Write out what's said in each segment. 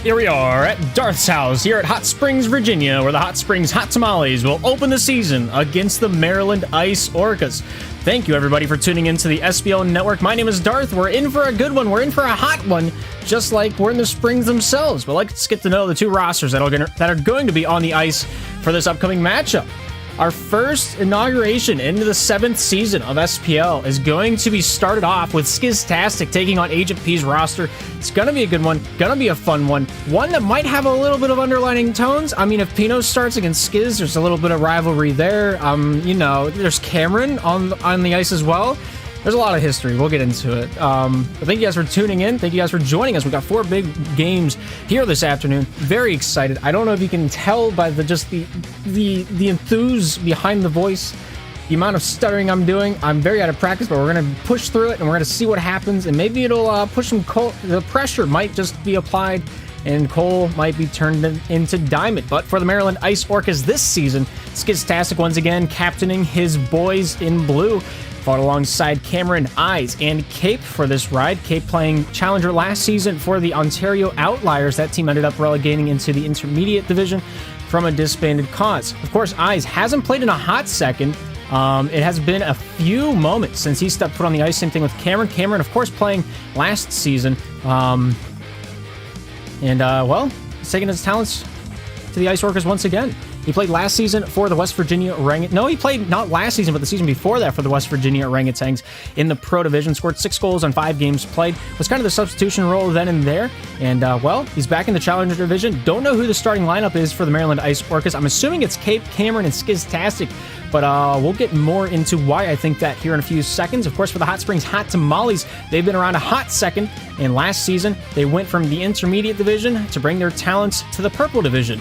Here we are at Darth's house here at Hot Springs, Virginia, where the Hot Springs Hot Tamales will open the season against the Maryland Ice Orcas. Thank you, everybody, for tuning into the SPL Network. My name is Darth. We're in for a good one. We're in for a hot one, just like we're in the Springs themselves. But let's get to know the two rosters that are going to be on the ice for this upcoming matchup. Our first inauguration into the 7th season of SPL is going to be started off with Skiztastic taking on Agent P's roster. It's going to be a good one, going to be a fun one that might have a little bit of underlining tones. I mean, if Pino starts against Skiz, there's a little bit of rivalry there. You know, there's Cameron on the ice as well. There's a lot of history. We'll get into it. But thank you guys for tuning in. Thank you guys for joining us. We got 4 big games here this afternoon. Very excited. I don't know if you can tell by the enthuse behind the voice, the amount of stuttering I'm doing. I'm very out of practice, but we're gonna push through it and we're gonna see what happens. And maybe it'll push some coal. The pressure might just be applied, and coal might be turned into diamond. But for the Maryland Ice Orcas this season, Skiztastic once again captaining his boys in blue. Fought alongside Cameron, Eyes, and Cape for this ride. Cape playing Challenger last season for the Ontario Outliers. That team ended up relegating into the intermediate division from a disbanded cause. Of course, Eyes hasn't played in a hot second. It has been a few moments since he stepped foot on the ice. Same thing with Cameron. Cameron, of course, playing last season. Well, he's taking his talents to the Ice Orcas once again. He played last season for the West Virginia Orangutans. No, he played not last season, but the season before that for the West Virginia Orangutans in the Pro Division. Scored 6 goals on 5 games played. Was kind of the substitution role then and there. And, well, he's back in the Challenger Division. Don't know who the starting lineup is for the Maryland Ice Orcas. I'm assuming it's Cape, Cameron, and Skiztastic. But we'll get more into why I think that here in a few seconds. Of course, for the Hot Springs Hot Tamales, they've been around a hot second. And last season, they went from the intermediate division to bring their talents to the Purple Division.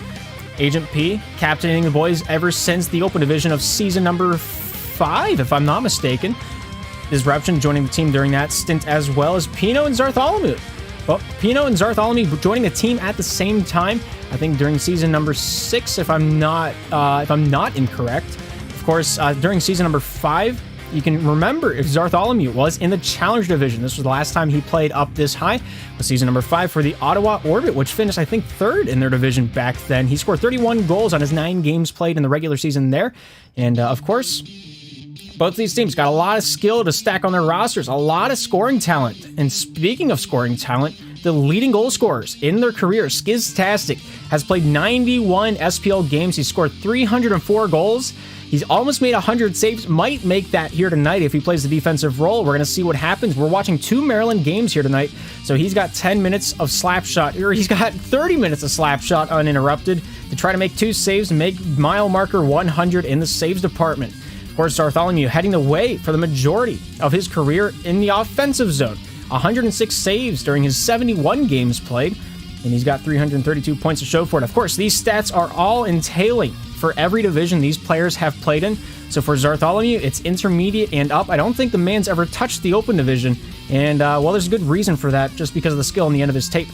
Agent P, captaining the boys ever since the Open Division of season number 5, if I'm not mistaken. Disruption joining the team during that stint, as well as Pino and Zartholomew. Well, Pino and Zartholomew joining the team at the same time, I think during season number 6, if I'm not incorrect. Of course, during season number 5, you can remember if Zartholomew was in the Challenge Division. This was the last time he played up this high. With season number 5 for the Ottawa Orbit, which finished, I think, 3rd in their division back then. He scored 31 goals on his 9 games played in the regular season there. And, of course, both these teams got a lot of skill to stack on their rosters, a lot of scoring talent. And speaking of scoring talent, the leading goal scorers in their career, Skiztastic, has played 91 SPL games. He scored 304 goals. He's almost made 100 saves, might make that here tonight if he plays the defensive role. We're going to see what happens. We're watching 2 Maryland games here tonight, so he's got 10 minutes of slap shot, or he's got 30 minutes of slap shot uninterrupted to try to make 2 saves and make mile marker 100 in the saves department. Of course, Bartholomew heading the way for the majority of his career in the offensive zone. 106 saves during his 71 games played, and he's got 332 points to show for it. Of course, these stats are all entailing for every division these players have played in. So for Zartholomew, it's intermediate and up. I don't think the man's ever touched the Open Division. And, well, there's a good reason for that, just because of the skill on the end of his tape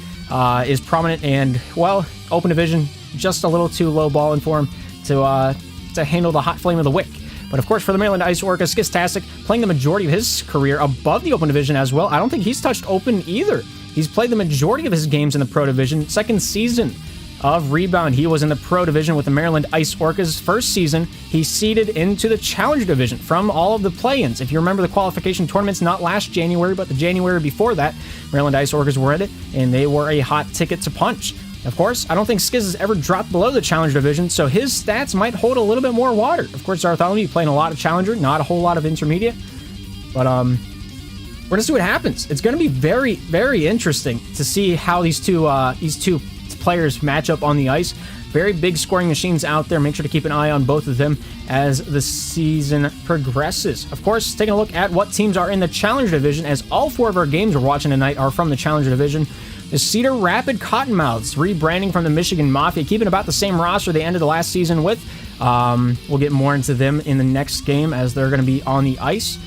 is prominent. And, well, Open Division, just a little too low balling for him to handle the hot flame of the wick. But, of course, for the Maryland Ice Orcas, Skiztastic playing the majority of his career above the Open Division as well. I don't think he's touched Open either. He's played the majority of his games in the Pro Division. 2nd season of Rebound, he was in the Pro Division with the Maryland Ice Orcas. 1st season, he seeded into the Challenge Division from all of the play-ins. If you remember the qualification tournaments, not last January, but the January before that, Maryland Ice Orcas were in it, and they were a hot ticket to punch. Of course, I don't think Skiz has ever dropped below the Challenge Division, so his stats might hold a little bit more water. Of course, Bartholomew playing a lot of Challenger, not a whole lot of Intermediate, but we're going to see what happens. It's going to be very, very interesting to see how these two players match up on the ice. Very big scoring machines out there. Make sure to keep an eye on both of them as the season progresses. Of course, taking a look at what teams are in the Challenger Division, as all 4 of our games we're watching tonight are from the Challenger Division. The Cedar Rapid Cottonmouths, rebranding from the Michigan Mafia, keeping about the same roster they ended the last season with. We'll get more into them in the next game as they're going to be on the ice.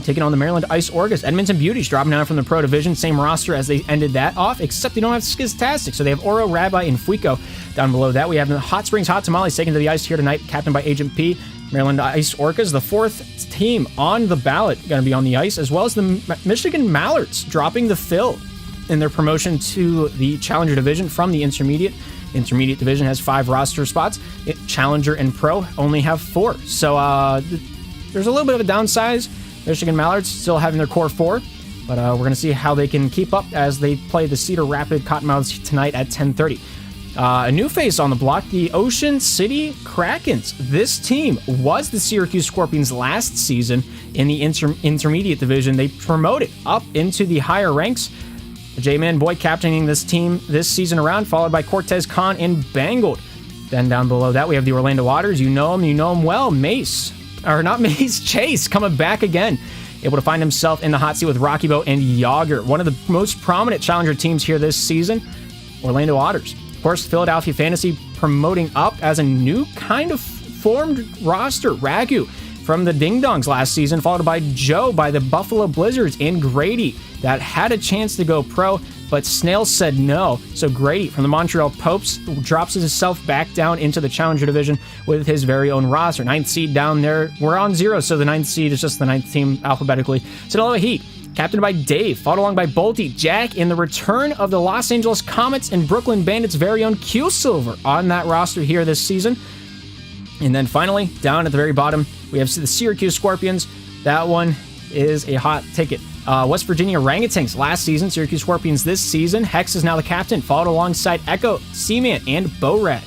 Taking on the Maryland Ice Orcas. Edmonton Beauties dropping down from the Pro Division. Same roster as they ended that off, except they don't have Skiztastic. So they have Oro, Rabbi, and Fuico down below that. We have the Hot Springs Hot Tamales taken to the ice here tonight, captained by Agent P. Maryland Ice Orcas, the 4th team on the ballot, going to be on the ice, as well as the Michigan Mallards dropping the fill in their promotion to the Challenger Division from the Intermediate. Intermediate Division has 5 roster spots. Challenger and Pro only have 4. So there's a little bit of a downsize. Michigan Mallards still having their core 4. But we're going to see how they can keep up as they play the Cedar Rapid Cottonmouths tonight at 10:30. A new face on the block, the Ocean City Krakens. This team was the Syracuse Scorpions last season in the Intermediate Division. They promoted up into the higher ranks. J-Man Boy captaining this team this season around, followed by Cortez Khan and Bangold. Then down below that, we have the Orlando Otters. You know him well. Chase coming back again. Able to find himself in the hot seat with Rocky Bow and Yager. One of the most prominent challenger teams here this season, Orlando Otters. Of course, Philadelphia Fantasy promoting up as a new kind of formed roster. Ragu from the Ding Dongs last season, followed by Joe by the Buffalo Blizzards, and Grady that had a chance to go pro, but Snail said no. So Grady from the Montreal Popes drops himself back down into the Challenger Division with his very own roster. 9th seed down there. We're on 0, so the 9th seed is just the 9th team alphabetically. Sinaloa Heat, captained by Dave, followed along by Bolty, Jack, in the return of the Los Angeles Comets and Brooklyn Bandits' very own Q Silver on that roster here this season. And then finally, down at the very bottom, we have the Syracuse Scorpions. That one is a hot ticket. West Virginia Orangutans last season, Syracuse Scorpions this season. Hex is now the captain, followed alongside Echo, Seaman, and Borat.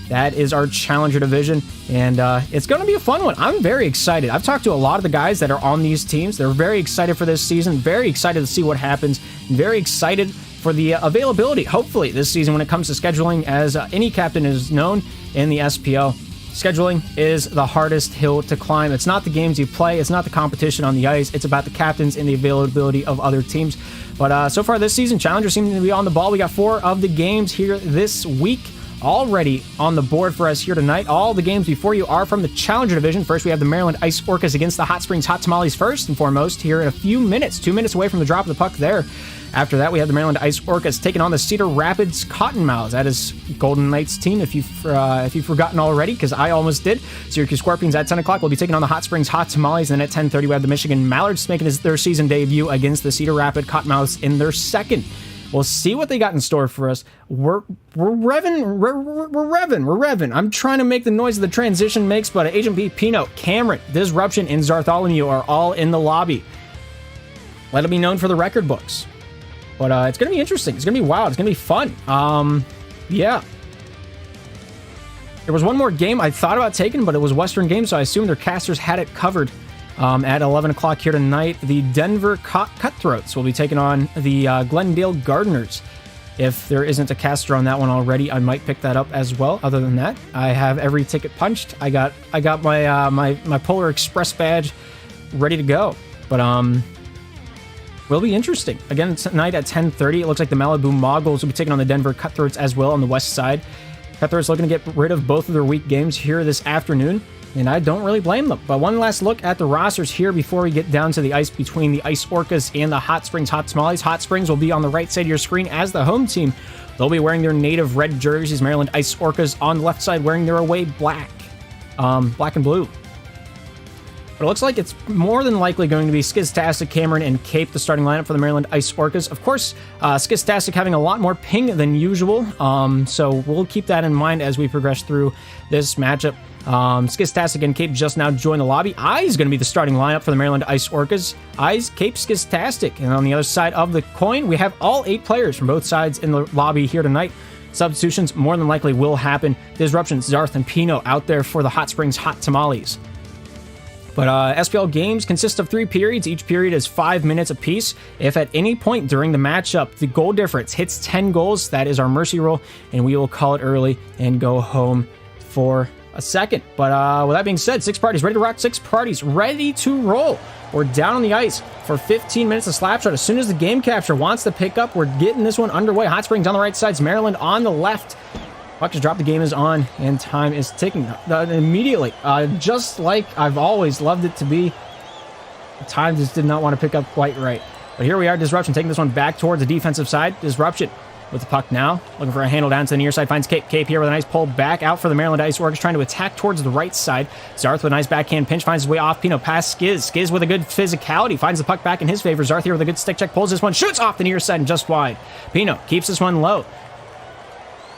That is our Challenger Division, and it's going to be a fun one. I'm very excited. I've talked to a lot of the guys that are on these teams. They're very excited for this season, very excited to see what happens, and very excited for the availability, hopefully, this season when it comes to scheduling, as any captain is known in the SPL. Scheduling is the hardest hill to climb. It's not the games you play. It's not the competition on the ice. It's about the captains and the availability of other teams. But so far this season, Challenger seems to be on the ball. We got 4 of the games here this week already on the board for us here tonight. All the games before you are from the Challenger Division. First, we have the Maryland Ice Orcas against the Hot Springs Hot Tamales first and foremost here in a few minutes. 2 minutes away from the drop of the puck there. After that, we have the Maryland Ice Orcas taking on the Cedar Rapids Cottonmouths. That is Golden Knights team, if you've forgotten already, because I almost did. Syracuse Scorpions at 10 o'clock will be taking on the Hot Springs Hot Tamales. And then at 10:30, we have the Michigan Mallards making their season debut against the Cedar Rapids Cottonmouths in their second. We'll see what they got in store for us. We're revving. I'm trying to make the noise the transition makes, but Agent B, Pino, Cameron, Disruption, and Zartholomew are all in the lobby. Let it be known for the record books. But it's going to be interesting. It's going to be wild. It's going to be fun. Yeah. There was one more game I thought about taking, but it was Western game, so I assume their casters had it covered. At 11 o'clock here tonight, the Denver Cutthroats will be taking on the Glendale Gardeners. If there isn't a caster on that one already, I might pick that up as well. Other than that, I have every ticket punched. I got my my Polar Express badge ready to go. But will be interesting. Again, tonight at 10:30, it looks like the Malibu Moguls will be taking on the Denver Cutthroats as well on the west side. Cutthroats looking to get rid of both of their weak games here this afternoon, and I don't really blame them. But one last look at the rosters here before we get down to the ice between the Ice Orcas and the Hot Springs Hot Tamales. Hot Springs will be on the right side of your screen as the home team. They'll be wearing their native red jerseys. Maryland Ice Orcas on the left side wearing their away black and blue. But it looks like it's more than likely going to be Skiztastic, Cameron, and Cape, the starting lineup for the Maryland Ice Orcas. Of course, Skiztastic having a lot more ping than usual, so we'll keep that in mind as we progress through this matchup. Skiztastic and Cape just now joined the lobby. Eyes going to be the starting lineup for the Maryland Ice Orcas. Eyes, Cape, Skiztastic. And on the other side of the coin, we have all 8 players from both sides in the lobby here tonight. Substitutions more than likely will happen. Disruption, Zarth, and Pino out there for the Hot Springs Hot Tamales. But SPL games consist of 3 periods. Each period is 5 minutes apiece. If at any point during the matchup the goal difference hits 10 goals, that is our mercy roll, and we will call it early and go home for a second. But with that being said, 6 parties ready to rock, 6 parties ready to roll. We're down on the ice for 15 minutes of Slapshot. As soon as the game capture wants to pick up, we're getting this one underway. Hot Springs on the right side, Maryland on the left. Puck just dropped, the game is on, and time is ticking immediately. Just like I've always loved it to be. The time just did not want to pick up quite right. But here we are, Disruption taking this one back towards the defensive side. Disruption with the puck now. Looking for a handle down to the near side. Finds Cape. Cape here with a nice pull back out for the Maryland Ice Orcas, trying to attack towards the right side. Zarth with a nice backhand pinch. Finds his way off Pino past Skiz. Skiz with a good physicality. Finds the puck back in his favor. Zarth here with a good stick check. Pulls this one. Shoots off the near side and just wide. Pino keeps this one low.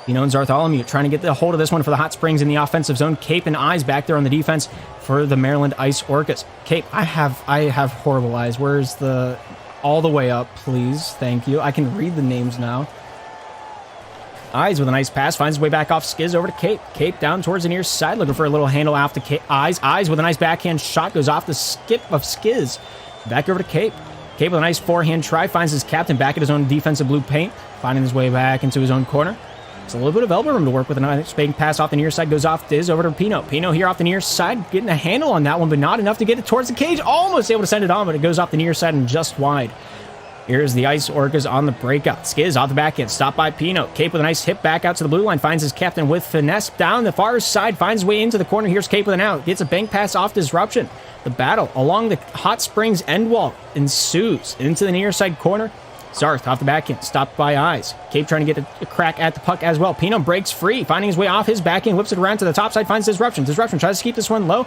Pino and Zartholomew trying to get the hold of this one for the Hot Springs in the offensive zone. Cape and Eyes back there on the defense for the Maryland Ice Orcas. Cape, I have horrible eyes. Where's the... All the way up, please. Thank you. I can read the names now. Eyes with a nice pass. Finds his way back off Skiz over to Cape. Cape down towards the near side. Looking for a little handle off the Eyes. Eyes with a nice backhand shot. Goes off the skip of Skiz. Back over to Cape. Cape with a nice forehand try. Finds his captain back at his own defensive blue paint. Finding his way back into his own corner. It's a little bit of elbow room to work with. A nice fading pass off the near side. Goes off Diz over to Pino. Pino here off the near side. Getting a handle on that one, but not enough to get it towards the cage. Almost able to send it on, but it goes off the near side and just wide. Here's the Ice Orcas on the breakout. Skiz off the backhand. Stopped by Pino. Cape with a nice hip back out to the blue line. Finds his captain with finesse. Down the far side. Finds his way into the corner. Here's Cape with an out. Gets a bank pass off Disruption. The battle along the Hot Springs end wall ensues. Into the near side corner. Zarth off the backhand, stopped by Eyes. Cape trying to get a crack at the puck as well. Pino breaks free, finding his way off his backhand, whips it around to the top side, finds Disruption. Disruption tries to keep this one low.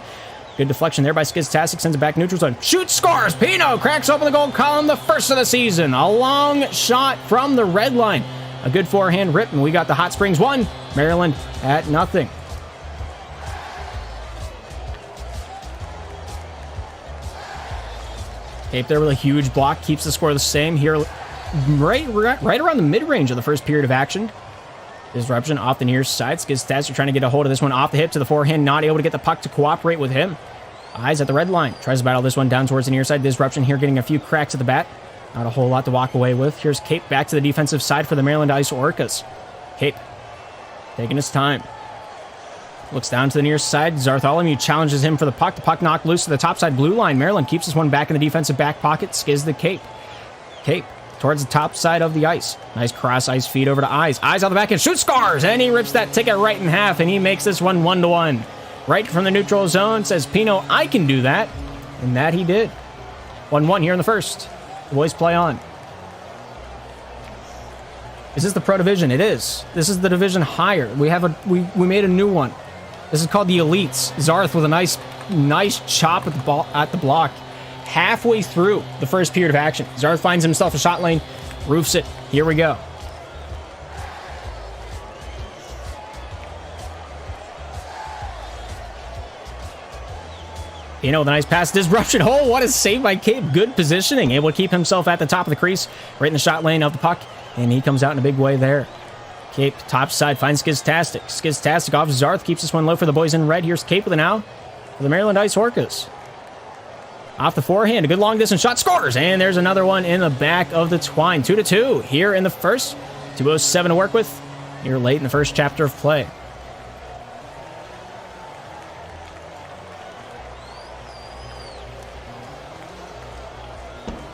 Good deflection there by Skiztastic, sends it back neutral zone. Shoots, scores! Pino cracks open the goal column, the first of the season. A long shot from the red line. A good forehand rip, and we got the Hot Springs 1, Maryland at nothing. Cape there with a huge block, keeps the score the same here. Right around the mid-range of the first period of action. Disruption off the near side. Skizstats are trying to get a hold of this one off the hip to the forehand. Not able to get the puck to cooperate with him. Eyes at the red line. Tries to battle this one down towards the near side. Disruption here getting a few cracks at the bat. Not a whole lot to walk away with. Here's Cape back to the defensive side for the Maryland Ice Orcas. Cape taking his time. Looks down to the near side. Zartholomew challenges him for the puck. The puck knocked loose to the top side blue line. Maryland keeps this one back in the defensive back pocket. Skiz the Cape. Cape towards the top side of the ice. Nice cross ice feed over to Eyes. Eyes on the back and shoots, scores! And he rips that ticket right in half, and he makes this one 1-1. Right from the neutral zone, says Pino, I can do that. And that he did. 1-1 here in the first. The boys play on. Is this the Pro Division? It is. This is the division higher. We made a new one. This is called the Elites. Zarth with a nice chop at the block. Halfway through the first period of action. Zarth finds himself a shot lane, roofs it. Here we go. Pino with a nice pass. Disruption. Oh, what a save by Cape. Good positioning. Able to keep himself at the top of the crease, right in the shot lane of the puck. And he comes out in a big way there. Cape, top side, finds Skiztastic. Skiztastic off Zarth, keeps this one low for the boys in red. Here's Cape with an out for the Maryland Ice Orcas. Off the forehand, a good long distance shot, scores! And there's another one in the back of the twine. 2-2 here in the first. 2:07 to work with here late in the first chapter of play.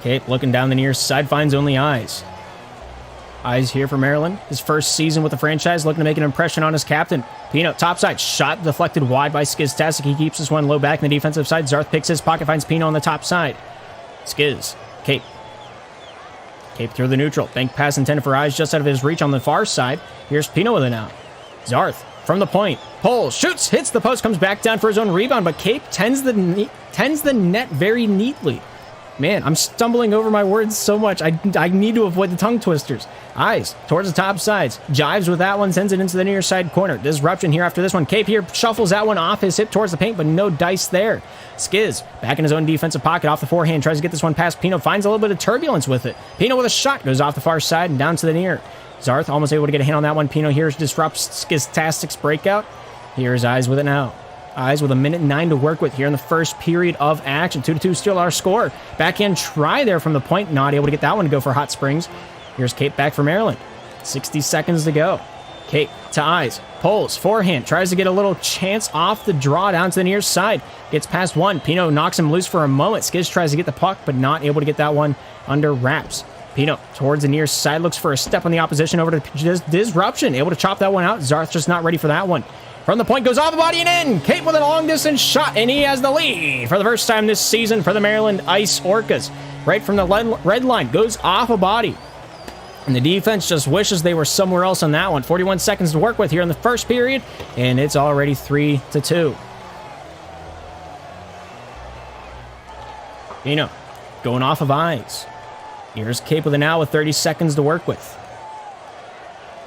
Cape looking down the near side, finds only Eyes. Eyes here for Maryland. His first season with the franchise, looking to make an impression on his captain. Pino, topside, shot deflected wide by Skiztastic. He keeps this one low back in the defensive side. Zarth picks his pocket, finds Pino on the top side. Skiz, Cape. Cape through the neutral. Bank pass intended for Eyes, just out of his reach on the far side. Here's Pino with it now. Zarth from the point. Pulls, shoots, hits the post, comes back down for his own rebound, but Cape tends the net very neatly. Man, I'm stumbling over my words so much. I need to avoid the tongue twisters. Eyes towards the top sides. Jives with that one, sends it into the near side corner. Disruption here after this one. Cape here shuffles that one off his hip towards the paint, but no dice there. Skiz back in his own defensive pocket off the forehand. Tries to get this one past Pino. Finds a little bit of turbulence with it. Pino with a shot. Goes off the far side and down to the near. Zarth almost able to get a hand on that one. Pino here disrupts Skiztastic's breakout. Here's Eyes with it now. Eyes with 1:09 to work with here in the first period of action. 2-2 still our score. Backhand try there from the point. Not able to get that one to go for Hot Springs. Here's Cape back for Maryland. 60 seconds to go. Cape to Eyes. Pulls. Forehand. Tries to get a little chance off the draw down to the near side. Gets past one. Pino knocks him loose for a moment. Skiz tries to get the puck, but not able to get that one under wraps. Pino towards the near side. Looks for a step on the opposition over to Disruption. Able to chop that one out. Zarth just not ready for that one. From the point, goes off the body and in. Cape with a long-distance shot, and he has the lead for the first time this season for the Maryland Ice Orcas. Right from the red line, goes off a body. And the defense just wishes they were somewhere else on that one. 41 seconds to work with here in the first period, and it's already 3-2. Pino going off of eyes. Here's Cape with an now with 30 seconds to work with.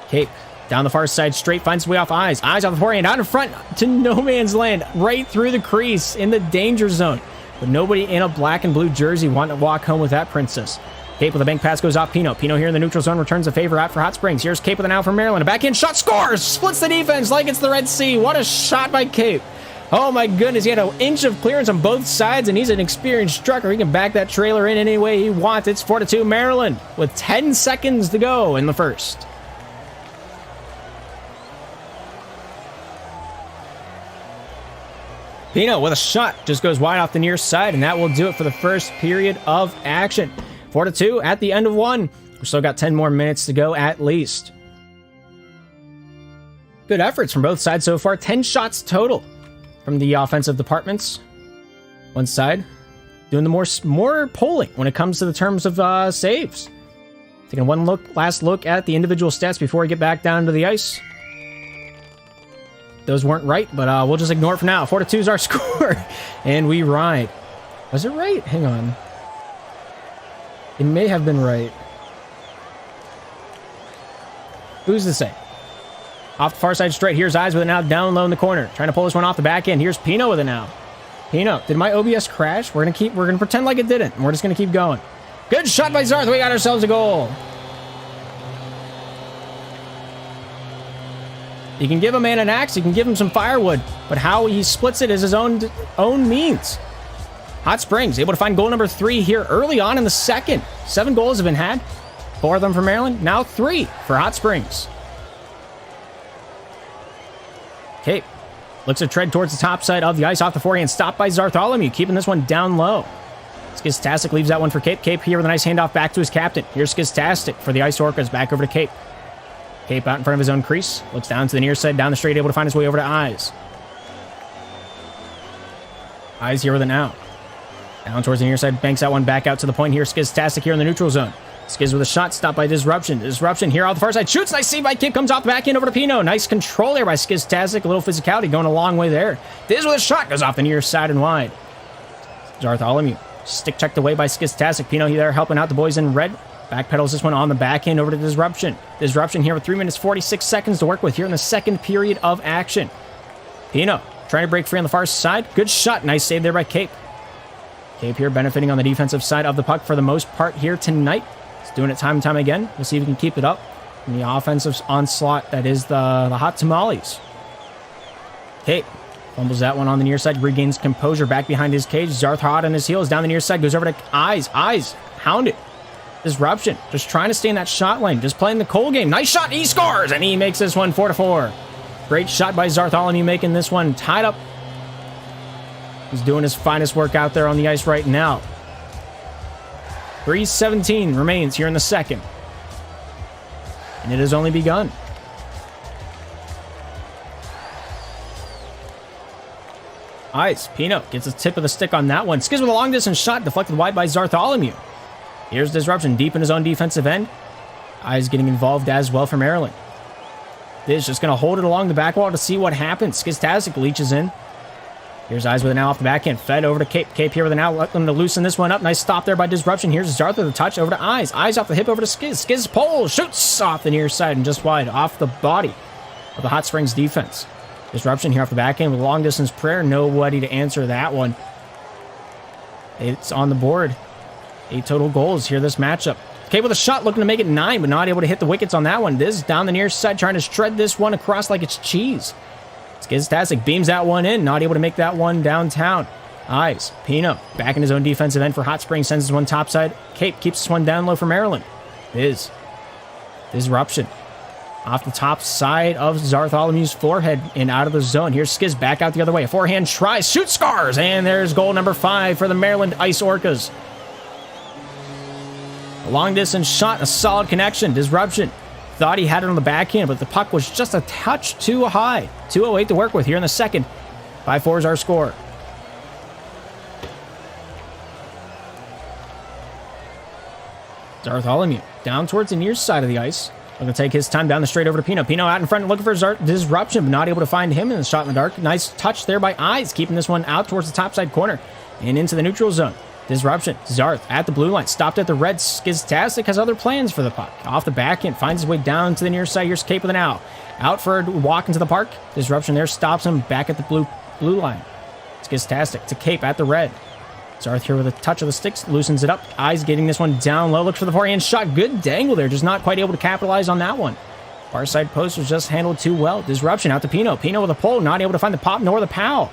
Cape down the far side straight, finds his way off eyes. Eyes off the forehand, out in front to no man's land, right through the crease in the danger zone. But nobody in a black and blue jersey wanting to walk home with that princess. Cape with a bank pass goes off Pino. Pino here in the neutral zone returns the favor out for Hot Springs. Here's Cape with an out from Maryland. A backhand shot, scores! Splits the defense like it's the Red Sea. What a shot by Cape. Oh my goodness, he had an inch of clearance on both sides, and he's an experienced trucker. He can back that trailer in any way he wants. It's 4-2 Maryland with 10 seconds to go in the first. Pino with a shot, just goes wide off the near side, and that will do it for the first period of action. 4-2 at the end of one. We've still got 10 more minutes to go at least. Good efforts from both sides so far. 10 shots total from the offensive departments. One side doing the more polling when it comes to the terms of saves. Taking one last look at the individual stats before we get back down to the ice. Those weren't right, but we'll just ignore it for now. 4-2 is our score, and we ride. Was it right? Hang on. It may have been right. Who's to say? Off the far side straight. Here's Eyes with it now down low in the corner. Trying to pull this one off the back end. Here's Pino with it now. Pino, did my OBS crash? We're gonna pretend like it didn't. And we're just gonna keep going. Good shot by Zarth. We got ourselves a goal. You can give a man an axe, you can give him some firewood, but how he splits it is his own means. Hot Springs able to find goal number 3 here early on in the second. 7 goals have been had. 4 of them for Maryland, now 3 for Hot Springs. Cape looks to tread towards the top side of the ice off the forehand, stopped by Zartholomew, keeping this one down low. Skiztastic leaves that one for Cape. Cape here with a nice handoff back to his captain. Here's Skiztastic for the Ice Orcas, back over to Cape. Cape out in front of his own crease. Looks down to the near side, down the straight, able to find his way over to Eyes. Eyes here with it now. Down towards the near side, banks that one back out to the point here. Skiztastic here in the neutral zone. Skiz with a shot, stopped by Disruption. Disruption here off the far side. Shoots, nice save by Cape, comes off the back end over to Pino. Nice control there by Skiztastic. A little physicality going a long way there. Diz with a shot, goes off the near side and wide. Zartholomew stick checked away by Skiztastic. Pino here helping out the boys in red. Backpedals this one on the back end over to Disruption. Disruption here with 3 minutes 46 seconds to work with here in the second period of action. Pino trying to break free on the far side. Good shot. Nice save there by Cape. Cape here benefiting on the defensive side of the puck for the most part here tonight. He's doing it time and time again. We'll see if we can keep it up in the offensive onslaught that is the Hot Tamales. Cape fumbles that one on the near side. Regains composure back behind his cage. Zarth hot on his heels. Down the near side. Goes over to Eyes. Eyes. Hounded. Disruption, just trying to stay in that shot lane, just playing the cold game. Nice shot, he scores, and he makes this one 4-4. Great shot by Zartholomew, making this one tied up. He's doing his finest work out there on the ice right now. 3:17 remains here in the second. And it has only begun. Eyes, Pino gets the tip of the stick on that one. Skids with a long distance shot, deflected wide by Zartholomew. Here's Disruption deep in his own defensive end. Eyes getting involved as well for Maryland. Diz just going to hold it along the back wall to see what happens. Skiztastic leeches in. Here's Eyes with an out off the back end. Fed over to Cape. Cape here with an out. Let them to loosen this one up. Nice stop there by Disruption. Here's Zarth with a touch over to Eyes. Eyes off the hip over to Skiz. Skiz pulls. Shoots off the near side and just wide off the body of the Hot Springs defense. Disruption here off the back end with long distance prayer. Nobody to answer that one. It's on the board. 8 total goals here this matchup. Cape with a shot looking to make it 9, but not able to hit the wickets on that one. Diz down the near side trying to shred this one across like it's cheese. Skiztastic beams that one in, not able to make that one downtown. Eyes, Pino back in his own defensive end for Hot Springs, sends this one topside. Cape keeps this one down low for Maryland. Disruption off the top side of Zartholomew's forehead and out of the zone. Here's Skiz back out the other way. A forehand try, shoot, scars, and there's goal number 5 for the Maryland Ice Orcas. A long distance shot, a solid connection. Disruption thought he had it on the backhand, but the puck was just a touch too high. 2:08 to work with here in the second. 5-4 is our score. Bartholomew down towards the near side of the ice. Looking to take his time down the straight over to Pino. Pino out in front looking for Disruption, but not able to find him in the shot in the dark. Nice touch there by Eyes, keeping this one out towards the top side corner and into the neutral zone. Disruption. Zarth at the blue line. Stopped at the red. Skiztastic has other plans for the puck. Off the back end. Finds his way down to the near side. Here's Cape with an owl. Out for a walk into the park. Disruption there stops him back at the blue line. Skiztastic to Cape at the red. Zarth here with a touch of the sticks. Loosens it up. Eyes getting this one down low. Looks for the forehand shot. Good dangle there. Just not quite able to capitalize on that one. Far side post was just handled too well. Disruption out to Pino. Pino with a pull. Not able to find the pop nor the pow.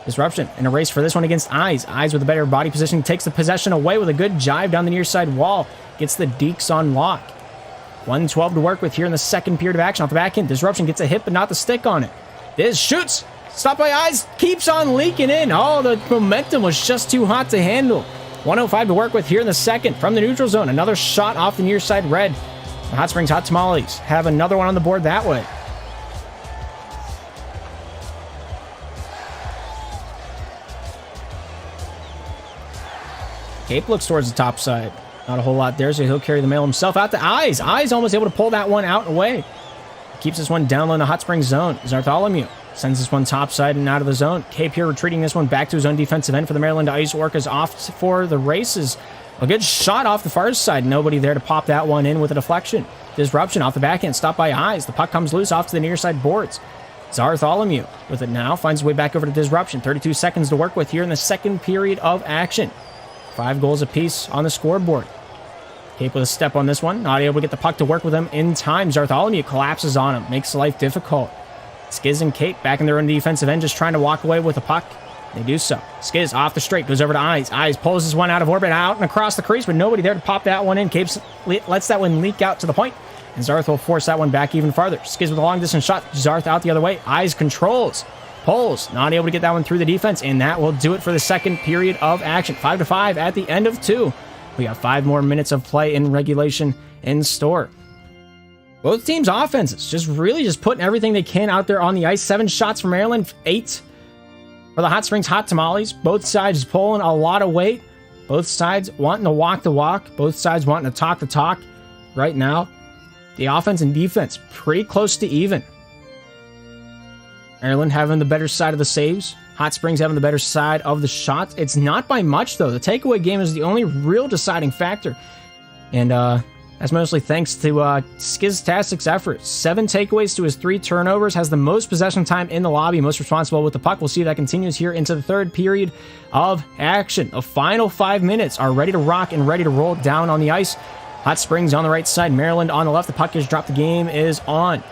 Disruption in a race for this one against Eyes. Eyes with a better body position takes the possession away with a good jive down the near side wall. Gets the Deeks on lock. 1:12 to work with here in the second period of action. Off the back end, Disruption gets a hit but not the stick on it. This shoots. Stopped by Eyes. Keeps on leaking in. Oh, the momentum was just too hot to handle. 1:05 to work with here in the second from the neutral zone. Another shot off the near side red. The Hot Springs Hot Tamales have another one on the board that way. Cape looks towards the top side. Not a whole lot there, so he'll carry the mail himself out to Eyes. Eyes almost able to pull that one out and away. Keeps this one down low in the Hot Springs zone. Bartholomew sends this one top side and out of the zone. Cape here retreating this one back to his own defensive end for the Maryland Ice Orcas off for the races. A good shot off the far side. Nobody there to pop that one in with a deflection. Disruption off the backhand, stopped by Eyes. The puck comes loose off to the near side boards. Bartholomew with it now. Finds his way back over to Disruption. 32 seconds to work with here in the second period of action. 5 goals apiece on the scoreboard. Cape with a step on this one. Not able to get the puck to work with him in time. Bartholomew collapses on him. Makes life difficult. Skiz and Cape back in their own defensive end, just trying to walk away with the puck. They do so. Skiz off the straight, goes over to Eyes. Eyes pulls this one out of orbit, out and across the crease, but nobody there to pop that one in. Cape lets that one leak out to the point, and Zarth will force that one back even farther. Skiz with a long distance shot. Zarth out the other way. Eyes controls. Pulls, not able to get that one through the defense, and that will do it for the second period of action. 5-5 at the end of 2. We got 5 more minutes of play in regulation in store. Both teams' offenses just putting everything they can out there on the ice. 7 shots for Maryland, 8 for the Hot Springs Hot Tamales. Both sides pulling a lot of weight. Both sides wanting to walk the walk. Both sides wanting to talk the talk. Right now, the offense and defense pretty close to even. Maryland having the better side of the saves. Hot Springs having the better side of the shots. It's not by much, though. The takeaway game is the only real deciding factor. And that's mostly thanks to Skiztastic's efforts. 7 takeaways to his 3 turnovers. Has the most possession time in the lobby. Most responsible with the puck. We'll see if that continues here into the third period of action. The final 5 minutes are ready to rock and ready to roll down on the ice. Hot Springs on the right side. Maryland on the left. The puck is dropped. The game is on.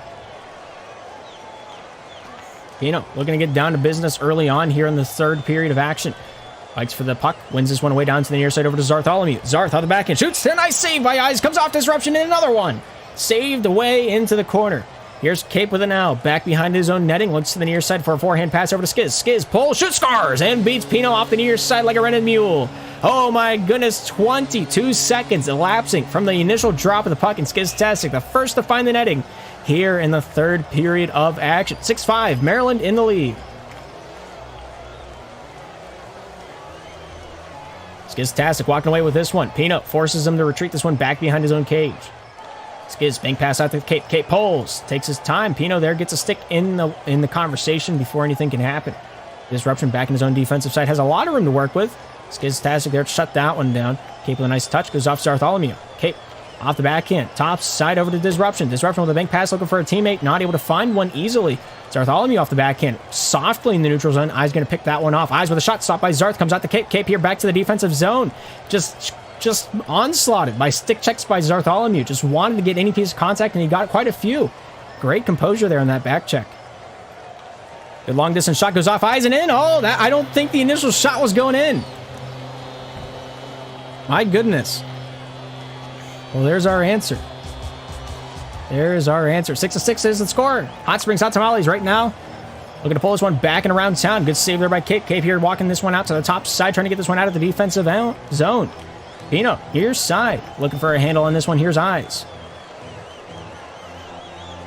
Pino looking to get down to business early on here in the third period of action. Fights for the puck, wins this one away down to the near side over to Bartholomew. Zarth on the back end, shoots, a nice save by Eyes, comes off Disruption, and another one. Saved away into the corner. Here's Cape with an L, back behind his own netting, looks to the near side for a forehand pass over to Skiz. Skiz, pull, shoots, scores, and beats Pino off the near side like a rented mule. Oh my goodness, 22 seconds elapsing from the initial drop of the puck, and Skiztastic, the first to find the netting here in the third period of action. 6-5, Maryland in the lead. Skiztastic walking away with this one. Pino forces him to retreat this one back behind his own cage. Skiz, bank pass out to Cape. Cape pulls, takes his time. Pino there gets a stick in the conversation before anything can happen. Disruption back in his own defensive side. Has a lot of room to work with. Skiztastic there to shut that one down. Cape with a nice touch. Goes off Bartholomew. Cape off the backhand. Top side over to Disruption. Disruption with a bank pass looking for a teammate. Not able to find one easily. Bartholomew off the backhand. Softly in the neutral zone. Eyes going to pick that one off. Eyes with a shot stopped by Zarth. Comes out to Cape. Cape here back to the defensive zone. Just onslaughted by stick checks by Bartholomew. Just wanted to get any piece of contact, and he got quite a few. Great composure there on that back check. Good long distance shot goes off Eyes and in. Oh, that I don't think the initial shot was going in. My goodness. Well, there's our answer. There's our answer. 6-6 is the score. Hot Springs Hot Tamales right now. Looking to pull this one back and around town. Good save there by Cape. Cape here walking this one out to the top side, trying to get this one out of the defensive zone. Pino, here's side. Looking for a handle on this one. Here's Eyes.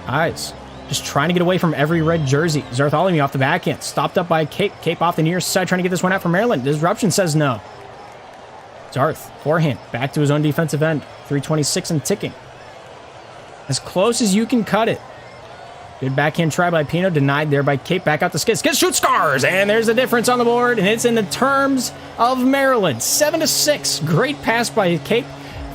Eyes. Just trying to get away from every red jersey. Bartholomew off the backhand. Stopped up by Cape. Cape off the near side, trying to get this one out from Maryland. Disruption says no. Zarth, forehand, back to his own defensive end. 326 and ticking. As close as you can cut it. Good backhand try by Pino, denied there by Cape. Back out to Skiz. Skiz shoots, scores! And there's a difference on the board, and it's in the terms of Maryland. 7-6. Great pass by Cape.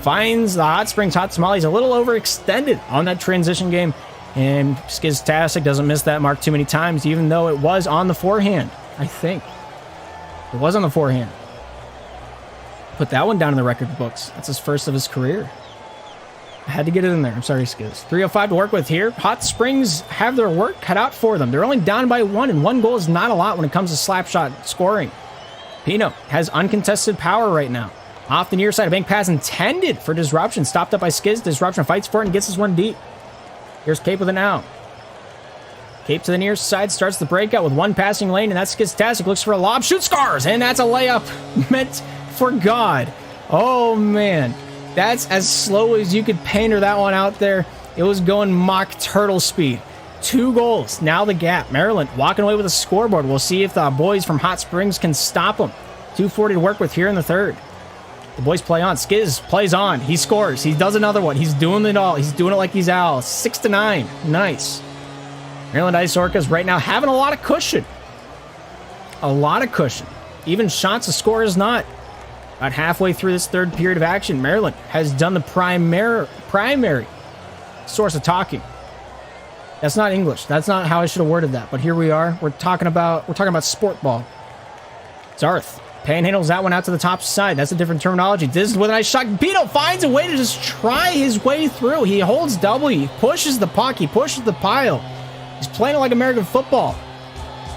Finds the Hot Springs Hot Tamales a little overextended on that transition game. And Skiztastic doesn't miss that mark too many times, even though it was on the forehand, I think. It was on the forehand. Put that one down in the record books. That's his first of his career. I had to get it in there. I'm sorry, Skiz. 3:05 to work with here. Hot Springs have their work cut out for them. They're only down by 1, and 1 goal is not a lot when it comes to slap shot scoring. Pino has uncontested power right now. Off the near side, a bank pass intended for Disruption. Stopped up by Skiz. Disruption fights for it and gets this one deep. Here's Cape with it now. Cape to the near side, starts the breakout with 1 passing lane, and that's Skiztastic. Looks for a lob, shoots, scores, and that's a layup meant for God. Oh, man. That's as slow as you could painter that one out there. It was going Mach turtle speed. 2 goals. Now the gap. Maryland walking away with a scoreboard. We'll see if the boys from Hot Springs can stop them. 2:40 to work with here in the third. The boys play on. Skiz plays on. He scores. He does another one. He's doing it all. He's doing it like he's Al. 6-9. Nice. Maryland Ice Orcas right now having a lot of cushion. A lot of cushion. Even shots to score is not. About halfway through this third period of action, Maryland has done the primary source of talking. That's not English. That's not how I should have worded that. But here we are. We're talking about sport ball. Zarth panhandles that one out to the top side. That's a different terminology. This is with a nice shot. Beto finds a way to just try his way through. He holds W. He pushes the puck. He pushes the pile. He's playing it like American football.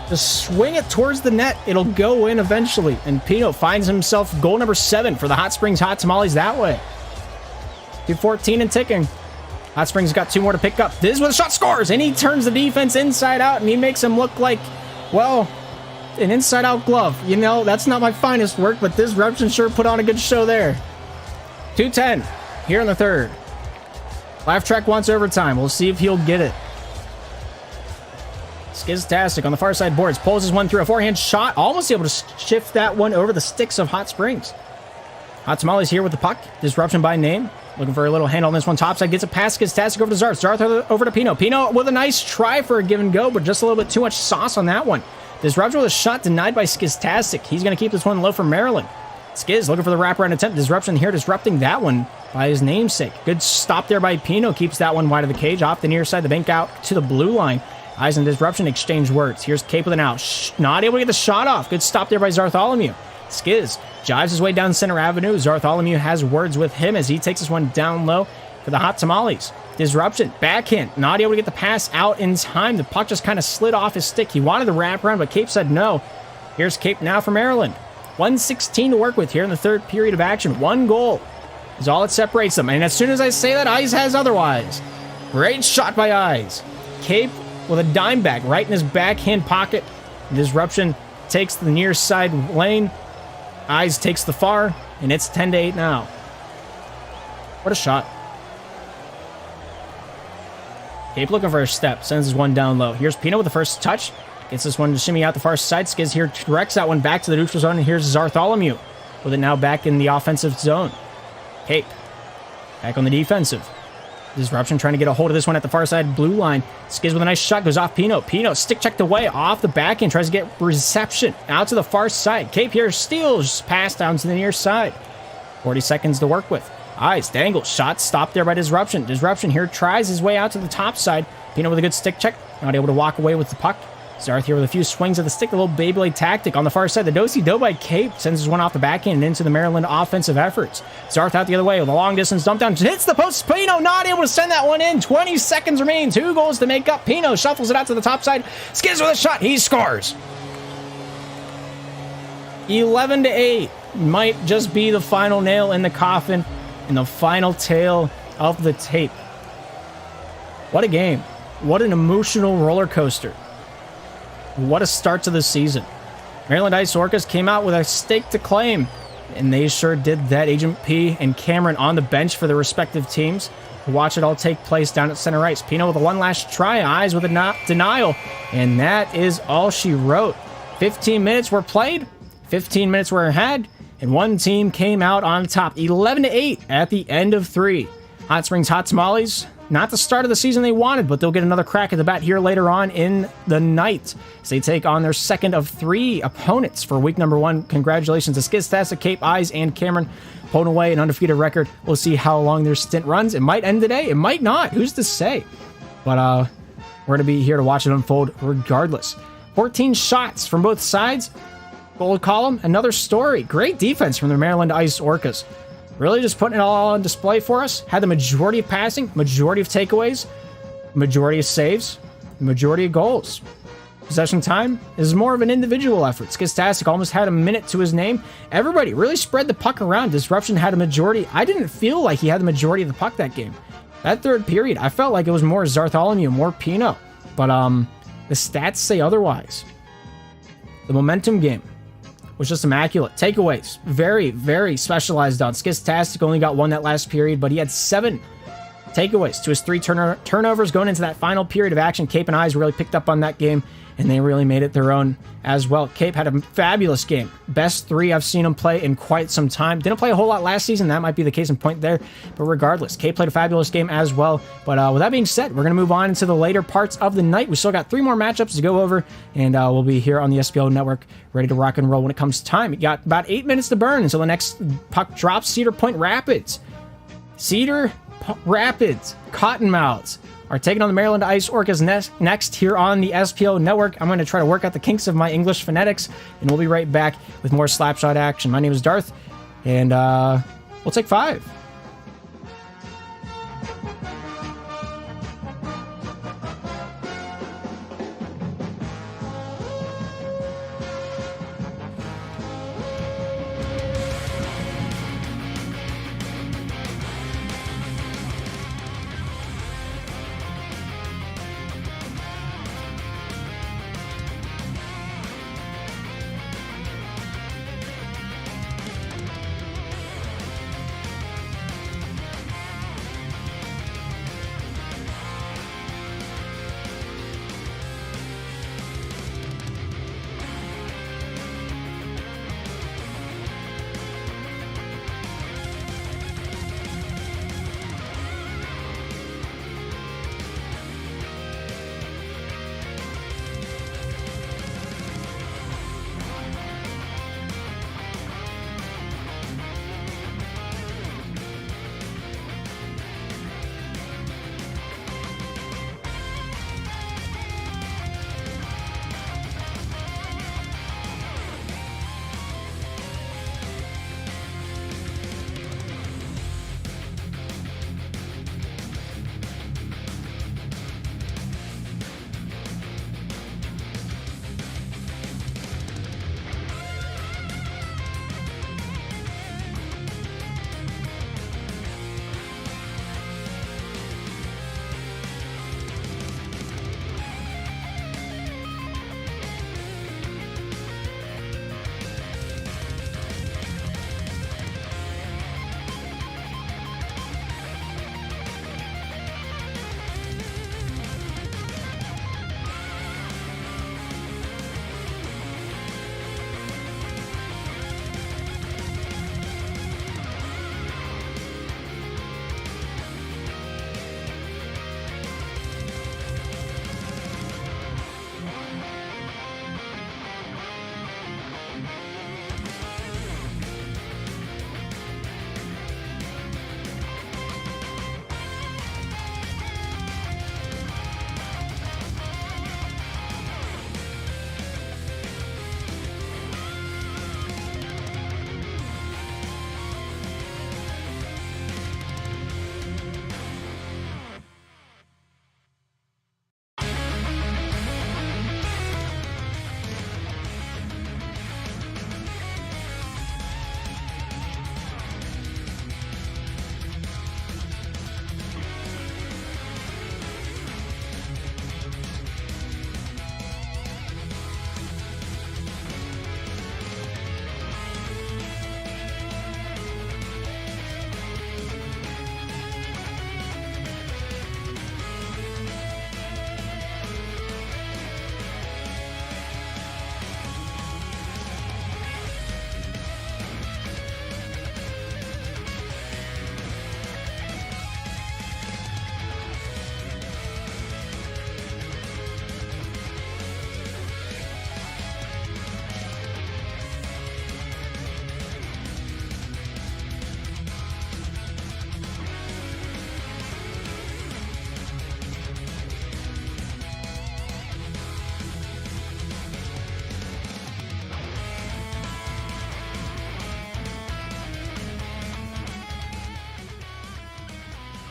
Just swing it towards the net. It'll go in eventually. And Pino finds himself goal number 7 for the Hot Springs Hot Tamales that way. 2:14 and ticking. Hot Springs got 2 more to pick up. This is where the shot scores, and he turns the defense inside out, and he makes him look like, well, an inside-out glove. You know, that's not my finest work, but this Disruption sure put on a good show there. 2:10 here in the third. Laugh track wants overtime. We'll see if he'll get it. Skiztastic on the far side boards. Pulls his one through a forehand shot. Almost able to shift that one over the sticks of Hot Springs. Hot Tamales here with the puck. Disruption by name. Looking for a little handle on this one. Topside gets a pass. Skiztastic over to Zarth. Zarth over to Pino. Pino with a nice try for a give and go, but just a little bit too much sauce on that one. Disruption with a shot denied by Skiztastic. He's going to keep this one low for Maryland. Skiz looking for the wraparound attempt. Disruption here disrupting that one by his namesake. Good stop there by Pino. Keeps that one wide of the cage. Off the near side. The bank out to the blue line. Eyes and Disruption exchange words. Here's Cape with an out. Not able to get the shot off. Good stop there by Zartholomew. Skiz jives his way down Center Avenue. Zartholomew has words with him as he takes this one down low for the Hot Tamales. Disruption, backhand, not able to get the pass out in time. The puck just kind of slid off his stick. He wanted the wraparound, but Cape said no. Here's Cape now for Maryland. 1:16 to work with here in the third period of action. 1 goal is all that separates them. And as soon as I say that, Eyes has otherwise. Great shot by Eyes. Cape with a dime bag right in his backhand pocket. Disruption takes the near side lane. Eyes takes the far, and it's 10-8 now. What a shot. Cape looking for a step, sends his one down low. Here's Pino with the first touch. Gets this one to shimmy out the far side. Skiz here directs that one back to the neutral zone, and here's Zartholomew with it now back in the offensive zone. Cape back on the defensive. Disruption trying to get a hold of this one at the far side blue line. Skiz with a nice shot, goes off Pino. Pino stick checked away off the back end, tries to get reception out to the far side. Cape here steals pass down to the near side. 40 seconds to work with. Eyes, dangle, shot stopped there by Disruption. Disruption here tries his way out to the top side. Pino with a good stick check, not able to walk away with the puck. Zarth here with a few swings of the stick, a little Beyblade tactic on the far side. The do-si-do by Cape sends his one off the backhand and into the Maryland offensive efforts. Zarth out the other way with a long distance dump down, hits the post. Pino not able to send that one in. 20 seconds remain, 2 goals to make up. Pino shuffles it out to the top side. Skiz with a shot, he scores. 11-8 might just be the final nail in the coffin and the final tale of the tape. What a game. What an emotional roller coaster. What a start to the season. Maryland Ice Orcas came out with a stake to claim, and they sure did that. Agent P and Cameron on the bench for their respective teams. Watch it all take place down at center ice. Pino with a one last try, Eyes with a denial, and that is all she wrote. 15 minutes were played, 15 minutes were had, and one team came out on top, 11-8 at the end of 3. Hot Springs Hot Tamales, not the start of the season they wanted, but they'll get another crack at the bat here later on in the night as they take on their second of 3 opponents for week number 1. Congratulations to Skiztastic, Cape, Eyes, and Cameron pulling away an undefeated record. We'll see how long their stint runs. It might end today. It might not. Who's to say? But we're going to be here to watch it unfold regardless. 14 shots from both sides. Gold column, another story. Great defense from the Maryland Ice Orcas. Really just putting it all on display for us. Had the majority of passing, majority of takeaways, majority of saves, majority of goals. Possession time is more of an individual effort. Skiztastic almost had a minute to his name. Everybody really spread the puck around. Disruption had a majority. I didn't feel like he had the majority of the puck that game. That third period, I felt like it was more Zartholomew, more Pino. But the stats say otherwise. The momentum game was just immaculate. Takeaways, very, very specialized on. Skiztastic only got 1 that last period, but he had 7 takeaways to his 3 turnovers going into that final period of action. Cape and Eyes really picked up on that game, and they really made it their own as well. Cape had a fabulous game. Best 3 I've seen him play in quite some time. Didn't play a whole lot last season. That might be the case in point there. But regardless, Cape played a fabulous game as well. But with that being said, we're going to move on into the later parts of the night. We still got 3 more matchups to go over, and we'll be here on the SPL Network ready to rock and roll when it comes time. We got about 8 minutes to burn until the next puck drops. Cedar Point Rapids. Cottonmouths are taking on the Maryland Ice Orcas next here on the SPO Network. I'm going to try to work out the kinks of my English phonetics, and we'll be right back with more Slapshot action. My name is Darth, and we'll take 5.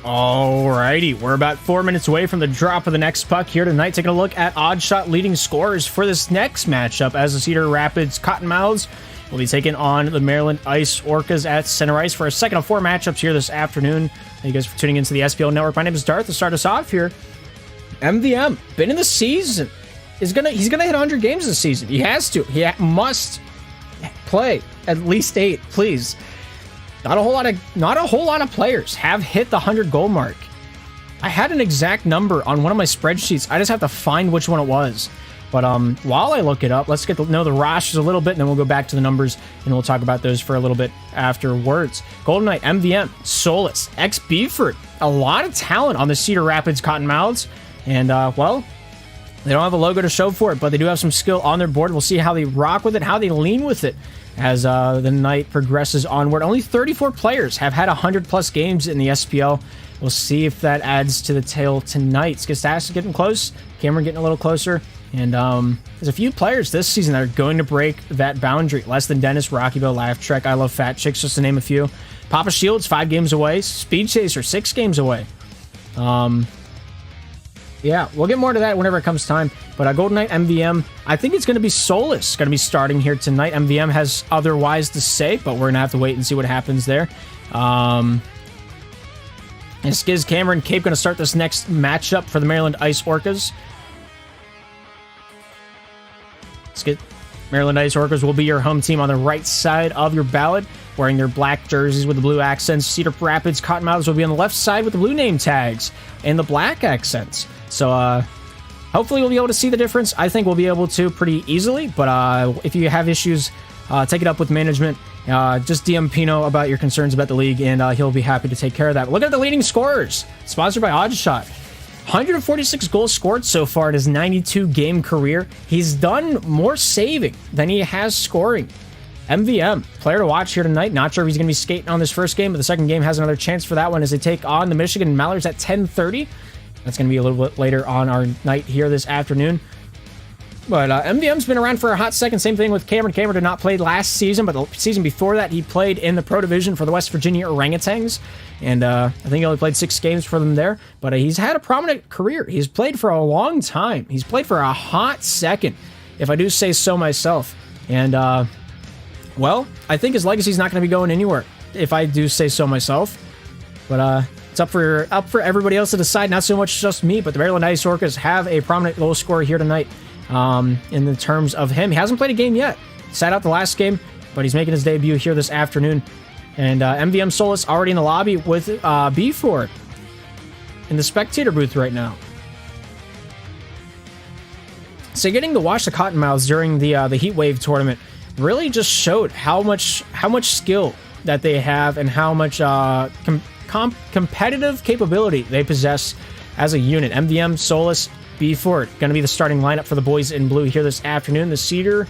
Alrighty, we're about 4 minutes away from the drop of the next puck here tonight. Taking a look at odd shot leading scorers for this next matchup as the Cedar Rapids Cottonmouths will be taking on the Maryland Ice Orcas at center ice for a second of 4 matchups here this afternoon. Thank you guys for tuning into the SPL Network. My name is Darth. To start us off here, MVM, been in the season. He's gonna hit 100 games this season. He has to. He must play at least 8, please. Not a whole lot of players have hit the 100 goal mark. I had an exact number on one of my spreadsheets. I just have to find which one it was. But while I look it up, let's get to know the rosters a little bit, and then we'll go back to the numbers, and we'll talk about those for a little bit afterwards. Golden Knight, MVM, Solus, ex-Beeford. A lot of talent on the Cedar Rapids Cottonmouths. And, well, they don't have a logo to show for it, but they do have some skill on their board. We'll see how they rock with it, how they lean with it as the night progresses onward. Only 34 players have had 100-plus games in the SPL. We'll see if that adds to the tale tonight. Skistas getting close. Cameron getting a little closer. And there's a few players this season that are going to break that boundary. Less Than Dennis, Rockyville, Laugh Trek, I Love Fat Chicks, just to name a few. Papa Shields, 5 games away. Speed Chaser, 6 games away. Yeah, we'll get more to that whenever it comes time. But Golden Knight, MVM, I think it's going to be Solus going to be starting here tonight. MVM has otherwise to say, but we're going to have to wait and see what happens there. And Skiz, Cameron, Cape going to start this next matchup for the Maryland Ice Orcas. Skiz, Maryland Ice Orcas will be your home team on the right side of your ballot, wearing their black jerseys with the blue accents. Cedar Rapids Cottonmouths will be on the left side with the blue name tags and the black accents. So, hopefully we'll be able to see the difference. I think we'll be able to pretty easily, but if you have issues, take it up with management. Just DM Pino about your concerns about the league, and he'll be happy to take care of that. But look at the leading scorers, sponsored by Oddshot. 146 goals scored so far in his 92-game career. He's done more saving than he has scoring. MVM, player to watch here tonight. Not sure if he's going to be skating on this first game, but the second game has another chance for that one as they take on the Michigan Mallards at 10:30. That's going to be a little bit later on our night here this afternoon. But MVM's been around for a hot second. Same thing with Cameron. Cameron did not play last season, but the season before that, he played in the Pro Division for the West Virginia Orangutans. And I think he only played 6 games for them there. But he's had a prominent career. He's played for a long time. He's played for a hot second, if I do say so myself. And, well, I think his legacy's not going to be going anywhere, if I do say so myself. But it's up for everybody else to decide, not so much just me, but the Maryland Ice Orcas have a prominent goal scorer here tonight. In the terms of him, he hasn't played a game yet. Sat out the last game, but he's making his debut here this afternoon. And MVM Solus already in the lobby with B4 in the spectator booth right now. So getting to watch the Cottonmouths during the Heat Wave tournament really just showed how much skill that they have and how much competitive capability they possess as a unit. MVM, Solus, B4 going to be the starting lineup for the boys in blue here this afternoon. The Cedar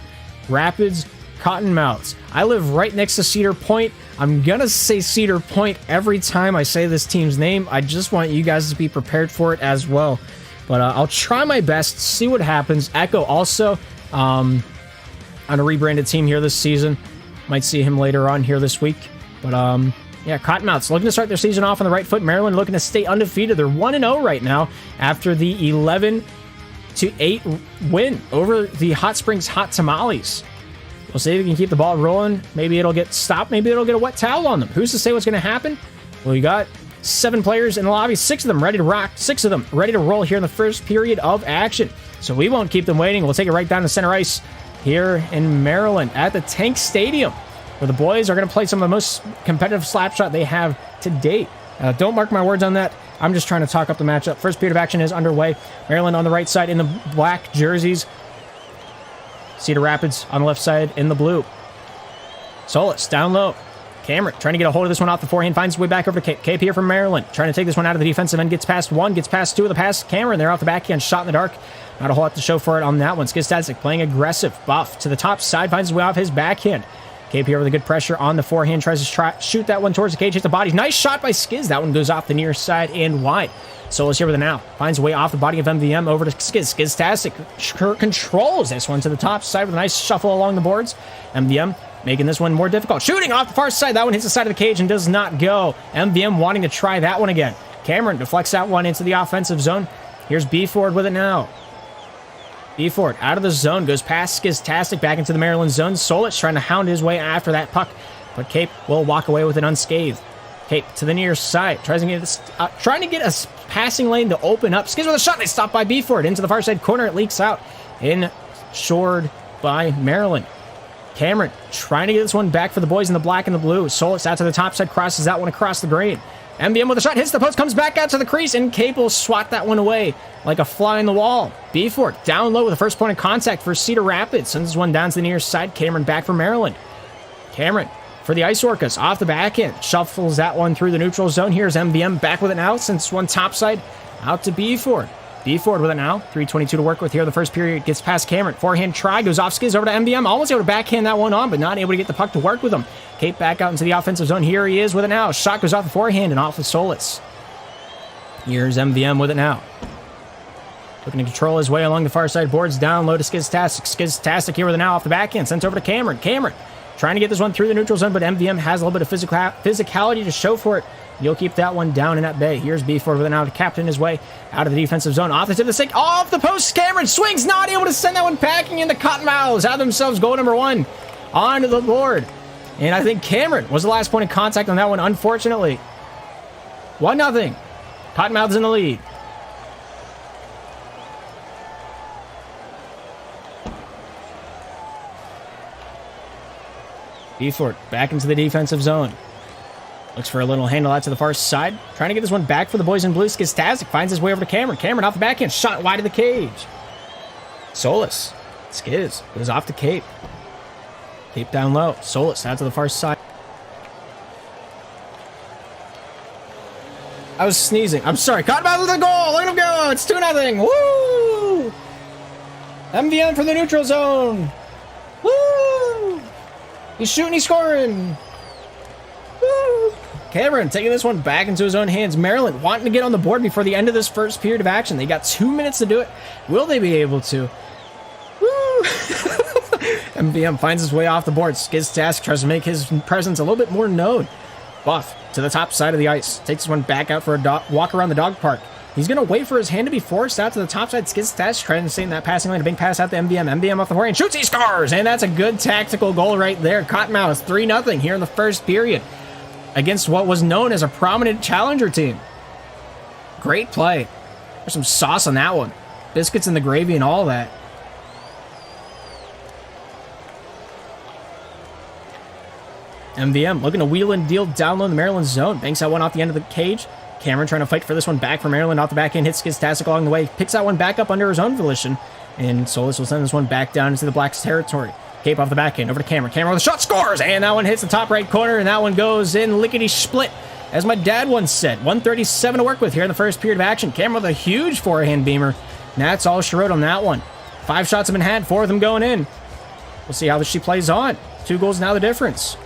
Rapids Cottonmouths. I live right next to Cedar Point. I'm going to say Cedar Point every time I say this team's name. I just want you guys to be prepared for it as well. But I'll try my best, see what happens. Echo also on a rebranded team here this season. Might see him later on here this week. But yeah, Cottonmouths looking to start their season off on the right foot. Maryland looking to stay undefeated. They're 1-0 right now after the 11-8 win over the Hot Springs Hot Tamales. We'll see if we can keep the ball rolling. Maybe it'll get stopped. Maybe it'll get a wet towel on them. Who's to say what's going to happen? Well, we got 7 players in the lobby, 6 of them ready to rock, 6 of them ready to roll here in the first period of action. So we won't keep them waiting. We'll take it right down to center ice here in Maryland at the Tank Stadium, where the boys are going to play some of the most competitive slap shot they have to date. Don't mark my words on that. I'm just trying to talk up the matchup. First period of action is underway. Maryland on the right side in the black jerseys. Cedar Rapids on the left side in the blue. Solus down low. Cameron trying to get a hold of this one off the forehand. Finds his way back over to Cape. Cape here from Maryland. Trying to take this one out of the defensive end. Gets past 1. Gets past 2 of the pass. Cameron there off the backhand. Shot in the dark. Not a whole lot to show for it on that one. Skizstatic playing aggressive. Buff to the top side. Finds his way off his backhand. Cape here with a good pressure on the forehand. Tries to shoot that one towards the cage. Hits the body. Nice shot by Skiz. That one goes off the near side and wide. Solus here with it now. Finds a way off the body of MVM over to Skiz. Skiztastic controls this one to the top side with a nice shuffle along the boards. MVM making this one more difficult. Shooting off the far side. That one hits the side of the cage and does not go. MVM wanting to try that one again. Cameron deflects that one into the offensive zone. Here's B Ford with it now. B Ford out of the zone, goes past Skiztastic back into the Maryland zone. Solich trying to hound his way after that puck, but Cape will walk away with it unscathed. Cape to the near side, trying to get a passing lane to open up. Skiz with a shot, they stop by B Ford into the far side corner. It leaks out, insured by Maryland. Cameron trying to get this one back for the boys in the black and the blue. Solich out to the top side, crosses that one across the grade. MBM with a shot, hits the post, comes back out to the crease, and Cape will swat that one away like a fly in the wall. Beeford down low with the first point of contact for Cedar Rapids. Sends this one down to the near side. Cameron back for Maryland. Cameron for the Ice Orcas off the backhand. Shuffles that one through the neutral zone. Here's MBM back with it now. Sends one topside out to Beeford. Beeford with it now. 3:22 to work with here. The first period gets past Cameron. Forehand try, goes off Skiz over to MBM. Almost able to backhand that one on, but not able to get the puck to work with him. Cape back out into the offensive zone. Here he is with it now. Shot goes off the forehand and off with Solis. Here's MVM with it now. Looking to control his way along the far side boards. Down low to Skiztastic. Skiztastic here with it now off the backhand. Sent over to Cameron. Cameron trying to get this one through the neutral zone, but MVM has a little bit of physicality to show for it. You'll keep that one down in at bay. Here's B4 with it now to captain his way out of the defensive zone. Off the tip of the stick. Off the post. Cameron swings. Not able to send that one packing into Cottonmouths. Have themselves goal number 1 onto the board. And I think Cameron was the last point of contact on that one, unfortunately. 1-0. Cottonmouths in the lead. Beeford back into the defensive zone. Looks for a little handle out to the far side. Trying to get this one back for the boys in blue. Skiztastic finds his way over to Cameron. Cameron off the backhand. Shot wide of the cage. Solis. Skiz goes off to Cape. Cape down low. Solis out to the far side. I was sneezing. I'm sorry. Cottonmouth with the goal. Look at him go. It's 2-0. Woo! MVM for the neutral zone. Woo! He's shooting. He's scoring. Woo! Cameron taking this one back into his own hands. Maryland wanting to get on the board before the end of this first period of action. They got 2 minutes to do it. Will they be able to? Woo! MVM finds his way off the board. Skiztastic tries to make his presence a little bit more known. Buff to the top side of the ice. Takes this one back out for a walk around the dog park. He's going to wait for his hand to be forced out to the top side. Skiztastic trying to stay in that passing lane. A big pass out to MVM. MVM off the forehand. Shoots. He scores. And that's a good tactical goal right there. Cottonmouth 3-0 here in the first period against what was known as a prominent challenger team. Great play. There's some sauce on that one. Biscuits in the gravy and all that. MVM looking to wheel and deal down low in the Maryland zone. Banks that one off the end of the cage. Cameron trying to fight for this one back for Maryland off the backhand. Hits Skiztastic along the way. Picks that one back up under his own volition. And Solis will send this one back down into the Blacks' territory. Cape off the backhand over to Cameron. Cameron with a shot, scores! And that one hits the top right corner, and that one goes in lickety-split. As my dad once said, 137 to work with here in the first period of action. Cameron with a huge forehand beamer. And that's all she wrote on that one. 5 shots have been had, 4 of them going in. We'll see how she plays on. 2 goals now the difference.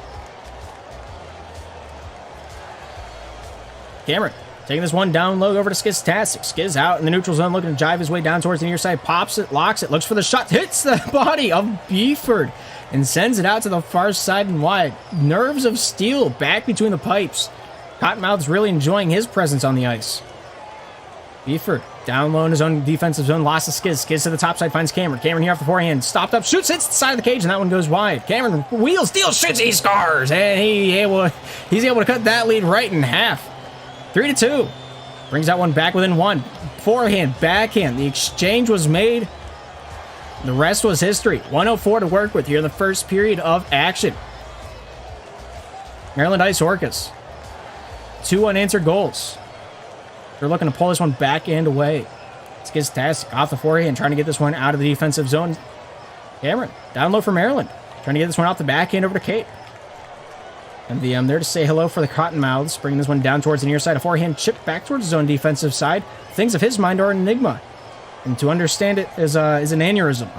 Cameron taking this one down low over to Skiztastic. Skiz out in the neutral zone, looking to jive his way down towards the near side. Pops it, locks it, looks for the shot, hits the body of Beeford, and sends it out to the far side and wide. Nerves of steel back between the pipes. Cottonmouth's really enjoying his presence on the ice. Beeford down low in his own defensive zone, lost to Skiz. Skiz to the top side, finds Cameron. Cameron here off the forehand, stopped up, shoots, hits the side of the cage, and that one goes wide. Cameron wheels, deals, shoots, he scores, and he's able to cut that lead right in half. 3-2. Brings that one back within 1. Forehand, backhand. The exchange was made. The rest was history. 1:04 to work with here in the first period of action. Maryland Ice Orcas. 2 unanswered goals. They're looking to pull this one back and away. Skiztastic off the forehand, trying to get this one out of the defensive zone. Cameron down low for Maryland. Trying to get this one off the backhand over to Cape. MVM there to say hello for the Cottonmouths, bringing this one down towards the near side. A forehand chip back towards his own defensive side. Things of his mind are an enigma, and to understand it is an aneurysm.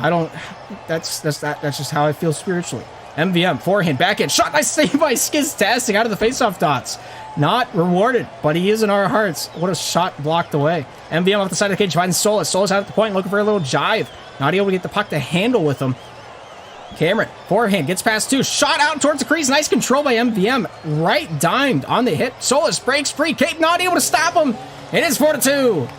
That's just how I feel spiritually. MVM forehand backhand shot. Nice save by Skiztastic out of the faceoff dots. Not rewarded, but he is in our hearts. What a shot blocked away. MVM off the side of the cage finds Solis. Solis out at the point looking for a little jive. Not able to get the puck to handle with him. Cameron, forehand, gets past 2. Shot out towards the crease. Nice control by MVM. Right dimed on the hit. Solus breaks free. Cape not able to stop him. It is 4-2.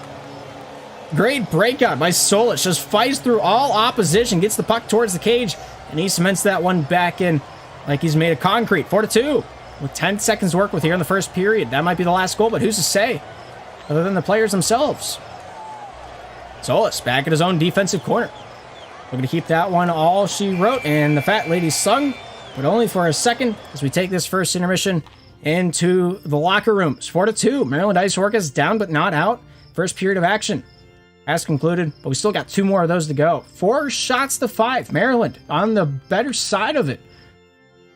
Great breakout by Solus. Just fights through all opposition. Gets the puck towards the cage. And he cements that one back in like he's made of concrete. 4-2. With 10 seconds to work with here in the first period. That might be the last goal, but who's to say? Other than the players themselves. Solus back at his own defensive corner. We're going to keep that one all she wrote, and the fat lady sung, but only for a second as we take this first intermission into the locker rooms. 4-2. Maryland Ice Orcas down but not out. First period of action has concluded, but we still got 2 more of those to go. 4 shots to 5. Maryland on the better side of it.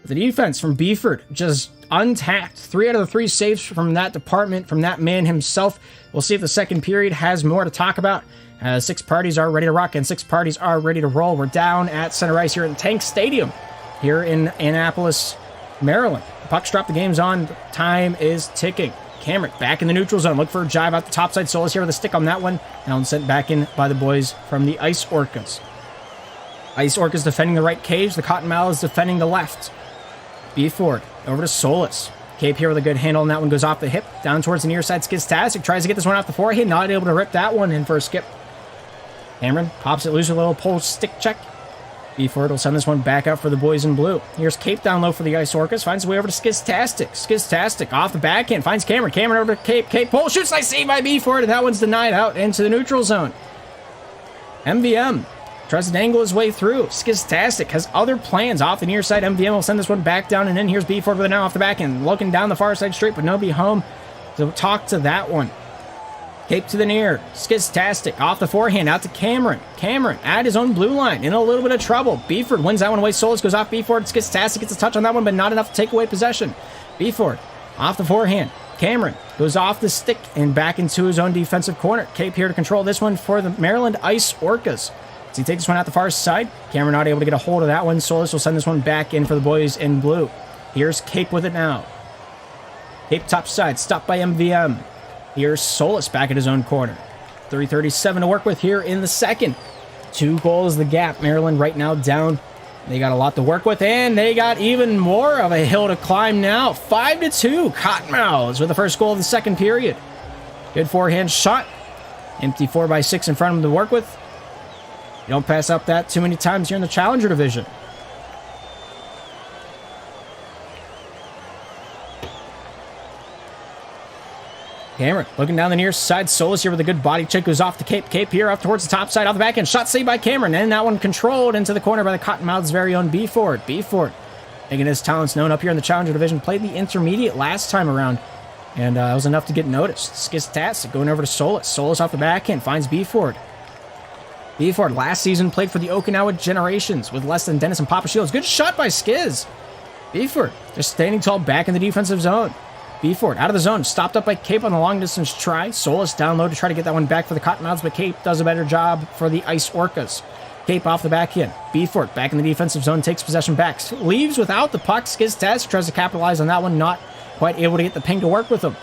The defense from Beeford just untapped. 3 out of the 3 saves from that department, from that man himself. We'll see if the second period has more to talk about. 6 parties are ready to rock and 6 parties are ready to roll. We're down at center ice here in Tank Stadium here in Annapolis, Maryland. The puck's dropped, the game's on, time is ticking. Cameron back in the neutral zone. Look for a jive out the top side. Solus here with a stick on that one. Now sent back in by the boys from the Ice Orcas. Ice Orcas defending the right cage. The Cottonmouth is defending the left. Beeford over to Solus. Cape here with a good handle, and that one goes off the hip. Down towards the near side. Skiztastic tries to get this one off the forehand. Not able to rip that one in for a skip. Cameron pops it loose, a little pull stick check. Beeford will send this one back out for the boys in blue. Here's Cape down low for the Ice Orcas. Finds his way over to Skiztastic. Skiztastic off the backhand. Finds Cameron. Cameron over to Cape. Cape pull. Shoots. Nice save by Beeford. And that one's denied out into the neutral zone. MVM tries to dangle his way through. Skiztastic has other plans off the near side. MVM will send this one back down and in. Here's Beeford with it now off the backhand. Looking down the far side straight, but nobody home to talk to that one. Cape to the near. Skiztastic off the forehand out to Cameron. Cameron at his own blue line in a little bit of trouble. Beeford wins that one away. Solus goes off Beeford. Skiztastic gets a touch on that one, but not enough to take away possession. Beeford off the forehand. Cameron goes off the stick and back into his own defensive corner. Cape here to control this one for the Maryland Ice Orcas. As he takes this one out the far side. Cameron not able to get a hold of that one. Solus will send this one back in for the boys in blue. Here's Cape with it now. Cape top side. Stopped by MVM. Here's Solus back at his own corner. 3:37 to work with here in the second. 2 goals the gap. Maryland right now down. They got a lot to work with, and they got even more of a hill to climb now. 5-2. Cottonmouths with the first goal of the second period. Good forehand shot. Empty 4x6 in front of him to work with. You don't pass up that too many times here in the Challenger Division. Cameron looking down the near side. Solus here with a good body check. Goes off the Cape. Cape here off towards the top side. Off the back end. Shot saved by Cameron. And that one controlled into the corner by the Cottonmouth's very own Beeford. Beeford making his talents known up here in the Challenger Division. Played the intermediate last time around. And that was enough to get noticed. Skiztastic going over to Solus. Solus off the back end. Finds Beeford. Beeford last season played for the Okinawa Generations with less than Dennis and Papa Shields. Good shot by Skiz. Beeford just standing tall back in the defensive zone. Beeford out of the zone, stopped up by Cape on the long distance try. Solus down low to try to get that one back for the Cottonmouths, but Cape does a better job for the Ice Orcas. Cape off the back end. Beeford back in the defensive zone, takes possession back. Leaves without the puck. Skiztastic tries to capitalize on that one, not quite able to get the ping to work with him.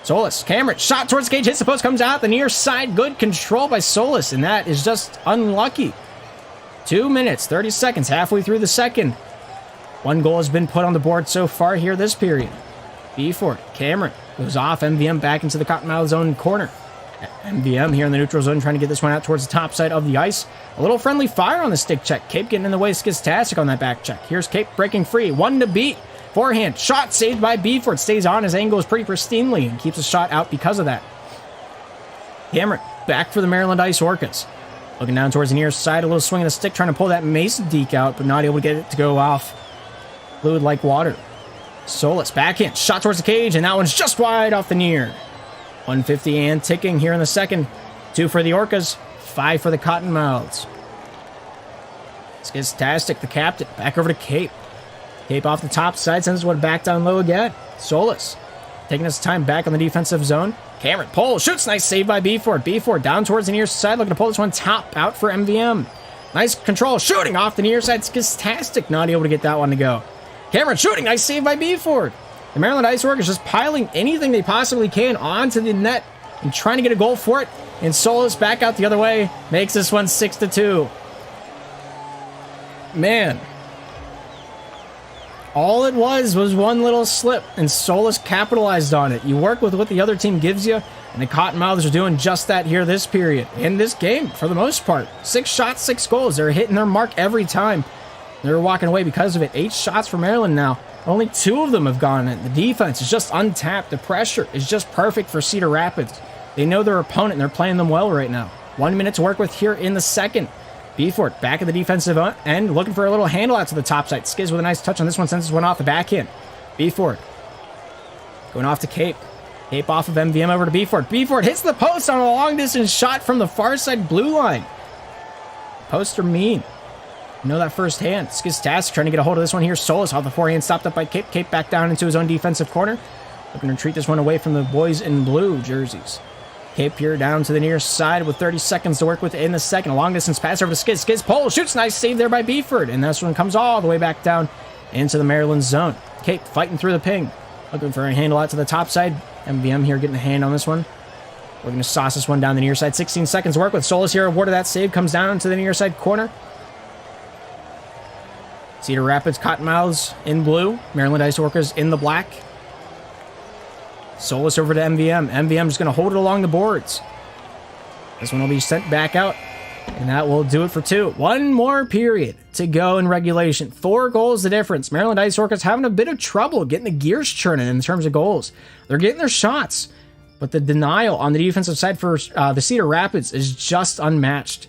Solus, Cameron, shot towards the cage, hits the post, comes out the near side. Good control by Solus, and that is just unlucky. 2 minutes, 30 seconds, halfway through the second. 1 goal has been put on the board so far here this period. Beeford, Cameron goes off. MVM back into the Cottonmouth zone corner. MVM here in the neutral zone trying to get this one out towards the top side of the ice. A little friendly fire on the stick check. Cape getting in the way. Skiztastic on that back check. Here's Cape breaking free. 1 to beat. Forehand shot saved by Beeford. Stays on. His angles pretty pristinely and keeps a shot out because of that. Cameron back for the Maryland Ice Orcas. Looking down towards the near side. A little swing of the stick trying to pull that Mason deke out, but not able to get it to go off. Fluid like water. Solus backhand, shot towards the cage, and that one's just wide off the near. 150 and ticking here in the second. 2 for the Orcas, 5 for the Cottonmouths. Skiztastic, the captain, back over to Cape. Cape off the top side, sends one back down low again. Solus taking his time back on the defensive zone. Cameron pulls, shoots, nice save by Beeford. Beeford down towards the near side, looking to pull this one top out for MVM. Nice control, shooting off the near side. Skiztastic not able to get that one to go. Cameron shooting, nice save by Beeford. The Maryland Ice Orcas just piling anything they possibly can onto the net and trying to get a goal for it. And Solus back out the other way, makes this one 6-2. Man. All it was one little slip, and Solus capitalized on it. You work with what the other team gives you, and the Cottonmouths are doing just that here this period. In this game, for the most part. 6 shots, 6 goals. They're hitting their mark every time. They're walking away because of it. 8 shots for Maryland now. Only 2 of them have gone in. The defense is just untapped. The pressure is just perfect for Cedar Rapids. They know their opponent, and they're playing them well right now. 1 minute to work with here in the second. Beeford back at the defensive end, looking for a little handle out to the top side. Skiz with a nice touch on this one, sends this one off the backhand. Beeford going off to Cape. Cape off of MVM over to Beeford. Beeford hits the post on a long distance shot from the far side blue line. Posts are mean. You know that firsthand. Skiztastic trying to get a hold of this one here. Solus off the forehand, stopped up by Cape. Cape back down into his own defensive corner. Looking to retreat this one away from the boys in blue jerseys. Cape here down to the near side with 30 seconds to work with in the second. A long distance pass over to Skiz. Skiz pole, shoots, nice save there by Beeford. And this one comes all the way back down into the Maryland zone. Cape fighting through the ping. Looking for a handle out to the top side. MVM here getting a hand on this one. We're going to sauce this one down the near side. 16 seconds to work with. Solus here awarded that save. Comes down into the near side corner. Cedar Rapids Cottonmouths in blue. Maryland Ice Orcas in the black. Solus over to MVM. MVM just going to hold it along the boards. This one will be sent back out, and that will do it for 2. 1 more period to go in regulation. 4 goals the difference. Maryland Ice Orcas having a bit of trouble getting the gears churning in terms of goals. They're getting their shots, but the denial on the defensive side for the Cedar Rapids is just unmatched.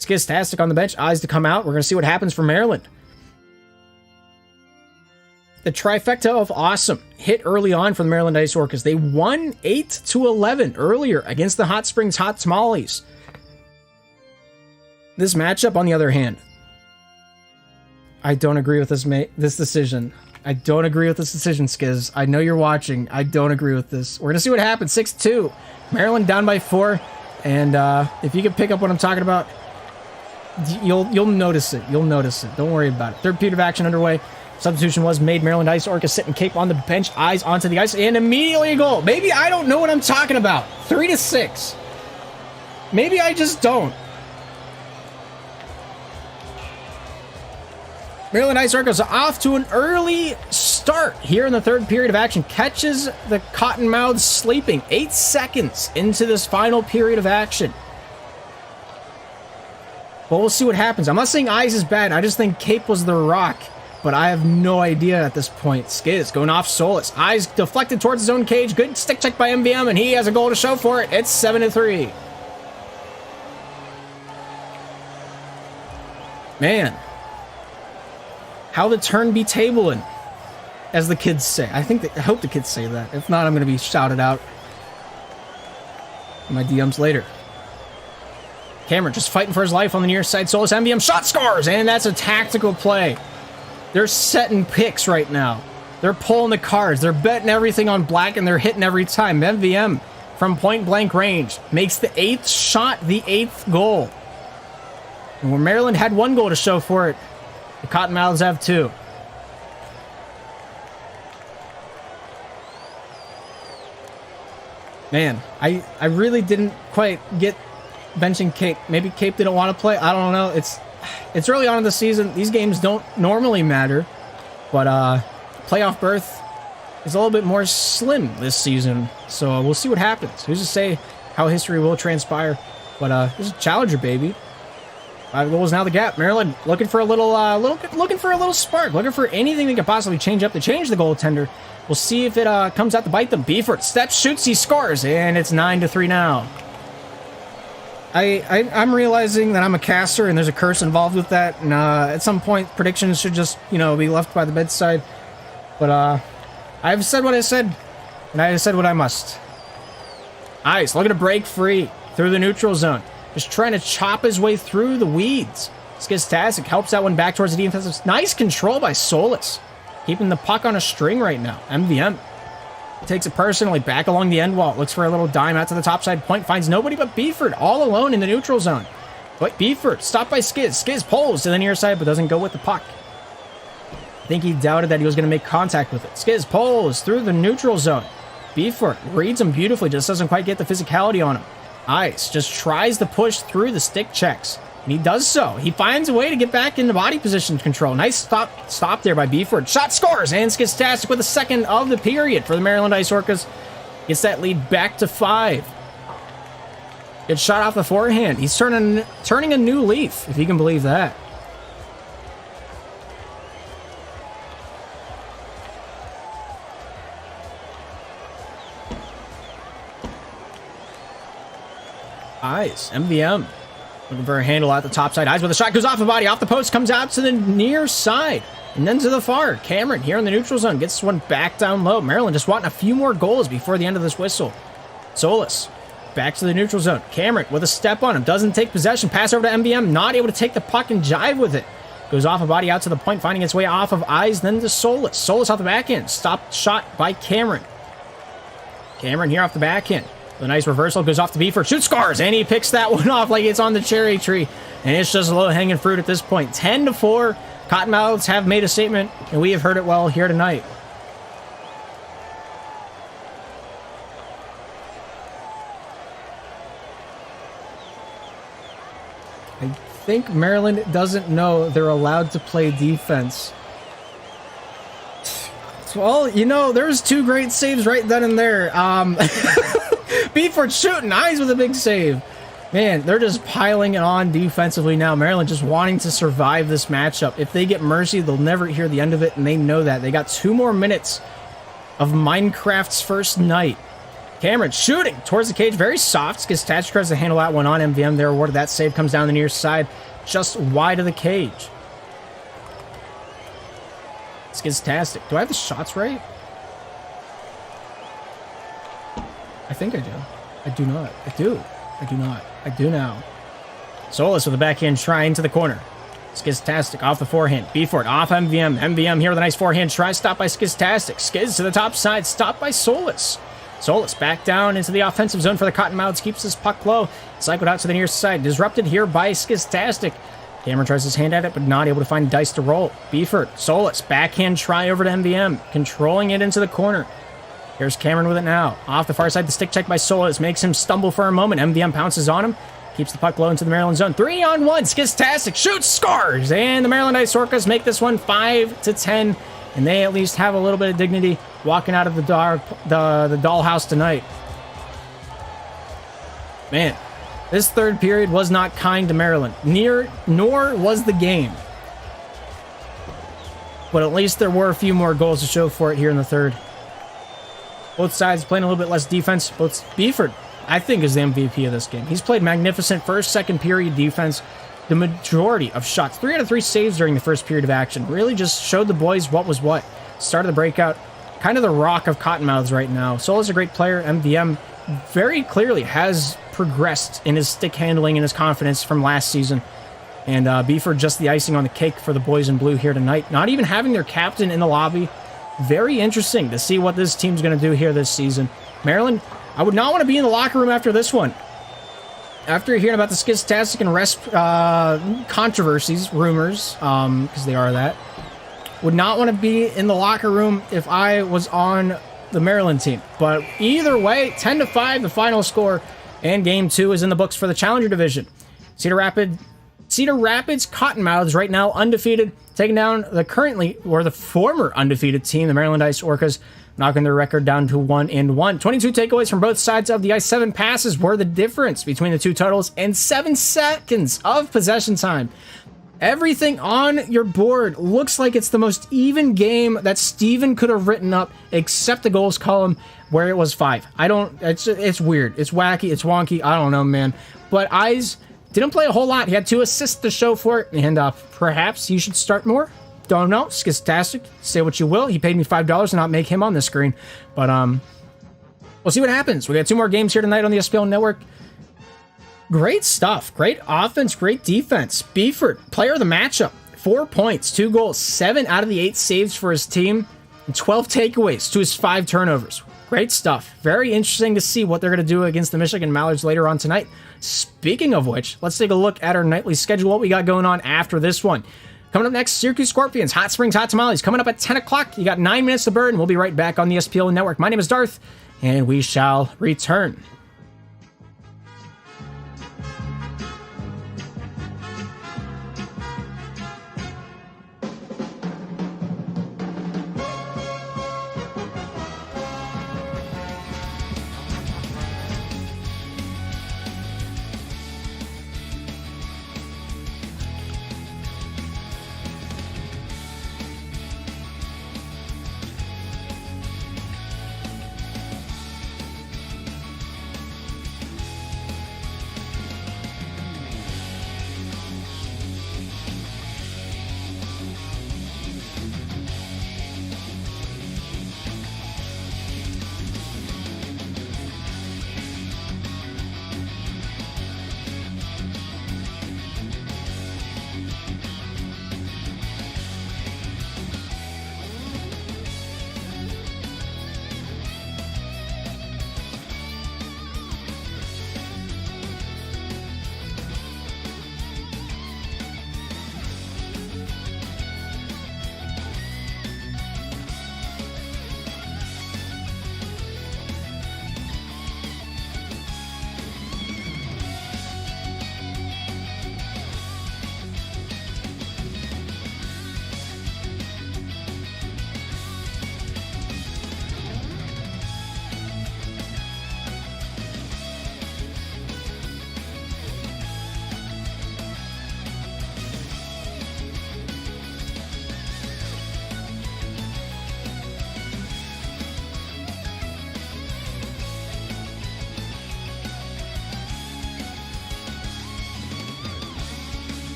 Skiztastic on the bench, eyes to come out. We're going to see what happens for Maryland. The trifecta of awesome hit early on for the Maryland Ice Orcas. They won 8-11 earlier against the Hot Springs Hot Tamales. This matchup, on the other hand, I don't agree with this decision. I don't agree with this decision, Skiz. I know you're watching. I don't agree with this. We're going to see what happens. 6-2. Maryland down by 4. And if you can pick up what I'm talking about, you'll notice it. You'll notice it. Don't worry about it. Third period of action underway. Substitution was made. Maryland Ice Orcas sitting Cape on the bench. Eyes onto the ice. And immediately a goal. Maybe I don't know what I'm talking about. 3-6. Maybe I just don't. Maryland Ice Orcas off to an early start here in the third period of action. Catches the Cottonmouths sleeping 8 seconds into this final period of action. Well, we'll see what happens. I'm not saying Eyes is bad. I just think Cape was the rock. But I have no idea at this point. Skiz going off Solus. Eyes deflected towards his own cage. Good stick check by MVM, and he has a goal to show for it. It's 7-3. Man. How the turn be tabling, as the kids say. I hope the kids say that. If not, I'm going to be shouted out in my DMs later. Cameron just fighting for his life on the near side. Solus MVM shot scores, and that's a tactical play. They're setting picks right now. They're pulling the cards. They're betting everything on black, and they're hitting every time. MVM from point-blank range makes the 8th shot the 8th goal. And where Maryland had 1 goal to show for it, the Cottonmouths have 2. Man, I really didn't quite get benching Cape. Maybe Cape didn't want to play. I don't know. It's early on in the season. These games don't normally matter, but playoff berth is a little bit more slim this season. So we'll see what happens. Who's to say how history will transpire? But this is a challenger, baby. 5 goals now the gap. Maryland looking for a little spark, looking for anything that could possibly change up to change the goaltender. We'll see if it comes out to bite them. Beeford steps, shoots, he scores, and it's 9-3 now. I'm realizing that I'm a caster and there's a curse involved with that, and at some point predictions should just, be left by the bedside. But I've said what I said, and I said what I must. Ice looking to break free through the neutral zone, just trying to chop his way through the weeds. Skiztastic helps that one back towards the defensive. Nice control by Solus, keeping the puck on a string right now. MVM takes it personally, back along the end wall. Looks for a little dime out to the top side point. Finds nobody but Beeford all alone in the neutral zone. But Beeford stopped by Skiz. Skiz pulls to the near side but doesn't go with the puck. I think he doubted that he was going to make contact with it. Skiz pulls through the neutral zone. Beeford reads him beautifully, just doesn't quite get the physicality on him. Ice just tries to push through the stick checks. And he does so. He finds a way to get back into body position control. Nice stop there by Beeford. Shot scores, and Skistastic with the second of the period for the Maryland Ice Orcas. Gets that lead back to 5. Good shot off the forehand. He's turning a new leaf, if you can believe that. Eyes, MVM. Looking for a handle out the top side. Eyes with a shot. Goes off the body. Off the post. Comes out to the near side. And then to the far. Cameron here in the neutral zone. Gets this one back down low. Maryland just wanting a few more goals before the end of this whistle. Solis. Back to the neutral zone. Cameron with a step on him. Doesn't take possession. Pass over to MVM. Not able to take the puck and jive with it. Goes off a body out to the point. Finding its way off of Eyes. Then to Solis. Solis off the back end. Stopped shot by Cameron. Cameron here off the back end. The nice reversal goes off to Beeford. Shoot scores, and he picks that one off like it's on the cherry tree. And it's just low-hanging fruit at this point. 10-4. Cottonmouths have made a statement, and we have heard it well here tonight. I think Maryland doesn't know they're allowed to play defense. Well, you know, there's 2 great saves right then and there. Beeford shooting. Eyes with a big save. Man, they're just piling it on defensively now. Maryland just wanting to survive this matchup. If they get mercy, they'll never hear the end of it, and they know that. They got 2 more minutes of Minecraft's first night. Cameron shooting towards the cage. Very soft. Skistastic tries to handle that one on MVM. They're awarded that save. Comes down the near side. Just wide of the cage. Skistastic. Do I have the shots right? I think I do. I do not. I do. I do not. I do now. Solis with a backhand try into the corner. Skistastic off the forehand. Beeford off MVM. MVM here with a nice forehand try. Stopped by Skistastic. Skids to the top side. Stopped by Solis. Solis back down into the offensive zone for the Cottonmouths. Keeps his puck low. Cycled out to the near side. Disrupted here by Skistastic. Cameron tries his hand at it, but not able to find dice to roll. Beeford. Solis. Backhand try over to MVM. Controlling it into the corner. Here's Cameron with it now. Off the far side, the stick check by Solis makes him stumble for a moment. MVM pounces on him. Keeps the puck low into the Maryland zone. 3-on-1. Skistastic shoots, scores! And the Maryland Ice Orcas make this one 5-10. And they at least have a little bit of dignity walking out of the dollhouse tonight. Man, this third period was not kind to Maryland. Nor was the game. But at least there were a few more goals to show for it here in the third. Both sides playing a little bit less defense. Beeford, I think, is the MVP of this game. He's played magnificent first, second period defense. The majority of shots, 3 out of 3 saves during the first period of action. Really just showed the boys what was what. Started the breakout. Kind of the rock of Cottonmouths right now. Solo's a great player. MVM very clearly has progressed in his stick handling and his confidence from last season. And Beeford just the icing on the cake for the boys in blue here tonight. Not even having their captain in the lobby. Very interesting to see what this team's going to do here this season. Maryland, I would not want to be in the locker room after this one. After hearing about the Skistastic and rest controversies, rumors, because they are that, would not want to be in the locker room if I was on the Maryland team. But either way, 10-5, the final score, and Game 2 is in the books for the Challenger Division. Cedar Rapids Cottonmouths right now undefeated, taking down the former undefeated team, the Maryland Ice Orcas, knocking their record down to 1-1. 22 takeaways from both sides of the ice. 7 passes were the difference between the two totals, and 7 seconds of possession time. Everything on your board looks like it's the most even game that Steven could have written up, except the goals column where it was 5. It's weird. It's wacky. It's wonky. I don't know, man. But Eyes didn't play a whole lot. He had 2 assists to show for it, and perhaps he should start more. Don't know. Skistastic. Say what you will. He paid me $5 to not make him on the screen. But we'll see what happens. We got 2 more games here tonight on the SPL Network. Great stuff. Great offense. Great defense. Beeford, player of the matchup. 4 points, 2 goals, 7 out of the 8 saves for his team, and 12 takeaways to his 5 turnovers. Great stuff. Very interesting to see what they're going to do against the Michigan Mallards later on tonight. Speaking of which, let's take a look at our nightly schedule, what we got going on after this one. Coming up next, Syracuse Scorpions, Hot Springs Hot Tamales. Coming up at 10 o'clock. You got 9 minutes to burn. We'll be right back on the SPL Network. My name is Darth, and we shall return.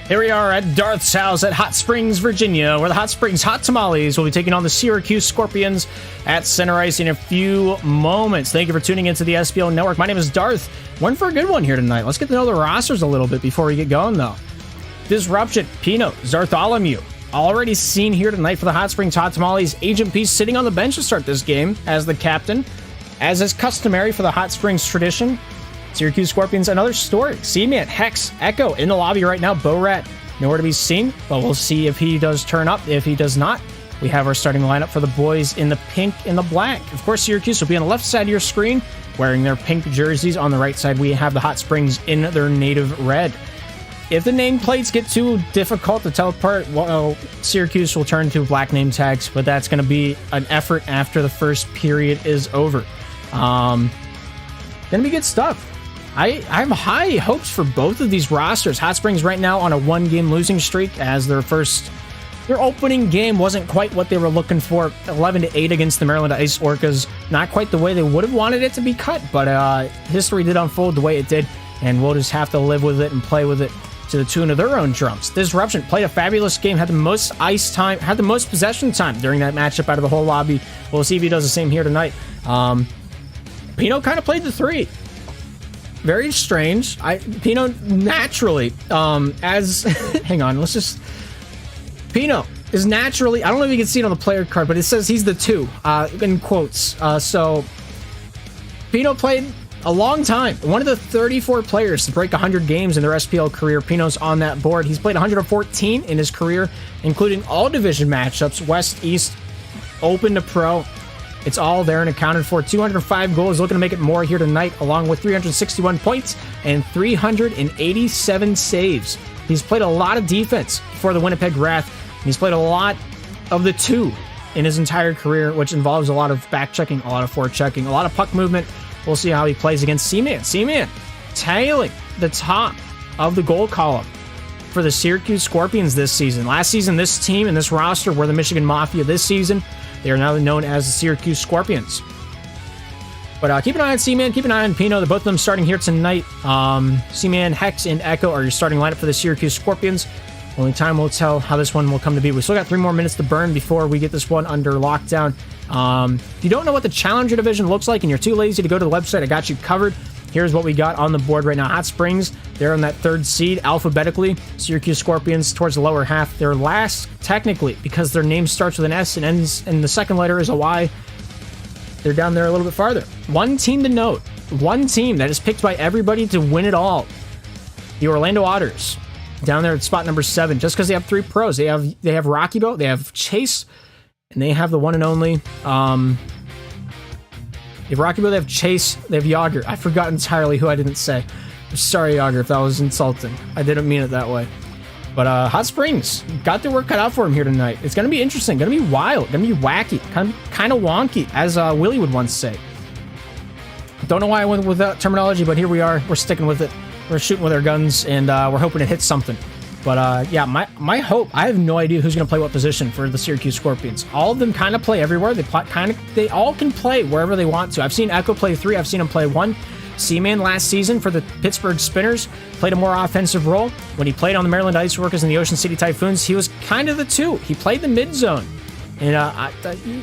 Here we are at Darth's house at Hot Springs, Virginia, where the Hot Springs Hot Tamales will be taking on the Syracuse Scorpions at center ice in a few moments. Thank you for tuning into the SPL Network. My name is Darth. One for a good one here tonight. Let's get to know the rosters a little bit before we get going, though. Disruption, Pino, Zartholomew. Already seen here tonight for the Hot Springs Hot Tamales. Agent P sitting on the bench to start this game as the captain. As is customary for the Hot Springs tradition, Syracuse Scorpions, another story. Seaman, Hex, Echo in the lobby right now. Borat, nowhere to be seen, but we'll see if he does turn up. If he does not, we have our starting lineup for the boys in the pink and the black. Of course, Syracuse will be on the left side of your screen, wearing their pink jerseys. On the right side, we have the Hot Springs in their native red. If the nameplates get too difficult to tell apart, well, Syracuse will turn to black name tags, but that's going to be an effort after the first period is over. Gonna be good stuff. I have high hopes for both of these rosters. Hot Springs right now on a one-game losing streak as their opening game wasn't quite what they were looking for. 11-8 against the Maryland Ice Orcas. Not quite the way they would have wanted it to be cut, but history did unfold the way it did, and we'll just have to live with it and play with it to the tune of their own drums. Disruption played a fabulous game, had the most ice time, had the most possession time during that matchup out of the whole lobby. We'll see if he does the same here tonight. Pino kind of played the three. Very strange. Pino naturally, hang on, Pino is naturally, I don't know if you can see it on the player card, but it says he's the 2, in quotes. So, Pino played a long time. One of the 34 players to break 100 games in their SPL career. Pino's on that board. He's played 114 in his career, including all division matchups, West, East, Open to Pro. It's all there and accounted for. 205 goals, looking to make it more here tonight, along with 361 points and 387 saves. He's played a lot of defense for the Winnipeg Wrath. He's played a lot of the 2 in his entire career, which involves a lot of back-checking, a lot of forechecking, a lot of puck movement. We'll see how he plays against Seaman. Seaman tailing the top of the goal column for the Syracuse Scorpions this season. Last season, this team and this roster were the Michigan Mafia. This season, they are now known as the Syracuse Scorpions. But keep an eye on Seaman, keep an eye on Pino. They're both of them starting here tonight. Seaman, Hex, and Echo are your starting lineup for the Syracuse Scorpions. Only time will tell how this one will come to be. We still got 3 more minutes to burn before we get this one under lockdown. If you don't know what the Challenger Division looks like and you're too lazy to go to the website, I got you covered. Here's what we got on the board right now. Hot Springs, they're on that 3rd seed alphabetically. Syracuse Scorpions towards the lower half. They're last technically because their name starts with an S and ends, and the second letter is a Y. They're down there a little bit farther. One team to note. One team that is picked by everybody to win it all. The Orlando Otters. Down there at spot number 7. Just because they have 3 pros. They have Rocky Boat, they have Chase, and they have the one and only. They have Rocky Boat, they have Chase, they have Yager. I forgot entirely who I didn't say. I'm sorry, Yager, if that was insulting. I didn't mean it that way. But Hot Springs got their work cut out for him here tonight. It's going to be interesting, going to be wild, going to be wacky, kind of wonky, as Willie would once say. Don't know why I went with that terminology, but here we are. We're sticking with it. We're shooting with our guns, and we're hoping it hits something. But yeah, my hope, I have no idea who's going to play what position for the Syracuse Scorpions. All of them kind of play everywhere. They all can play wherever they want to. I've seen Echo play 3. I've seen him play 1. Seaman last season for the Pittsburgh Spinners played a more offensive role. When he played on the Maryland Ice Workers and the Ocean City Typhoons, he was kind of the 2. He played the mid zone. And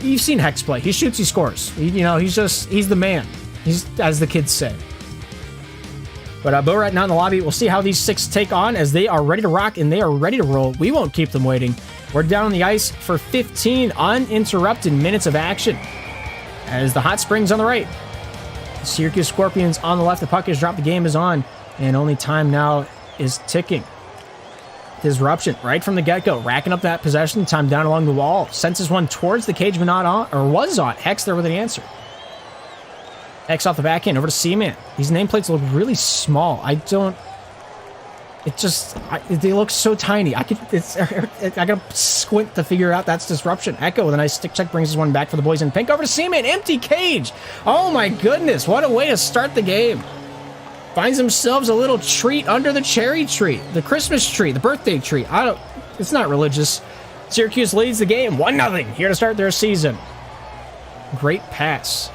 you've seen Hex play. He shoots, he scores. He's the man. He's, as the kids say. But Bo right now in the lobby, we'll see how these 6 take on as they are ready to rock and they are ready to roll. We won't keep them waiting. We're down on the ice for 15 uninterrupted minutes of action. As the Hot Springs on the right, the Syracuse Scorpions on the left. The puck is dropped, the game is on, and only time now is ticking. Disruption right from the get-go, racking up that possession time down along the wall. Senses one towards the cage, but not on, or was on. Hex there with an answer. X off the backhand over to Seaman. These nameplates look really small. They look so tiny. I gotta squint to figure out that's Disruption. Echo with a nice stick check brings this one back for the boys in pink. Over to Seaman, empty cage. Oh my goodness, what a way to start the game. Finds themselves a little treat under the cherry tree, the Christmas tree, the birthday tree. It's not religious. Syracuse leads the game 1-0 here to start their season. Great pass.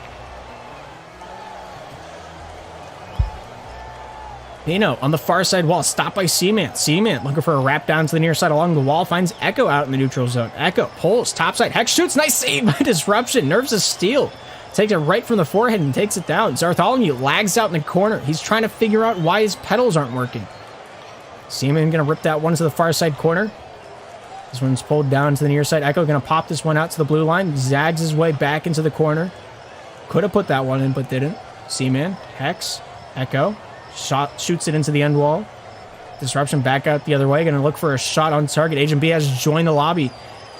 Pino on the far side wall, stopped by C-Man. C-Man looking for a wrap down to the near side along the wall, finds Echo out in the neutral zone. Echo pulls, top side, Hex shoots, nice save by Disruption, nerves of steel. Takes it right from the forehead and takes it down. Zartholomew lags out in the corner. He's trying to figure out why his pedals aren't working. C-Man gonna rip that one to the far side corner. This one's pulled down to the near side. Echo gonna pop this one out to the blue line, zags his way back into the corner. Could have put that one in, but didn't. C-Man, Hex, Echo. Shoots it into the end wall. Disruption back out the other way. Going to look for a shot on target. Agent B has joined the lobby.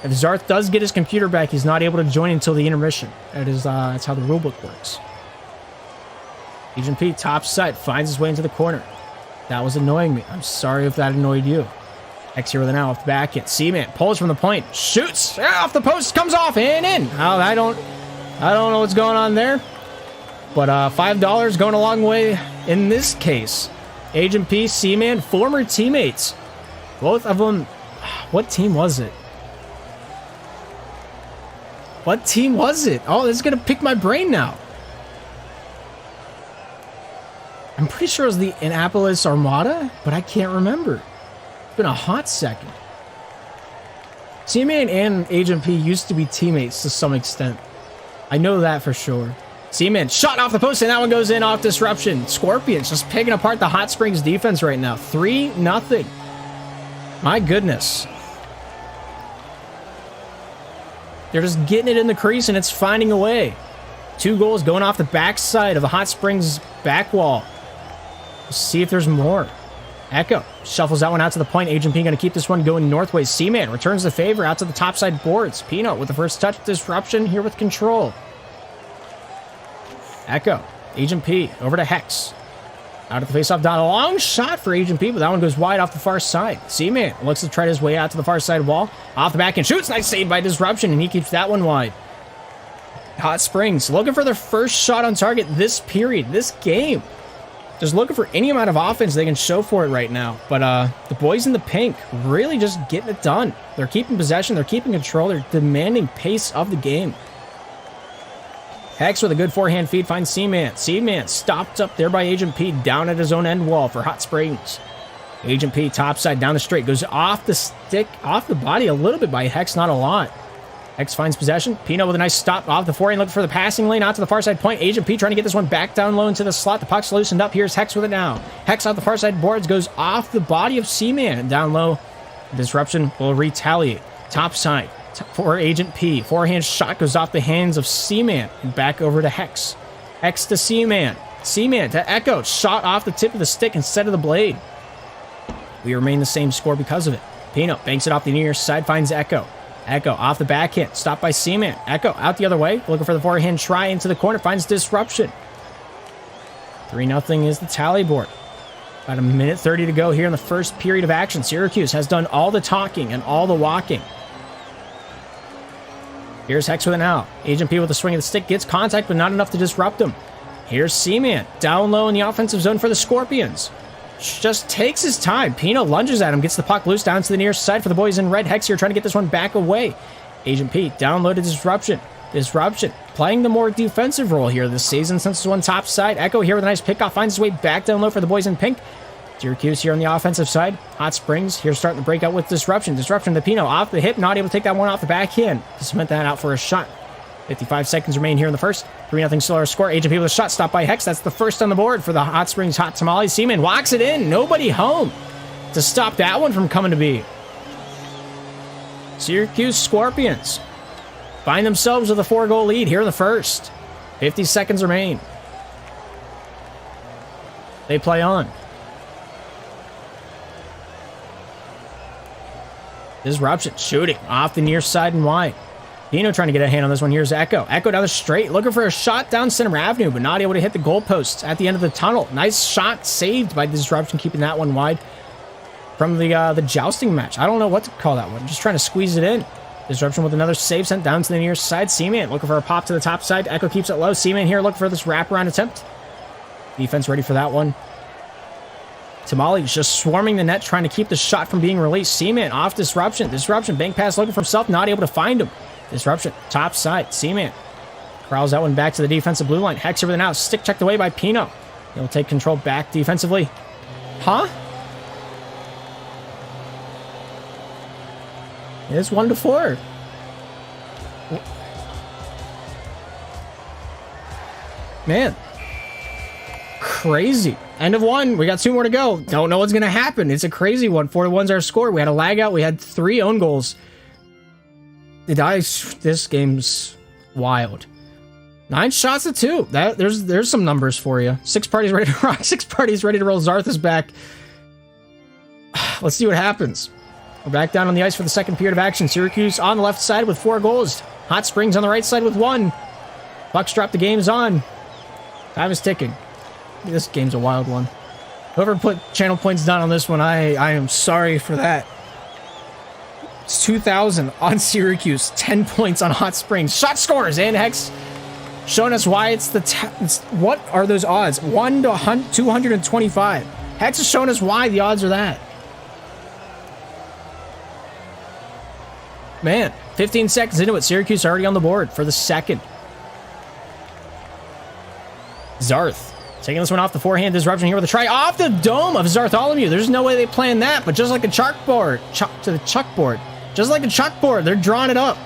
If Zarth does get his computer back, he's not able to join until the intermission. That's how the rulebook works. Agent P, top side, finds his way into the corner. That was annoying me. I'm sorry if that annoyed you. X here with an out off the back hit. C-Man pulls from the point. Shoots off the post. Comes off and in. Oh, I don't know what's going on there. But $5 going a long way in this case. Agent P, C-Man, former teammates. Both of them. What team was it? What team was it? Oh, this is going to pick my brain now. I'm pretty sure it was the Annapolis Armada, but I can't remember. It's been a hot second. C-Man and Agent P used to be teammates to some extent. I know that for sure. C-Man shot off the post, and that one goes in off Disruption. Scorpions just picking apart the Hot Springs defense right now. 3-0. My goodness. They're just getting it in the crease, and it's finding a way. 2 goals going off the backside of the Hot Springs back wall. Let's see if there's more. Echo shuffles that one out to the point. Agent P going to keep this one going northways. C-Man returns the favor out to the topside boards. Pino with the first touch. Disruption here with control. Echo, Agent P, over to Hex. Out of the face-off dot. A long shot for Agent P, but that one goes wide off the far side. C-Man looks to try his way out to the far side wall. Off the back and shoots. Nice save by Disruption, and he keeps that one wide. Hot Springs looking for their first shot on target this period, this game. Just looking for any amount of offense they can show for it right now. But the boys in the pink really just getting it done. They're keeping possession. They're keeping control. They're demanding pace of the game. Hex with a good forehand feed finds C-Man. C-Man stopped up there by Agent P down at his own end wall for Hot Springs. Agent P topside down the straight. Goes off the stick, off the body a little bit by Hex, not a lot. Hex finds possession. Pino with a nice stop off the forehand, looking for the passing lane out to the far side point. Agent P trying to get this one back down low into the slot. The puck's loosened up. Here's Hex with it now. Hex out the far side boards, goes off the body of C-Man and down low. Disruption will retaliate. Top side for Agent P. Forehand shot goes off the hands of C-Man and back over to Hex. Hex to C-Man. C-Man to Echo. Shot off the tip of the stick instead of the blade. We remain the same score because of it. Pino banks it off the near side, finds Echo. Echo off the backhand, stopped by C-Man. Echo out the other way, looking for the forehand try into the corner, finds Disruption. 3-0 is the tally board. About a minute 30 to go here in the first period of action. Syracuse has done all the talking and all the walking. Here's Hex with an out. Agent P with a swing of the stick, gets contact, but not enough to disrupt him. Here's C-Man, down low in the offensive zone for the Scorpions. Just takes his time. Pino lunges at him, gets the puck loose down to the near side for the boys in red. Hex here trying to get this one back away. Agent P down low to Disruption. Disruption playing the more defensive role here this season since it's one top side. Echo here with a nice pickoff, finds his way back down low for the boys in pink. Syracuse here on the offensive side. Hot Springs here starting to break out with Disruption. Disruption to Pino off the hip, not able to take that one off the backhand. To cement that out for a shot. 55 seconds remain here in the first. 3-0 still our score. Agent P with a shot stopped by Hex. That's the first on the board for the Hot Springs Hot Tamales. Seaman walks it in. Nobody home to stop that one from coming to be. Syracuse Scorpions find themselves with a 4-goal lead here in the first. 50 seconds remain. They play on. Disruption shooting off the near side and wide. Pino trying to get a hand on this one. Here's Echo. Echo down the straight, looking for a shot down Center Avenue, but not able to hit the goalposts at the end of the tunnel. Nice shot saved by Disruption, keeping that one wide from the jousting match. I don't know what to call that one. Just trying to squeeze it in. Disruption with another save sent down to the near side. Seaman looking for a pop to the top side. Echo keeps it low. Seaman here looking for this wraparound attempt. Defense ready for that one. Tamales just swarming the net, trying to keep the shot from being released. Seaman off Disruption. Disruption bank pass looking for himself, not able to find him. Disruption, top side, Seaman crawls that one back to the defensive blue line. Hex over the now, stick checked away by Pino. He'll take control back defensively. Huh? It's 1-4. Man. Crazy. End of 1. We got 2 more to go. Don't know what's going to happen. It's a crazy one. 4-1's our score. We had a lag out. We had 3 own goals. This game's wild. 9 shots to 2. There's some numbers for you. 6 parties ready to rock. 6 parties ready to roll. Zarth is back. Let's see what happens. We're back down on the ice for the second period of action. Syracuse on the left side with 4 goals. Hot Springs on the right side with 1. Bucks drop. The game's on. Time is ticking. This game's a wild one. Whoever put channel points down on this one, I am sorry for that. It's 2,000 on Syracuse. 10 points on Hot Springs. Shot scores, and Hex showing us why it's what are those odds? 1 to 225. Hex is showing us why the odds are that. Man, 15 seconds into it, Syracuse already on the board for the second. Zarth taking this one off the forehand disruption here with a try off the dome of Zartholomew. There's no way they planned that, but just like a chalkboard, just like a chalkboard, they're drawing it up.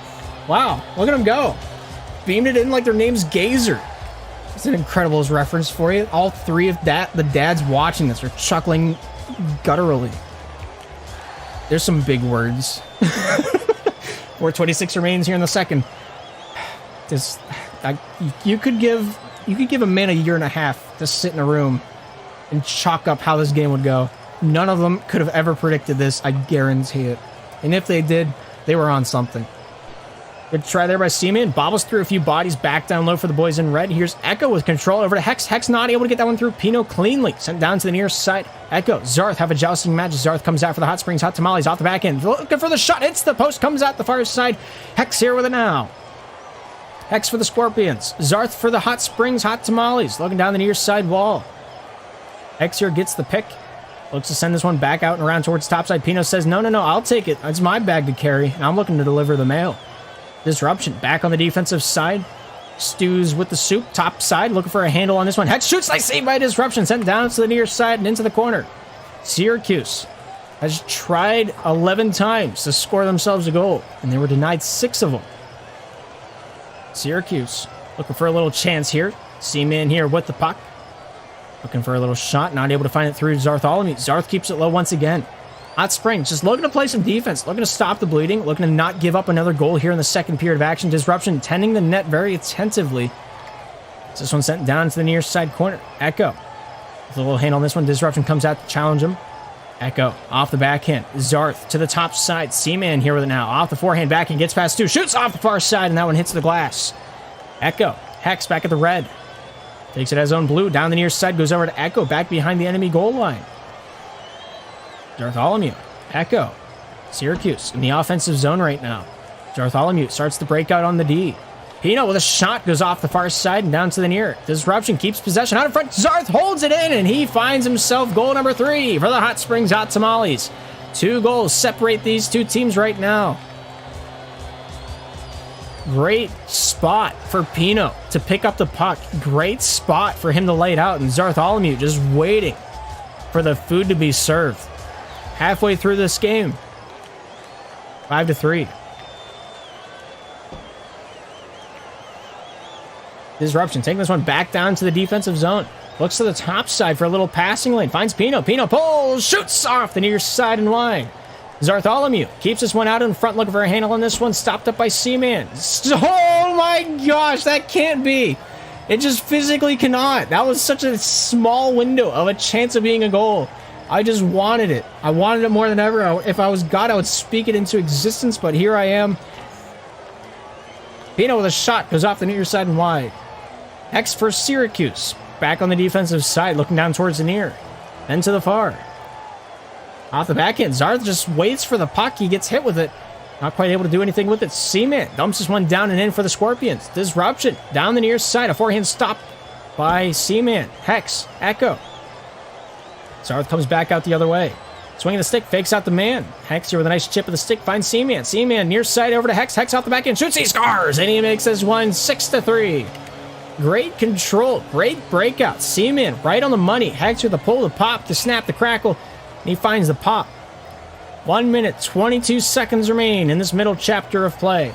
Wow, look at them go. Beamed it in like their name's Gazer. It's an incredible reference for you. All 3 of the dads watching this are chuckling gutturally. There's some big words. 4:26 remains here in the second. You could give a man a year and a half to sit in a room and chalk up how this game would go. None of them could have ever predicted this, I guarantee it. And if they did, they were on something. Good try there by Seaman. Bobbles through a few bodies back down low for the boys in red. Here's Echo with control over to Hex. Hex not able to get that one through. Pino cleanly sent down to the near side. Echo, Zarth have a jousting match. Zarth comes out for the Hot Springs Hot Tamales off the back end. Looking for the shot. Hits the post. Comes out the far side. Hex here with it now. Hex for the Scorpions. Zarth for the Hot Springs Hot Tamales. Looking down the near side wall. Hex here gets the pick. Looks to send this one back out and around towards topside. Pino says, no, I'll take it. It's my bag to carry. And I'm looking to deliver the mail. Disruption back on the defensive side. Stews with the soup. Top side looking for a handle on this one. Hex shoots like saved by Disruption. Sent down to the near side and into the corner. Syracuse has tried 11 times to score themselves a goal. And they were denied 6 of them. Syracuse looking for a little chance here. Seaman here with the puck. Looking for a little shot. Not able to find it through Zartholomew. Zarth keeps it low once again. Hot Springs just looking to play some defense. Looking to stop the bleeding. Looking to not give up another goal here in the second period of action. Disruption tending the net very attentively. This one sent down to the near side corner. Echo with a little hand on this one. Disruption comes out to challenge him. Echo off the backhand. Zarth to the top side. Seaman here with it now. Off the forehand backhand. Gets past 2. Shoots off the far side and that one hits the glass. Echo. Hex back at the red. Takes it as own blue. Down the near side. Goes over to Echo. Back behind the enemy goal line. Zartholomew. Echo. Syracuse in the offensive zone right now. Zartholomew starts the breakout on the D. Pino with a shot goes off the far side and down to the near. Disruption keeps possession out in front. Zarth holds it in and he finds himself goal number 3 for the Hot Springs Hot Tamales. 2 goals separate these 2 teams right now. Great spot for Pino to pick up the puck. Great spot for him to lay it out. And Zartholomew just waiting for the food to be served. Halfway through this game. 5-3. Disruption taking this one back down to the defensive zone. Looks to the top side for a little passing lane. Finds Pino. Pino pulls. Shoots off the near side and wide. Zartholomew keeps this one out in front. Looking for a handle on this one. Stopped up by Seaman. Oh my gosh. That can't be. It just physically cannot. That was such a small window of a chance of being a goal. I just wanted it. I wanted it more than ever. If I was God, I would speak it into existence, but here I am. Pino with a shot goes off the near side and wide. Hex for Syracuse. Back on the defensive side, looking down towards the near. Then to the far. Off the backhand, Zarth just waits for the puck. He gets hit with it. Not quite able to do anything with it. Seaman dumps this one down and in for the Scorpions. Disruption down the near side. A forehand stop by Seaman. Hex. Echo. Zarth comes back out the other way. Swinging the stick, fakes out the man. Hex here with a nice chip of the stick, finds Seaman. Seaman near side over to Hex. Hex off the back end, shoots, he scores! And he makes this one 6-3. Great control. Great breakout. Seaman right on the money. Hex with the pull, the pop, the snap, the crackle. And he finds the pop. 1 minute, 22 seconds remain in this middle chapter of play.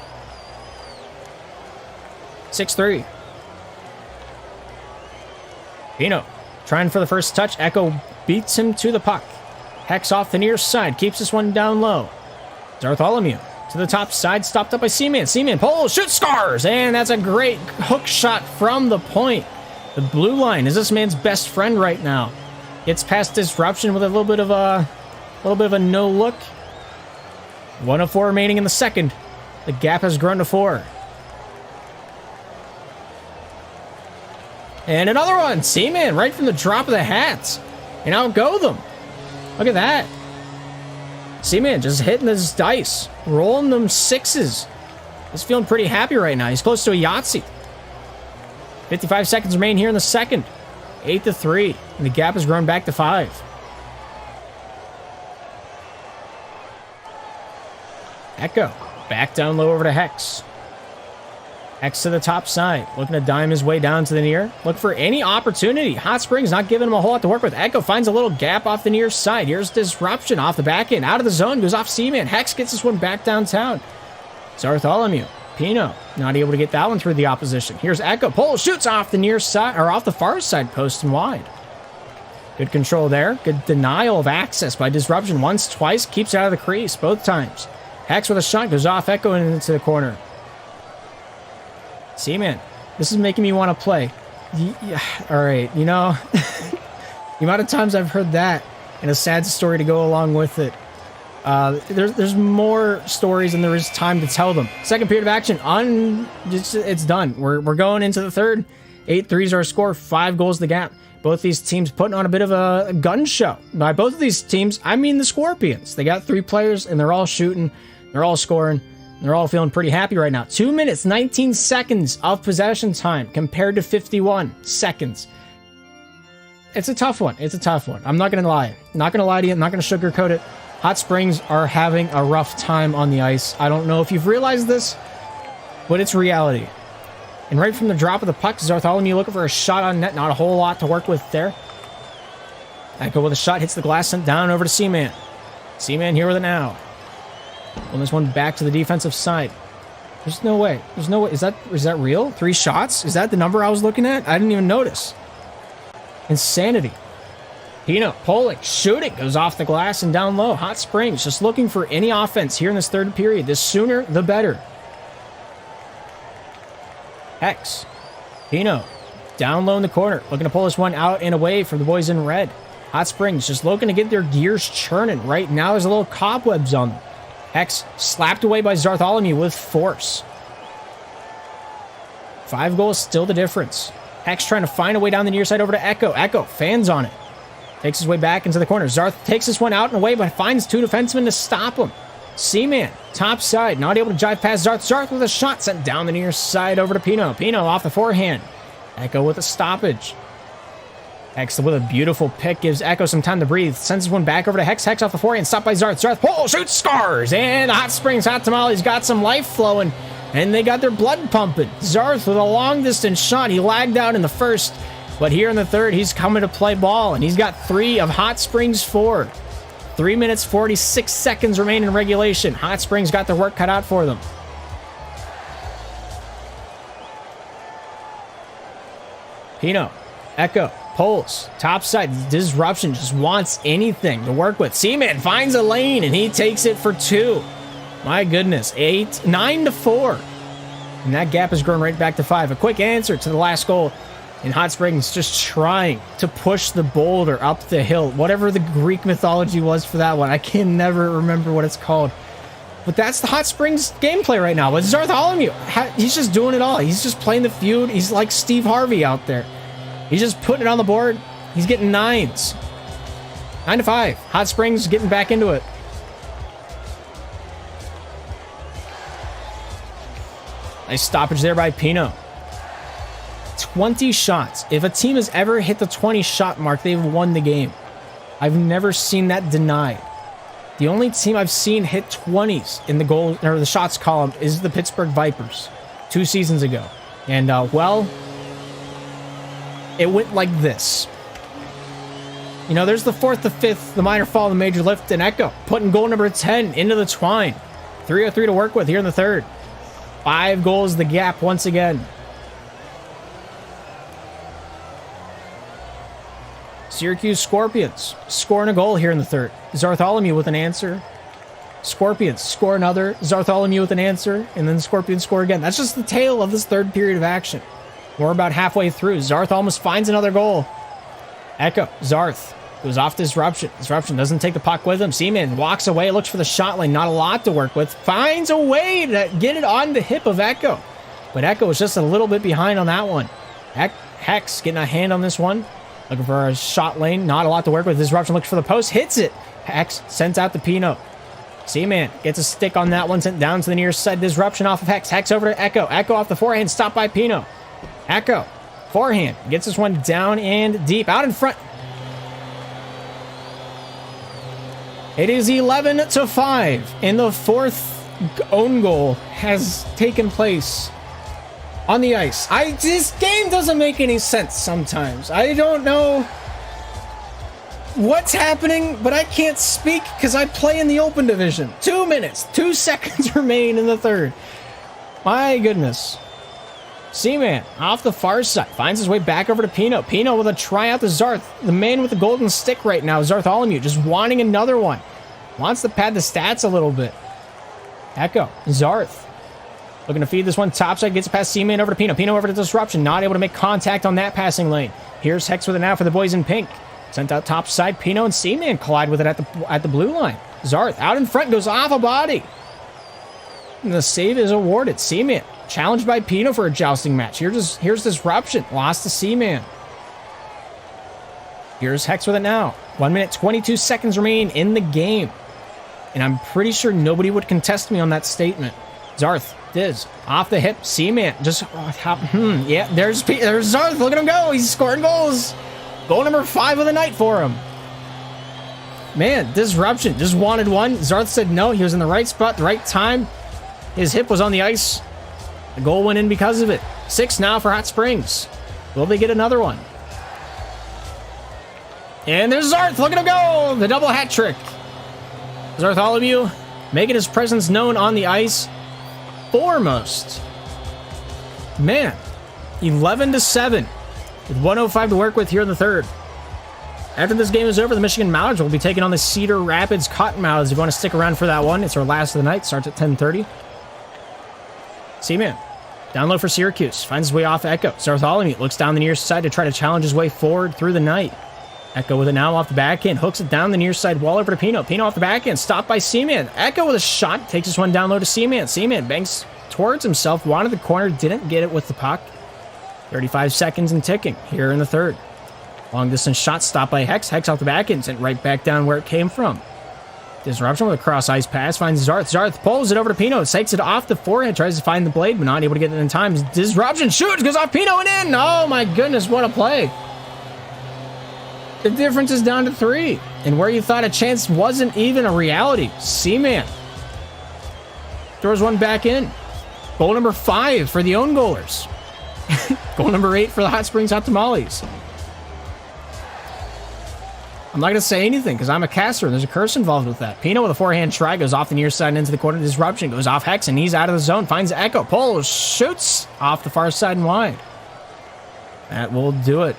6-3. Pino trying for the first touch. Echo beats him to the puck. Hex off the near side. Keeps this one down low. Bartholomew to the top side. Stopped up by Seaman. Seaman pulls, shoots, scores! And that's a great hook shot from the point. The blue line is this man's best friend right now. Gets past disruption with a little bit of a no look. 1:04 remaining in the second. The gap has grown to 4. And another one. Seaman right from the drop of the hats. And outgo them. Look at that. Seaman just hitting his dice. Rolling them 6s. He's feeling pretty happy right now. He's close to a Yahtzee. 55 seconds remain here in the second. 8-3. And the gap has grown back to 5. Echo. Back down low over to Hex. Hex to the top side. Looking to dime his way down to the near. Look for any opportunity. Hot Springs not giving him a whole lot to work with. Echo finds a little gap off the near side. Here's disruption off the back end. Out of the zone. Goes off Seaman. Hex gets this one back downtown. Bartholomew. Pino. Not able to get that one through the opposition. Here's Echo. Pull. Shoots off the near side. Or off the far side post and wide. Good control there. Good denial of access by disruption. Once, twice. Keeps it out of the crease. Both times. Hex with a shot. Goes off Echo and into the corner. Seaman, this is making me want to play. Yeah, all right, you know, the amount of times I've heard that and a sad story to go along with it. There's more stories than there is time to tell them. Second period of action, it's done. We're going into the third. 8-3 is our score, 5 goals the gap. Both these teams putting on a bit of a gun show. By both of these teams, I mean the Scorpions. They got 3 players and they're all shooting, they're all scoring. They're all feeling pretty happy right now. 2 minutes, 19 seconds of possession time compared to 51 seconds. It's a tough one. It's a tough one. I'm not going to lie. Not going to lie to you. I'm not going to sugarcoat it. Hot Springs are having a rough time on the ice. I don't know if you've realized this, but it's reality. And right from the drop of the puck, Bartholomew looking for a shot on net. Not a whole lot to work with there. Echo with a shot, hits the glass, sent down over to Seaman. Seaman here with it now. Pulling this one back to the defensive side. There's no way. There's no way. Is that real? 3 shots? Is that the number I was looking at? I didn't even notice. Insanity. Pino, pulling, shooting. Goes off the glass and down low. Hot Springs just looking for any offense here in this third period. The sooner, the better. Hex. Pino, down low in the corner. Looking to pull this one out and away from the boys in red. Hot Springs just looking to get their gears churning. Right now there's a little cobwebs on them. Hex slapped away by Bartholomew with force. 5 goals, still the difference. Hex trying to find a way down the near side over to Echo. Echo fans on it. Takes his way back into the corner. Zarth takes this one out and away, but finds 2 defensemen to stop him. Seaman, top side, not able to drive past Zarth. Zarth with a shot sent down the near side over to Pino. Pino off the forehand. Echo with a stoppage. Hex with a beautiful pick, gives Echo some time to breathe. Sends this one back over to Hex. Hex off the forehand, stopped by Zarth. Zarth, pull, shoots, scores! And the Hot Springs Hot Tamales got some life flowing, and they got their blood pumping. Zarth with a long-distance shot. He lagged out in the first, but here in the third, he's coming to play ball, and he's got 3 of Hot Springs' 4. 3 minutes, 46 seconds remain in regulation. Hot Springs got their work cut out for them. Pino, Echo, pulls, top side, disruption, just wants anything to work with. Seaman finds a lane and he takes it for 2. My goodness, 9-4. And that gap has grown right back to 5. A quick answer to the last goal. And Hot Springs just trying to push the boulder up the hill. Whatever the Greek mythology was for that one. I can never remember what it's called. But that's the Hot Springs gameplay right now. But Bartholomew, he's just doing it all. He's just playing the feud. He's like Steve Harvey out there. He's just putting it on the board. He's getting 9s. 9-5. Hot Springs getting back into it. Nice stoppage there by Pino. 20 shots. If a team has ever hit the 20 shot mark, they've won the game. I've never seen that denied. The only team I've seen hit 20s in the goal or the shots column is the Pittsburgh Vipers 2 seasons ago. And well, it went like this. You know, there's the fourth, the fifth, the minor fall, the major lift, and Echo putting goal number 10 into the twine. 303 to work with here in the third. 5 goals the gap once again. Syracuse Scorpions scoring a goal here in the third. Zartholomew with an answer. Scorpions score another. Zartholomew with an answer. And then the Scorpions score again. That's just the tail of this third period of action. We're about halfway through. Zarth almost finds another goal. Echo. Zarth goes off Disruption. Disruption doesn't take the puck with him. Seaman walks away, looks for the shot lane. Not a lot to work with. Finds a way to get it on the hip of Echo. But Echo is just a little bit behind on that one. Hex getting a hand on this one. Looking for a shot lane. Not a lot to work with. Disruption looks for the post. Hits it. Hex sends out the Pino. Seaman gets a stick on that one. Sent down to the near side. Disruption off of Hex. Hex over to Echo. Echo off the forehand. Stopped by Pino. Echo. Forehand. Gets this one down and deep. Out in front. It is 11-5. And the fourth own goal has taken place on the ice. This game doesn't make any sense sometimes. I don't know what's happening, but I can't speak because I play in the open division. 2 minutes, 2 seconds remain in the third. My goodness. Seaman off the far side finds his way back over to Pino. Pino with a try out to Zarth. The man with the golden stick right now, Zartholomew, just wanting another one. Wants to pad the stats a little bit. Echo, Zarth. Looking to feed this one topside, gets past Seaman over to Pino. Pino over to Disruption, not able to make contact on that passing lane. Here's Hex with it now for the boys in pink. Sent out topside, Pino and Seaman collide with it at the blue line. Zarth out in front, goes off a body. And the save is awarded. Seaman challenged by Pino for a jousting match. Here's Disruption, lost to Seaman. Here's Hex with it now. 1 minute, 22 seconds remain in the game. And I'm pretty sure nobody would contest me on that statement. Zarth, Diz, off the hip, Seaman, just, yeah, there's Zarth, look at him go, he's scoring goals. Goal number 5 of the night for him. Man, Disruption, just wanted one. Zarth said no, he was in the right spot, the right time. His hip was on the ice. The goal went in because of it. 6 now for Hot Springs. Will they get another one? And there's Zarth, look at him go, the double hat trick. Zartholomew making his presence known on the ice. Foremost. Man, 11-7 with 1:05 to work with here in the third. After this game is over, the Michigan Mallards will be taking on the Cedar Rapids Cottonmouths. If you want to stick around for that one, it's our last of the night. Starts at 10:30. Seaman, down low for Syracuse. Finds his way off Echo. Zartholomew looks down the near side to try to challenge his way forward through the night. Echo with it now off the backhand. Hooks it down the near side wall over to Pino. Pino off the backhand. Stopped by Seaman. Echo with a shot. Takes this one down low to Seaman. Seaman banks towards himself. Wanted the corner. Didn't get it with the puck. 35 seconds and ticking here in the third. Long distance shot stopped by Hex. Hex off the backhand. Sent right back down where it came from. Disruption with a cross ice pass. Finds Zarth. Zarth pulls it over to Pino. Takes it off the forehead. Tries to find the blade, but not able to get it in time. Disruption shoots. Goes off Pino and in. Oh my goodness. What a play. The difference is down to 3. And where you thought a chance wasn't even a reality, Seaman throws one back in. Goal number 5 for the own goalers. Goal number 8 for the Hot Springs Hot Tamales. I'm not going to say anything because I'm a caster and there's a curse involved with that. Pino with a forehand try goes off the near side and into the corner. Disruption goes off Hex and he's out of the zone. Finds Echo. Polo shoots off the far side and wide. That will do it.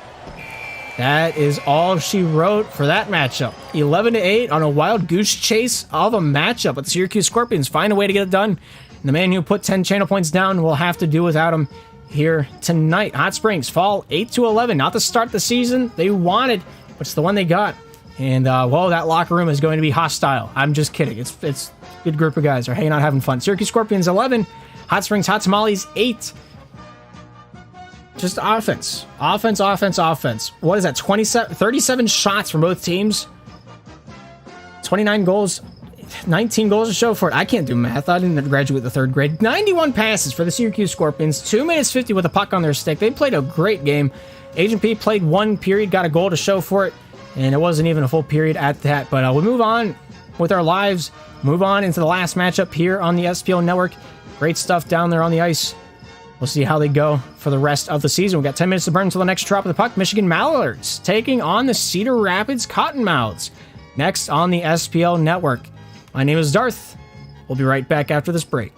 That is all she wrote for that matchup. 11-8 on a wild goose chase of a matchup. But the Syracuse Scorpions find a way to get it done. And the man who put 10 channel points down will have to do without him here tonight. Hot Springs fall 8-11. Not the start of the season they wanted, but it's the one they got. And, well, that locker room is going to be hostile. I'm just kidding. It's a good group of guys are hanging out having fun. Syracuse Scorpions 11. Hot Springs Hot Tamales 8. Just offense. Offense. What is that? 37 shots from both teams. 29 goals. 19 goals to show for it. I can't do math. I didn't graduate the 3rd grade. 91 passes for the Syracuse Scorpions. 2 minutes 50 with a puck on their stick. They played a great game. Agent P played 1 period, got a goal to show for it, and it wasn't even a full period at that. But we'll move on with our lives. Move on into the last matchup here on the SPL Network. Great stuff down there on the ice. We'll see how they go for the rest of the season. We've got 10 minutes to burn until the next drop of the puck. Michigan Mallards taking on the Cedar Rapids Cottonmouths. Next on the SPL Network. My name is Darth. We'll be right back after this break.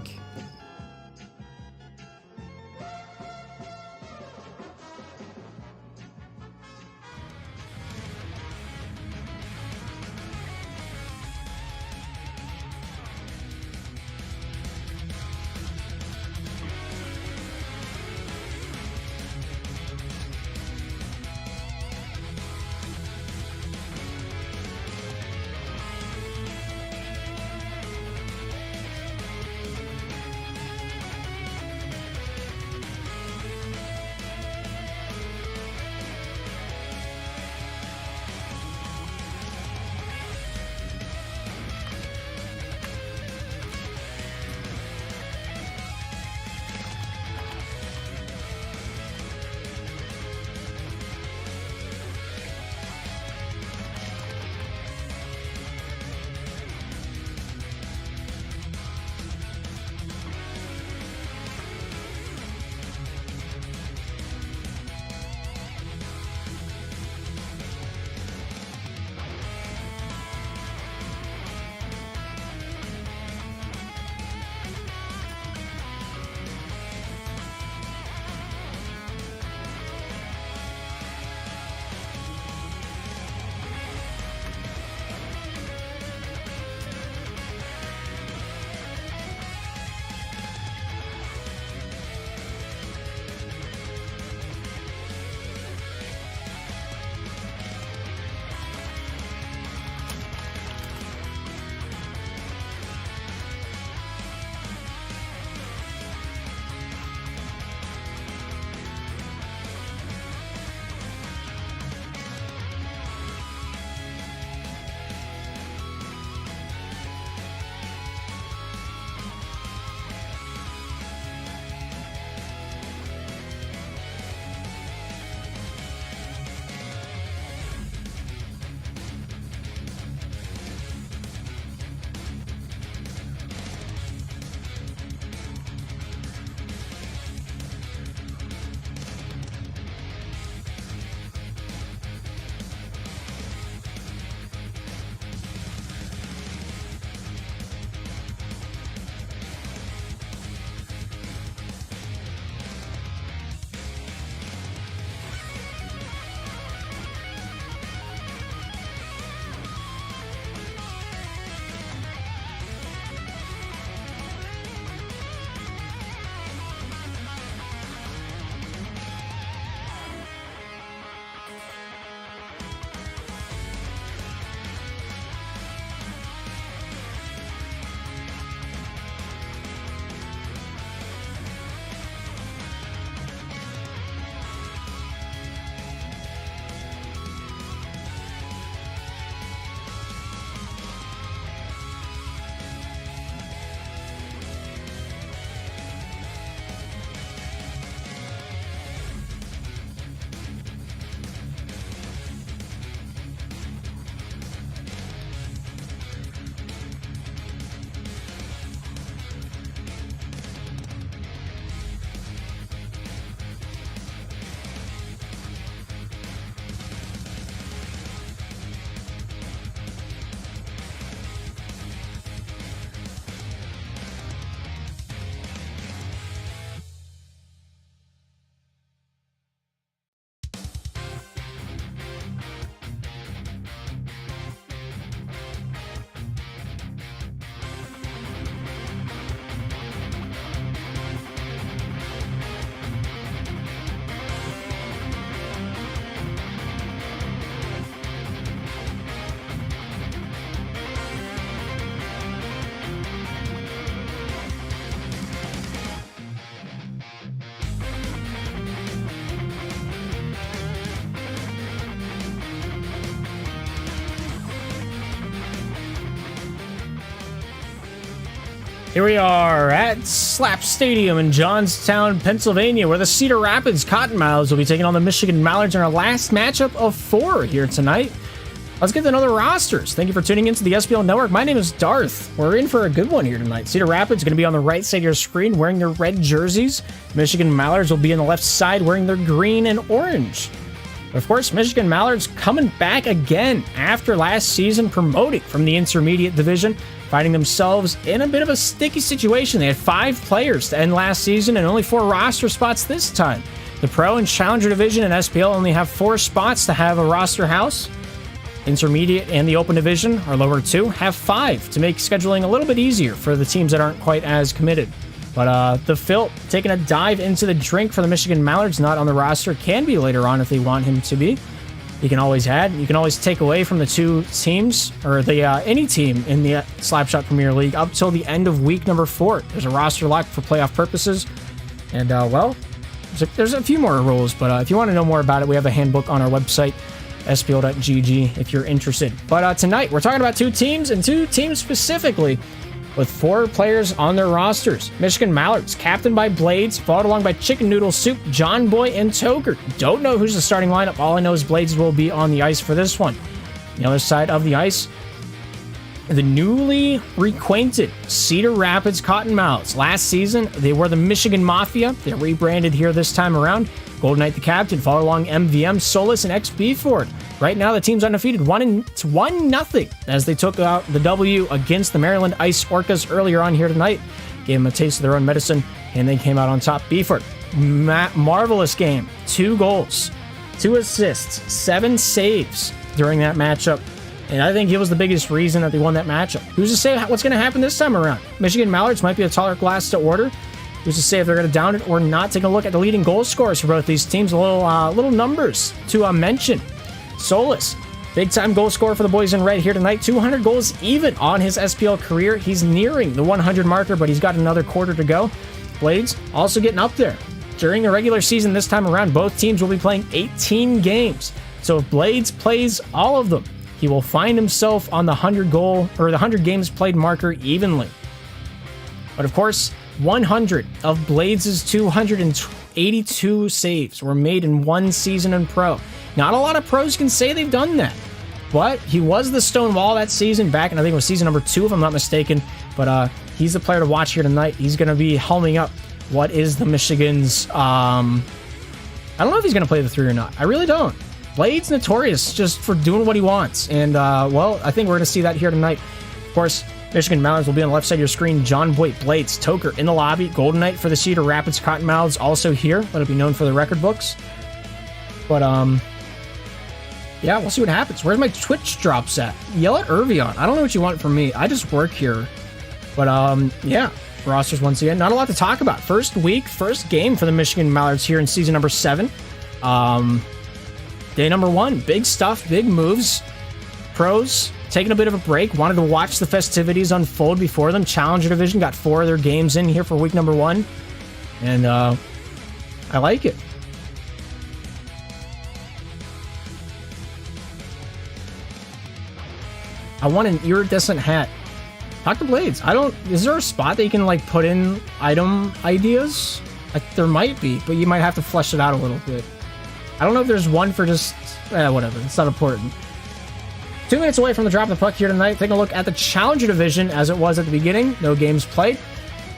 Here we are at Slap Stadium in Johnstown, Pennsylvania, where the Cedar Rapids Cottonmouths will be taking on the Michigan Mallards in our last matchup of 4 here tonight. Let's get to another rosters. Thank you for tuning into the SPL Network. My name is Darth. We're in for a good one here tonight. Cedar Rapids going to be on the right side of your screen wearing their red jerseys. Michigan Mallards will be on the left side wearing their green and orange. But of course, Michigan Mallards coming back again after last season promoting from the intermediate division, finding themselves in a bit of a sticky situation. They had 5 players to end last season and only 4 roster spots this time. The Pro and Challenger division and SPL only have 4 spots to have a roster house. Intermediate and the Open Division, our lower 2, have 5 to make scheduling a little bit easier for the teams that aren't quite as committed. But the Phil taking a dive into the drink for the Michigan Mallards, not on the roster, can be later on if they want him to be. You can always add. You can always take away from the 2 teams, or the any team in the Slapshot Premier League up till the end of week number 4. There's a roster lock for playoff purposes. And, well, there's a few more rules, but if you want to know more about it, we have a handbook on our website, spl.gg, if you're interested. But tonight, we're talking about 2 teams, and 2 teams specifically, with 4 players on their rosters. Michigan Mallards, captained by Blades, followed along by Chicken Noodle Soup, John Boy, and Toker. Don't know who's the starting lineup. All I know is Blades will be on the ice for this one. The other side of the ice, the newly reacquainted Cedar Rapids Cottonmouths. Last season, they were the Michigan Mafia. They're rebranded here this time around. Golden Knight, the captain, followed along MVM, Solus, and XB Ford. Right now, the team's undefeated, 1-0, as they took out the W against the Maryland Ice Orcas earlier on here tonight. Gave them a taste of their own medicine, and they came out on top. Beeford, marvelous game. 2 goals, 2 assists, 7 saves during that matchup. And I think he was the biggest reason that they won that matchup. Who's to say what's going to happen this time around? Michigan Mallards might be a taller glass to order. Who's to say if they're going to down it or not? Take a look at the leading goal scorers for both these teams. Little numbers to mention. Solus, big-time goal scorer for the boys in red here tonight. 200 goals even on his SPL career. He's nearing the 100 marker, but he's got another quarter to go. Blades also getting up there. During the regular season this time around, both teams will be playing 18 games. So if Blades plays all of them, he will find himself on the 100 goal or the 100 games played marker evenly. But of course, 100 of Blades' 282 saves were made in one season in pro. Not a lot of pros can say they've done that, but he was the Stonewall that season back, and I think it was season number 2, if I'm not mistaken. But he's the player to watch here tonight. He's going to be helming up what is the Michigan's. I don't know if he's going to play the 3 or not. I really don't. Blades notorious just for doing what he wants, and well, I think we're going to see that here tonight. Of course, Michigan Mallards will be on the left side of your screen. John Boyd, Blades, Toker in the lobby. Golden Knight for the Cedar Rapids Cottonmouths also here. Let it be known for the record books. But yeah, we'll see what happens. Where's my Twitch drops at? Yell at Irvion. I don't know what you want from me. I just work here. But yeah, rosters once again. Not a lot to talk about. First week, first game for the Michigan Mallards here in season number 7. Day number 1. Big stuff, big moves. Pros taking a bit of a break. Wanted to watch the festivities unfold before them. Challenger Division got 4 of their games in here for week number 1. And I like it. I want an iridescent hat. Talk to Blades. Is there a spot that you can like put in item ideas? There might be, but you might have to flesh it out a little bit. I don't know if there's one for just whatever. It's not important. 2 minutes away from the drop of the puck here tonight. Taking a look at the Challenger Division as it was at the beginning. No games played.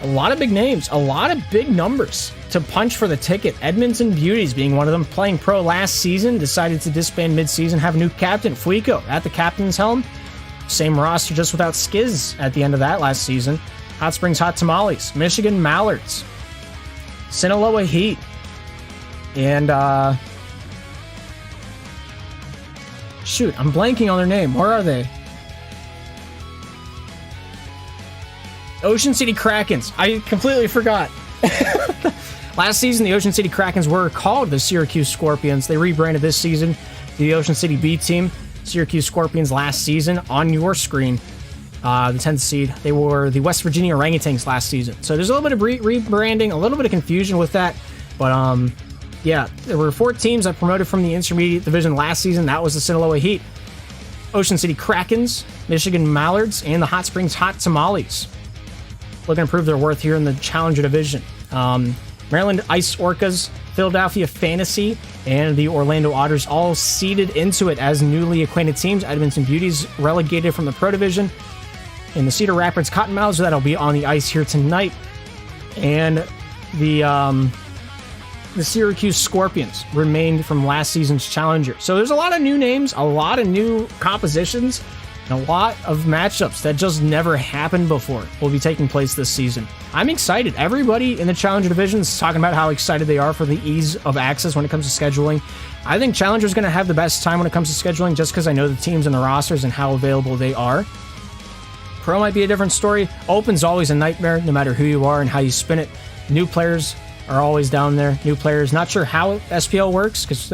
A lot of big names. A lot of big numbers to punch for the ticket. Edmonton Beauties being one of them. Playing pro last season. Decided to disband mid-season. Have a new captain, Fuico, at the captain's helm. Same roster, just without Skiz at the end of that last season. Hot Springs Hot Tamales. Michigan Mallards. Sinaloa Heat. And, shoot, I'm blanking on their name. Where are they? Ocean City Krakens. I completely forgot. Last season, the Ocean City Krakens were called the Syracuse Scorpions. They rebranded this season to the Ocean City B team. Syracuse Scorpions last season on your screen. The 10th seed. They were the West Virginia Orangutans last season. So there's a little bit of rebranding, a little bit of confusion with that. But yeah, there were 4 teams that promoted from the intermediate division last season. That was the Sinaloa Heat, Ocean City Krakens, Michigan Mallards, and the Hot Springs Hot Tamales. Looking to prove their worth here in the Challenger Division. Maryland Ice Orcas, Philadelphia Fantasy, and the Orlando Otters all seeded into it as newly acquainted teams. Edmonton Beauties relegated from the Pro Division. And the Cedar Rapids Cottonmouths, that'll be on the ice here tonight. And the Syracuse Scorpions remained from last season's challenger. So there's a lot of new names, a lot of new compositions, and a lot of matchups that just never happened before will be taking place this season. I'm excited. Everybody in the Challenger division is talking about how excited they are for the ease of access when it comes to scheduling. I think Challenger's going to have the best time when it comes to scheduling just because I know the teams and the rosters and how available they are. Pro might be a different story. Open's always a nightmare, no matter who you are and how you spin it. New players are always down there. New players, not sure how SPL works because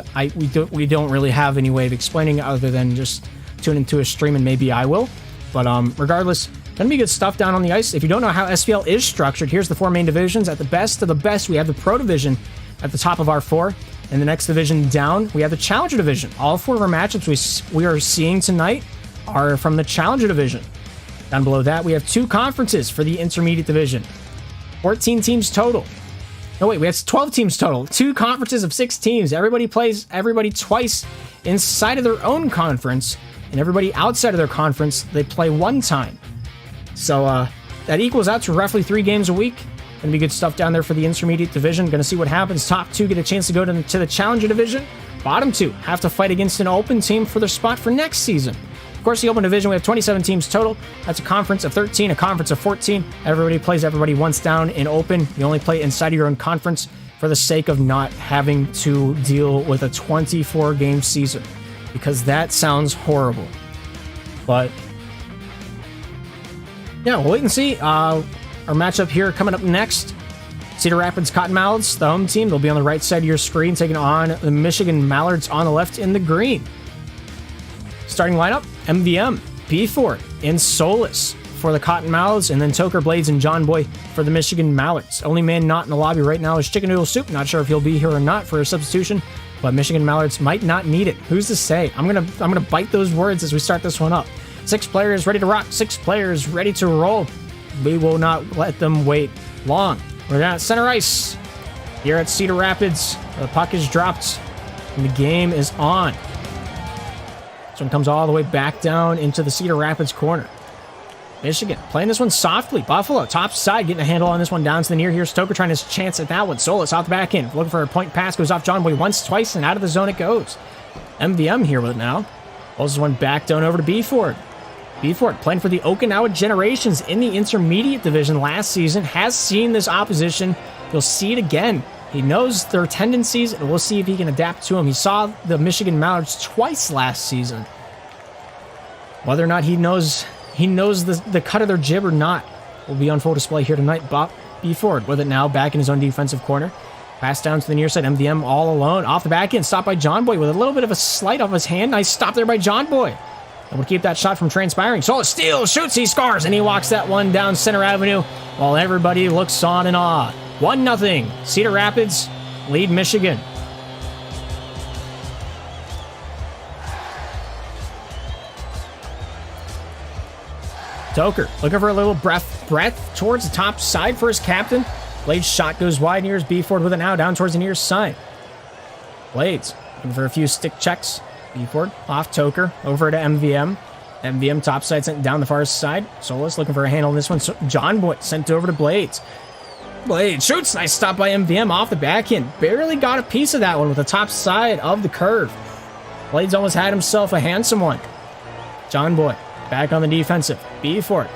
we don't really have any way of explaining it other than just tune into a stream and maybe I will. But regardless, gonna be good stuff down on the ice. If you don't know how SPL is structured, here's the 4 main divisions. At the best of the best, we have the Pro Division at the top of our 4. And the next division down, we have the Challenger Division. All 4 of our matchups we are seeing tonight are from the Challenger Division. Down below that, we have 2 conferences for the Intermediate Division. 14 teams total. No, wait, we have 12 teams total. 2 conferences of 6 teams. Everybody plays everybody twice inside of their own conference, and everybody outside of their conference, they play 1 time. So that equals out to roughly 3 games a week. Gonna be good stuff down there for the Intermediate Division. Gonna see what happens. Top 2 get a chance to go to the Challenger Division. Bottom 2 have to fight against an open team for their spot for next season. Of course, the Open Division, we have 27 teams total. That's a conference of 13, a conference of 14. Everybody plays everybody once down in Open. You only play inside of your own conference for the sake of not having to deal with a 24-game season, because that sounds horrible. But yeah, we'll wait and see. Our matchup here coming up next. Cedar Rapids Cottonmouths, the home team. They'll be on the right side of your screen, taking on the Michigan Mallards on the left in the green. Starting lineup, MVM, B-Fort, and Solus for the Cottonmouths, and then Toker, Blades, and John Boy for the Michigan Mallards. Only man not in the lobby right now is Chicken Noodle Soup. Not sure if he'll be here or not for a substitution, but Michigan Mallards might not need it. Who's to say? I'm gonna bite those words as we start this one up. 6 players ready to rock, 6 players ready to roll. We will not let them wait long. We're down at center ice here at Cedar Rapids. The puck is dropped, and the game is on. This one comes all the way back down into the Cedar Rapids corner. Michigan playing this one softly. Buffalo, top side, getting a handle on this one down to the near. Here's Stoker trying his chance at that one. Solus off the back end, looking for a point pass. Goes off John Boy once, twice, and out of the zone it goes. MVM here with it now. Pulls this one back down over to B-Fort. B-Fort playing for the Okinawa Generations in the Intermediate Division last season. Has seen this opposition. You'll see it again. He knows their tendencies, and we'll see if he can adapt to them. He saw the Michigan Mallards twice last season. Whether or not he knows the cut of their jib or not will be on full display here tonight. B-Fort with it now, back in his own defensive corner. Pass down to the near side, MVM all alone. Off the back end, stopped by John Boy with a little bit of a slight off his hand. Nice stop there by John Boy. And we'll keep that shot from transpiring. Solus steals, shoots, he scores, and he walks that one down center avenue while everybody looks on in awe. 1-0. Cedar Rapids lead Michigan. Toker looking for a little breath towards the top side for his captain. Blades' shot goes wide. Here's B-Fort with it now, down towards the near side. Blades looking for a few stick checks. B-Fort off Toker over to MVM. MVM top side sent down the far side. Solus looking for a handle on this one. So John Boy sent over to Blades. Blades shoots. Nice stop by MVM off the back end. Barely got a piece of that one with the top side of the curve. Blades almost had himself a handsome one. John Boy back on the defensive. B-Fort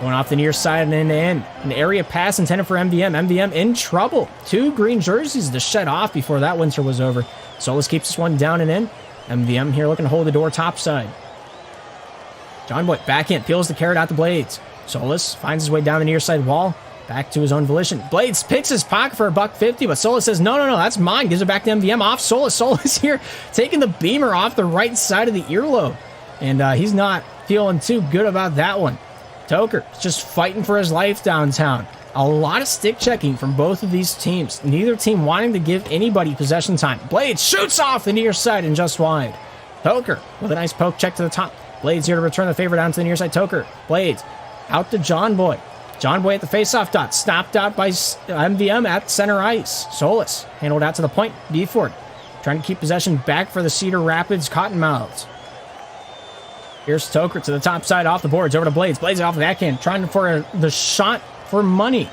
going off the near side and end. An area pass intended for MVM. MVM in trouble. 2 green jerseys to shut off before that winter was over. Solus keeps this one down and in. MVM here looking to hold the door top side. John Boy back in, peels the carrot out the Blades. Solus finds his way down the near side wall, back to his own volition. Blades picks his pocket for $1.50, but Solus says, no, that's mine. Gives it back to MVM off Solus. Solus here taking the beamer off the right side of the earlobe. And he's not feeling too good about that one. Toker just fighting for his life downtown. A lot of stick checking from both of these teams. Neither team wanting to give anybody possession time. Blades shoots off the near side and just wide. Toker with a nice poke check to the top. Blades here to return the favor down to the near side. Toker, Blades, out to John Boy. John Boy at the faceoff dot, stopped out by MVM at center ice. Solis handled out to the point. Beeford trying to keep possession back for the Cedar Rapids Cottonmouths. Here's Toker to the top side off the boards, over to Blades. Blades off the backhand, trying for the shot for money.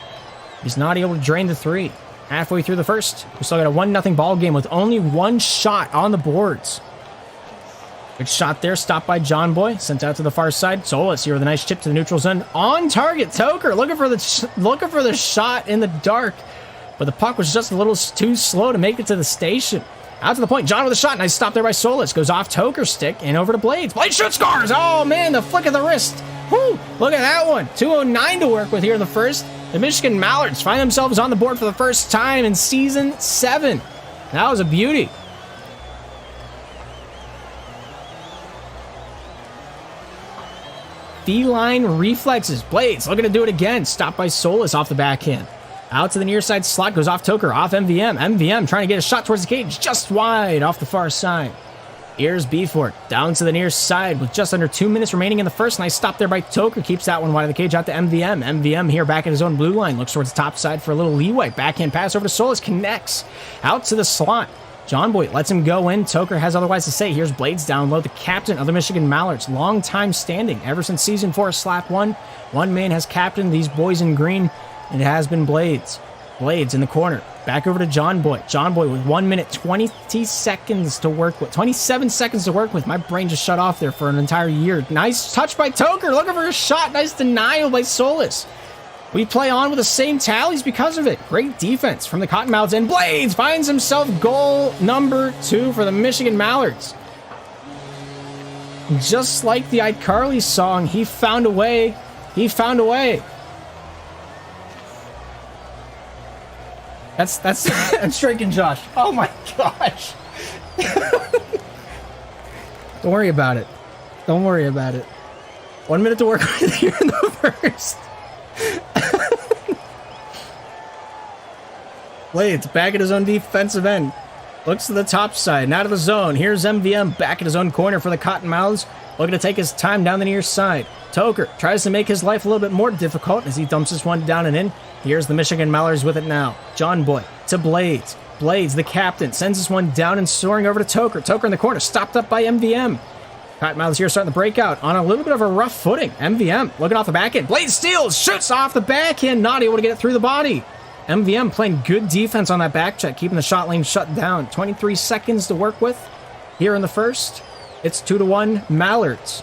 He's not able to drain the three. Halfway through the first, we still got a 1-0 ball game with only one shot on the boards. Good shot there, stopped by John Boy, sent out to the far side. Solis here with a nice chip to the neutral zone. On target, Toker looking for the shot in the dark, but the puck was just a little too slow to make it to the station. Out to the point, John with a shot. Nice stop there by Solis. Goes off Toker's stick and over to Blades. Blades shoots, scores! Oh man, the flick of the wrist. Whoo! Look at that one. 2:09 to work with here in the first. The Michigan Mallards find themselves on the board for the first time in Season 7. That was a beauty. Feline reflexes. Blades looking to do it again. Stopped by Solis off the backhand. Out to the near side slot, goes off Toker, off MVM. MVM trying to get a shot towards the cage, just wide off the far side. Here's Beeford, down to the near side with just under 2 minutes remaining in the first. Nice stop there by Toker, keeps that one wide of the cage, out to MVM. MVM here back at his own blue line, looks towards the top side for a little leeway. Backhand pass over to Solis, connects. Out to the slot. John Boy lets him go in. Toker has otherwise to say. Here's Blades down low, the captain of the Michigan Mallards. Long time standing, ever since Season 4 Slap 1. One man has captained these boys in green. It has been Blades. Blades in the corner. Back over to John Boy. John Boy with 1 minute, 20 seconds to work with. 27 seconds to work with. My brain just shut off there for an entire year. Nice touch by Toker. Looking for a shot. Nice denial by Solis. We play on with the same tallies because of it. Great defense from the Cottonmouths. And Blades finds himself goal number 2 for the Michigan Mallards. Just like the iCarly song, he found a way. He found a way. That's Drake and Josh. Oh my gosh. Don't worry about it. Don't worry about it. 1 minute to work with here in the first. Blades back at his own defensive end. Looks to the top side, and out of the zone. Here's MVM back at his own corner for the Cottonmouths. Looking to take his time down the near side. Toker tries to make his life a little bit more difficult as he dumps this one down and in. Here's the Michigan Mallards with it now. John Boy to Blades. Blades, the captain, sends this one down and soaring over to Toker. Toker in the corner, stopped up by MVM. Cottonmouths here starting the breakout on a little bit of a rough footing. MVM looking off the backhand. Blades steals, shoots off the backhand, not able to get it through the body. MVM playing good defense on that back check, keeping the shot lane shut down. 23 seconds to work with here in the first. It's 2-1 Mallards.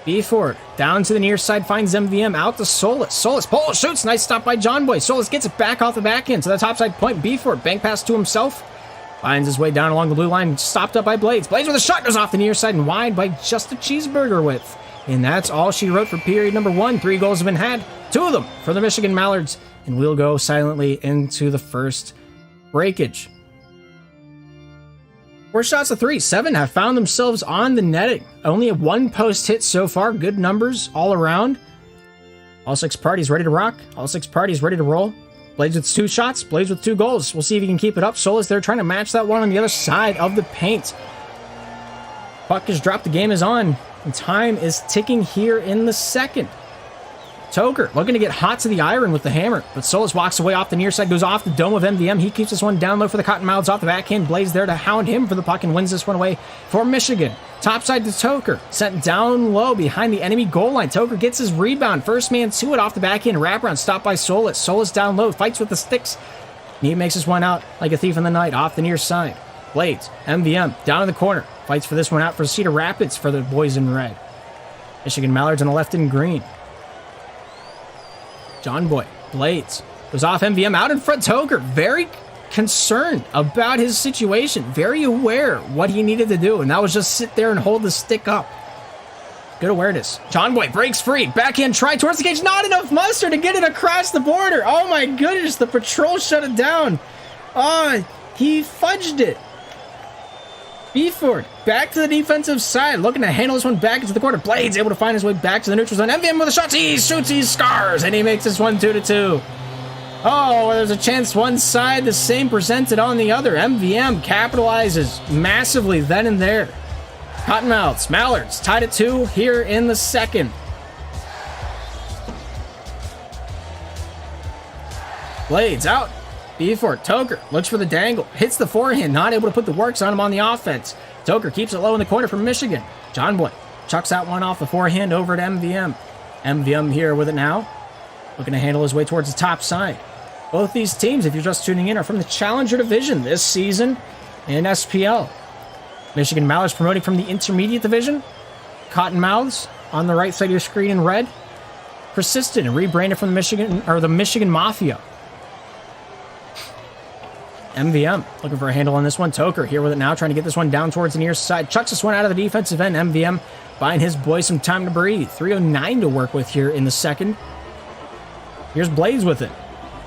Beeford down to the near side, finds MVM, out to Solis. Solis pole shoots, nice stop by John Boy. Solis gets it back off the back end to the top side point. Beeford bank pass to himself, finds his way down along the blue line, stopped up by Blades. Blades with a shot, goes off the near side and wide by just a cheeseburger width. And that's all she wrote for period number 1. 3 goals have been had, 2 of them for the Michigan Mallards. And we'll go silently into the first breakage. 4 shots of 3. 7 have found themselves on the netting. Only a 1 post hit so far. Good numbers all around. All 6 parties ready to rock. All 6 parties ready to roll. Blades with 2 shots. Blades with 2 goals. We'll see if he can keep it up. Solis there trying to match that one on the other side of the paint. Puck is dropped. The game is on. And time is ticking here in the second. Toker looking to get hot to the iron with the hammer, but Solis walks away off the near side, goes off the dome of MVM. He keeps this one down low for the Cottonmouths off the backhand. Blades there to hound him for the puck and wins this one away for Michigan. Topside to Toker, sent down low behind the enemy goal line. Toker gets his rebound. First man to it off the backhand. Wraparound stopped by Solis. Solis down low, fights with the sticks. He makes this one out like a thief in the night off the near side. Blades, MVM down in the corner. Fights for this one out for Cedar Rapids for the boys in red. Michigan Mallards on the left in green. John Boy, Blades, goes off MVM, out in front. Toker, very concerned about his situation, very aware what he needed to do, and that was just sit there and hold the stick up. Good awareness. John Boy breaks free, backhand try towards the cage, not enough mustard to get it across the border. Oh my goodness, the patrol shut it down. Oh, he fudged it. Beeford back to the defensive side, looking to handle this one back into the corner. Blades able to find his way back to the neutral zone. MVM with a shot. He shoots, he scars, and he makes this one 2-2. Oh, there's a chance one side, the same presented on the other. MVM capitalizes massively then and there. Cottonmouths, Mallards tied at 2 here in the second. Blades out. Before Toker looks for the dangle, hits the forehand, not able to put the works on him on the offense. Toker keeps it low in the corner from Michigan. John Boy chucks that one off the forehand over to MVM. MVM here with it now, looking to handle his way towards the top side. Both these teams, if you're just tuning in, are from the Challenger Division this season in SPL. Michigan Mallards promoting from the Intermediate Division. Cottonmouths on the right side of your screen in red. Persistent and rebranded from the Michigan Mafia. MVM looking for a handle on this one. Toker here with it now, trying to get this one down towards the near side. Chucks this one out of the defensive end. MVM buying his boys some time to breathe. 3:09 to work with here in the second. Here's Blades with it.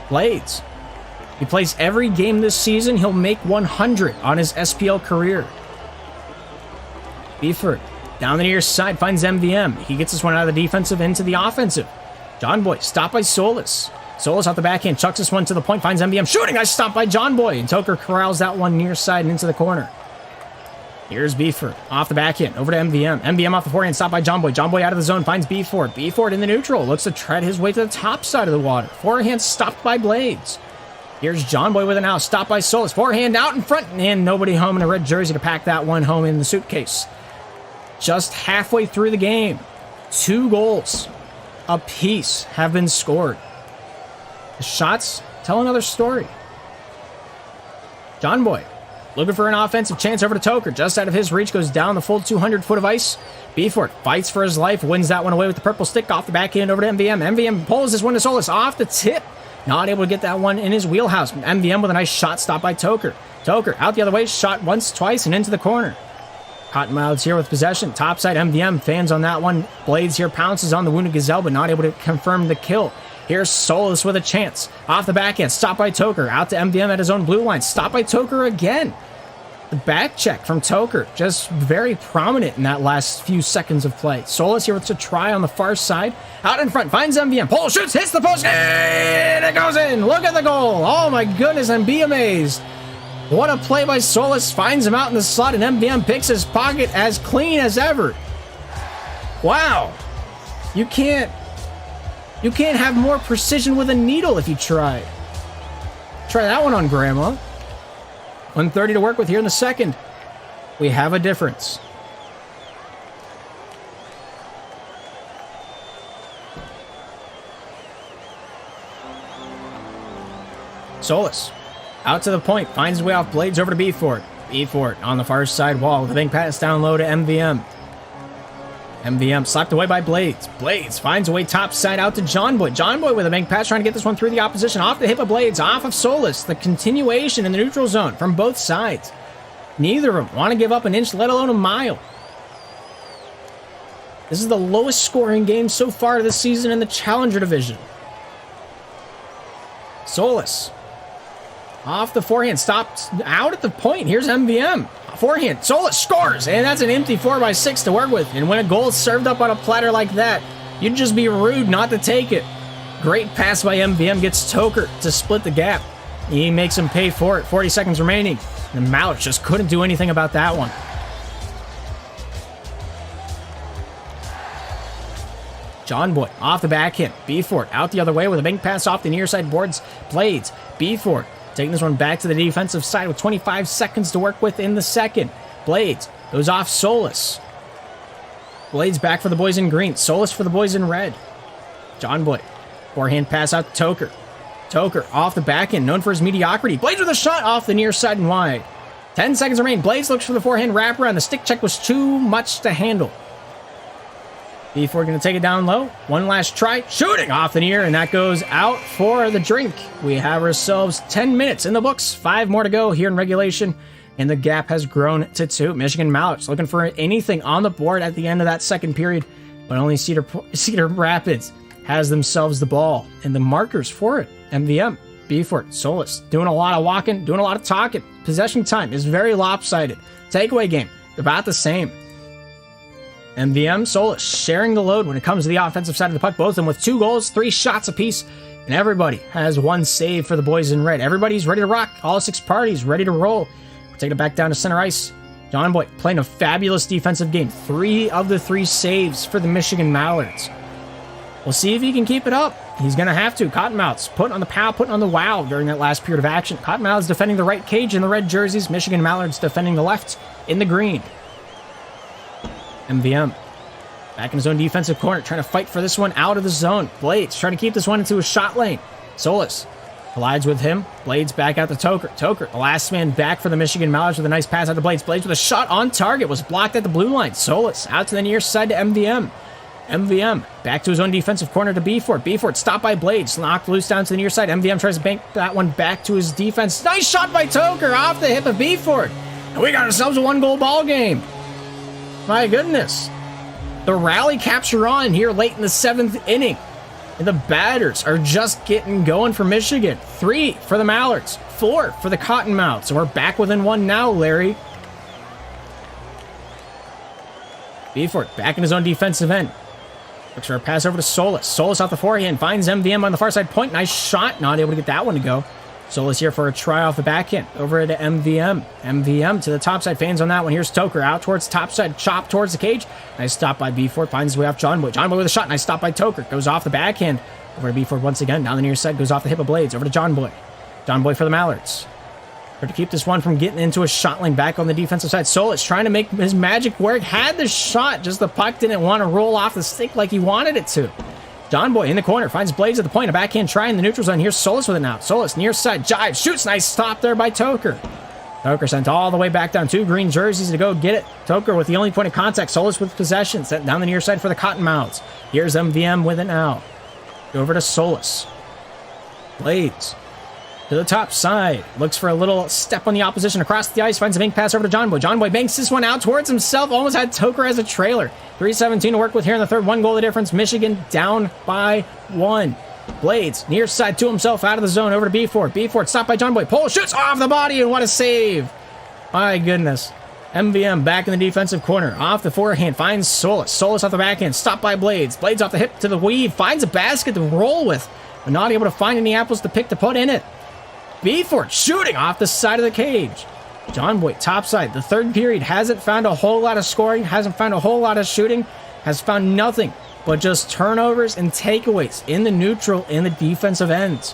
Blades. He plays every game this season. He'll make 100 on his SPL career. Beeford down the near side finds MVM. He gets this one out of the defensive into the offensive. John Boy stopped by Solis. Solis out the backhand, chucks this one to the point, finds MVM shooting. I stopped by John Boy, and Toker corrals that one near side and into the corner. Here's Beeford off the backhand, over to MVM. MVM off the forehand, stopped by John Boy. John Boy out of the zone, finds Beeford. Beeford in the neutral, looks to tread his way to the top side of the water. Forehand stopped by Blades. Here's John Boy with it now, stopped by Solis. Forehand out in front, and nobody home in a red jersey to pack that one home in the suitcase. Just halfway through the game, 2 goals apiece have been scored. The shots tell another story. John Boy looking for an offensive chance over to Toker. Just out of his reach, goes down the full 200 foot of ice. Beeford fights for his life, wins that one away with the purple stick off the backhand over to MVM. MVM pulls this one to Solis off the tip. Not able to get that one in his wheelhouse. MVM with a nice shot stopped by Toker. Toker out the other way, shot once, twice, and into the corner. Cottonmouths here with possession. Topside MVM fans on that one. Blades here pounces on the wounded Gazelle, but not able to confirm the kill. Here's Solis with a chance. Off the backhand, stopped by Toker. Out to MVM at his own blue line. Stopped by Toker again. The back check from Toker, just very prominent in that last few seconds of play. Solis here with a try on the far side. Out in front, finds MVM. Pole shoots, hits the post, and it goes in. Look at the goal. Oh my goodness, and be amazed. What a play by Solis. Finds him out in the slot, and MVM picks his pocket as clean as ever. Wow. You can't have more precision with a needle if you try. Try that one on Grandma. 1:30 to work with here in the second. We have a difference. Solis out to the point, finds his way off Blades over to Beeford. Beeford on the far side wall with a big pass down low to MVM. MVM slapped away by Blades. Blades finds a way top side out to John Boy. John Boy with a bank pass trying to get this one through the opposition. Off the hip of Blades, off of Solis. The continuation in the neutral zone from both sides. Neither of them want to give up an inch, let alone a mile. This is the lowest scoring game so far this season in the Challenger Division. Solis off the forehand, stopped out at the point. Here's MVM. Forehand, Solis scores, and that's an empty 4x6 to work with. And when a goal is served up on a platter like that, you'd just be rude not to take it. Great pass by MVM, gets Toker to split the gap. He makes him pay for it. 40 seconds remaining. And Mouch just couldn't do anything about that one. John Boy off the backhand. Beeford out the other way with a bank pass off the near side boards. Blades. Beeford taking this one back to the defensive side with 25 seconds to work with in the second. Blades goes off Solis. Blades back for the boys in green. Solis for the boys in red. John Boy. Forehand pass out to Toker. Toker off the backhand, known for his mediocrity. Blades with a shot off the near side and wide. 10 seconds remain. Blades looks for the forehand wraparound. The stick check was too much to handle. Beeford going to take it down low. One last try. Shooting off the near, and that goes out for the drink. We have ourselves 10 minutes in the books. 5 more to go here in regulation, and the gap has grown to 2. Michigan Mallards looking for anything on the board at the end of that second period, but only Cedar Rapids has themselves the ball, and the markers for it. MVM, Beeford, Solis, doing a lot of walking, doing a lot of talking. Possession time is very lopsided. Takeaway game, about the same. MVM, Solis sharing the load when it comes to the offensive side of the puck. Both of them with 2 goals, 3 shots apiece, and everybody has 1 save for the boys in red. Everybody's ready to rock. All 6 parties ready to roll. We're taking it back down to center ice. John Boy playing a fabulous defensive game. 3 of the 3 saves for the Michigan Mallards. We'll see if he can keep it up. He's going to have to. Cottonmouth's putting on the pow, putting on the wow during that last period of action. Cottonmouth's defending the right cage in the red jerseys. Michigan Mallards defending the left in the green. MVM back in his own defensive corner, trying to fight for this one out of the zone. Blades trying to keep this one into a shot lane. Solis collides with him. Blades back out to Toker. Toker, the last man back for the Michigan Mallards with a nice pass out to Blades. Blades with a shot on target, was blocked at the blue line. Solis out to the near side to MVM. MVM back to his own defensive corner to Beeford. Beeford stopped by Blades, knocked loose down to the near side. MVM tries to bank that one back to his defense. Nice shot by Toker off the hip of Beeford. And we got ourselves a 1-goal ball game. My goodness. The rally caps are on here late in the 7th inning. And the batters are just getting going for Michigan. 3 for the Mallards, 4 for the Cottonmouths. And we're back within 1 now, Larry. Beeford back in his own defensive end. Looks for a pass over to Solis. Solis off the forehand, finds MVM on the far side point. Nice shot, not able to get that one to go. Solis here for a try off the backhand. Over to MVM. MVM to the top side, fans on that one. Here's Toker out towards the top side, chop towards the cage. Nice stop by Beeford, finds his way off John Boy. John Boy with a shot, nice stop by Toker. Goes off the backhand. Over to Beeford once again, down the near side, goes off the hip of Blades. Over to John Boy. John Boy for the Mallards. To keep this one from getting into a shot lane back on the defensive side. Solis trying to make his magic work. Had the shot, just the puck didn't want to roll off the stick like he wanted it to. John Boy in the corner, finds Blades at the point. A backhand try in the neutral zone. Here's Solis with it now. Solis near side, jive, shoots. Nice stop there by Toker. Toker sent all the way back down. 2 green jerseys to go get it. Toker with the only point of contact. Solis with possession. Sent down the near side for the Cottonmouths. Here's MVM with it now. Over to Solis. Blades to the top side. Looks for a little step on the opposition across the ice. Finds a bank pass over to John Boy. John Boy banks this one out towards himself. Almost had Toker as a trailer. 3:17 to work with here in the third. 1 goal the difference. Michigan down by 1. Blades near side to himself out of the zone. Over to Beeford. Beeford stopped by John Boy. Pole shoots off the body, and what a save. My goodness. MVM back in the defensive corner. Off the forehand. Finds Solis. Solis off the backhand. Stopped by Blades. Blades off the hip to the weave. Finds a basket to roll with. But not able to find any apples to pick to put in it. Beeford shooting off the side of the cage. John Boy, topside. The third period hasn't found a whole lot of scoring, hasn't found a whole lot of shooting, has found nothing but just turnovers and takeaways in the neutral in the defensive ends.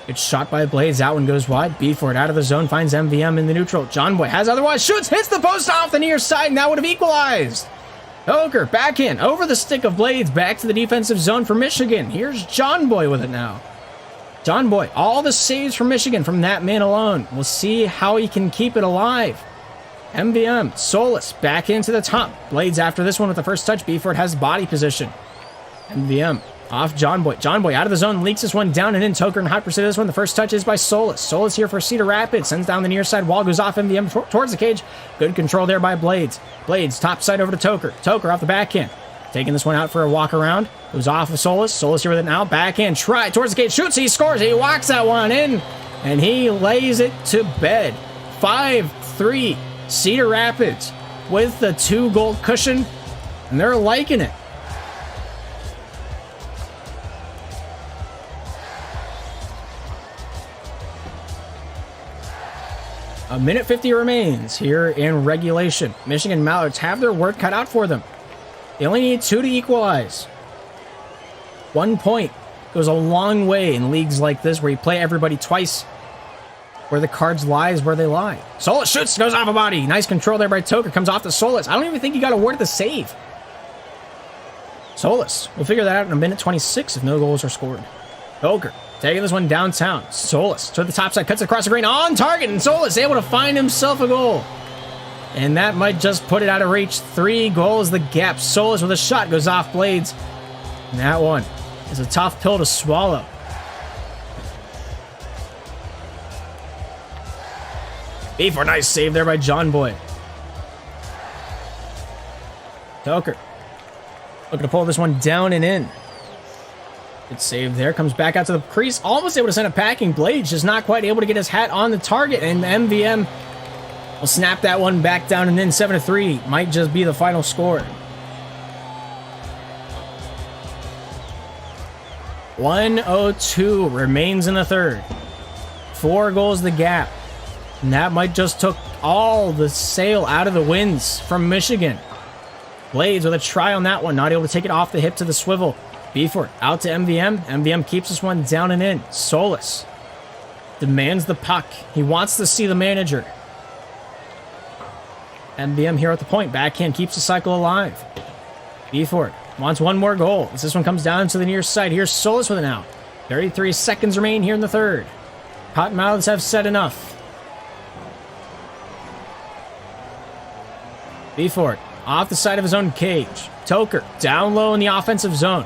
It's shot by Blades. That one goes wide. Beeford out of the zone, finds MVM in the neutral. John Boy has otherwise, shoots, hits the post off the near side, and that would have equalized. Toker backhand over the stick of Blades, back to the defensive zone for Michigan. Here's John Boy with it now. John Boy, all the saves for Michigan from that man alone. We'll see how he can keep it alive. MVM, Solis, back into the top. Blades after this one with the first touch. Beeford has body position. MVM, off John Boy. John Boy out of the zone, leaks this one down and in. Toker in hot pursuit of this one. The first touch is by Solis. Solis here for Cedar Rapids. Sends down the near side. Wall goes off MVM towards the cage. Good control there by Blades. Blades, top side over to Toker. Toker off the backhand. Taking this one out for a walk around. Goes off of Solis. Solis here with it now. Backhand try towards the gate. Shoots. He scores. He walks that one in. And he lays it to bed. 5-3. Cedar Rapids with the 2-goal cushion. And they're liking it. A minute 50 remains here in regulation. Michigan Mallards have their work cut out for them. They only need 2 to equalize. 1 point goes a long way in leagues like this where you play everybody twice. Where the cards lie is where they lie. Solis shoots, goes off a body. Nice control there by Toker. Comes off to Solis. I don't even think he got awarded the save. Solis. We'll figure that out in a minute 26 if no goals are scored. Toker taking this one downtown. Solis to the top side. Cuts across the green on target. And Solis able to find himself a goal. And that might just put it out of reach. 3 goals the gap. Solis with a shot goes off Blades. And that one is a tough pill to swallow. Beeford, nice save there by John Boy. Toker looking to pull this one down and in. Good save there. Comes back out to the crease. Almost able to send a packing. Blades just not quite able to get his hat on the target. And MVM will snap that one back down and in. 7-3 might just be the final score. 1:02 remains in the third. 4 goals the gap. And that might just took all the sail out of the winds from Michigan. Blades with a try on that one. Not able to take it off the hip to the swivel. Beeford out to MVM. MVM keeps this one down and in. Solus demands the puck. He wants to see the manager. MVM here at the point. Backhand keeps the cycle alive. Beeford wants one more goal. As this one comes down to the near side. Here's Solus with it now. 33 seconds remain here in the third. Cottonmouths have said enough. Beeford off the side of his own cage. Toker down low in the offensive zone.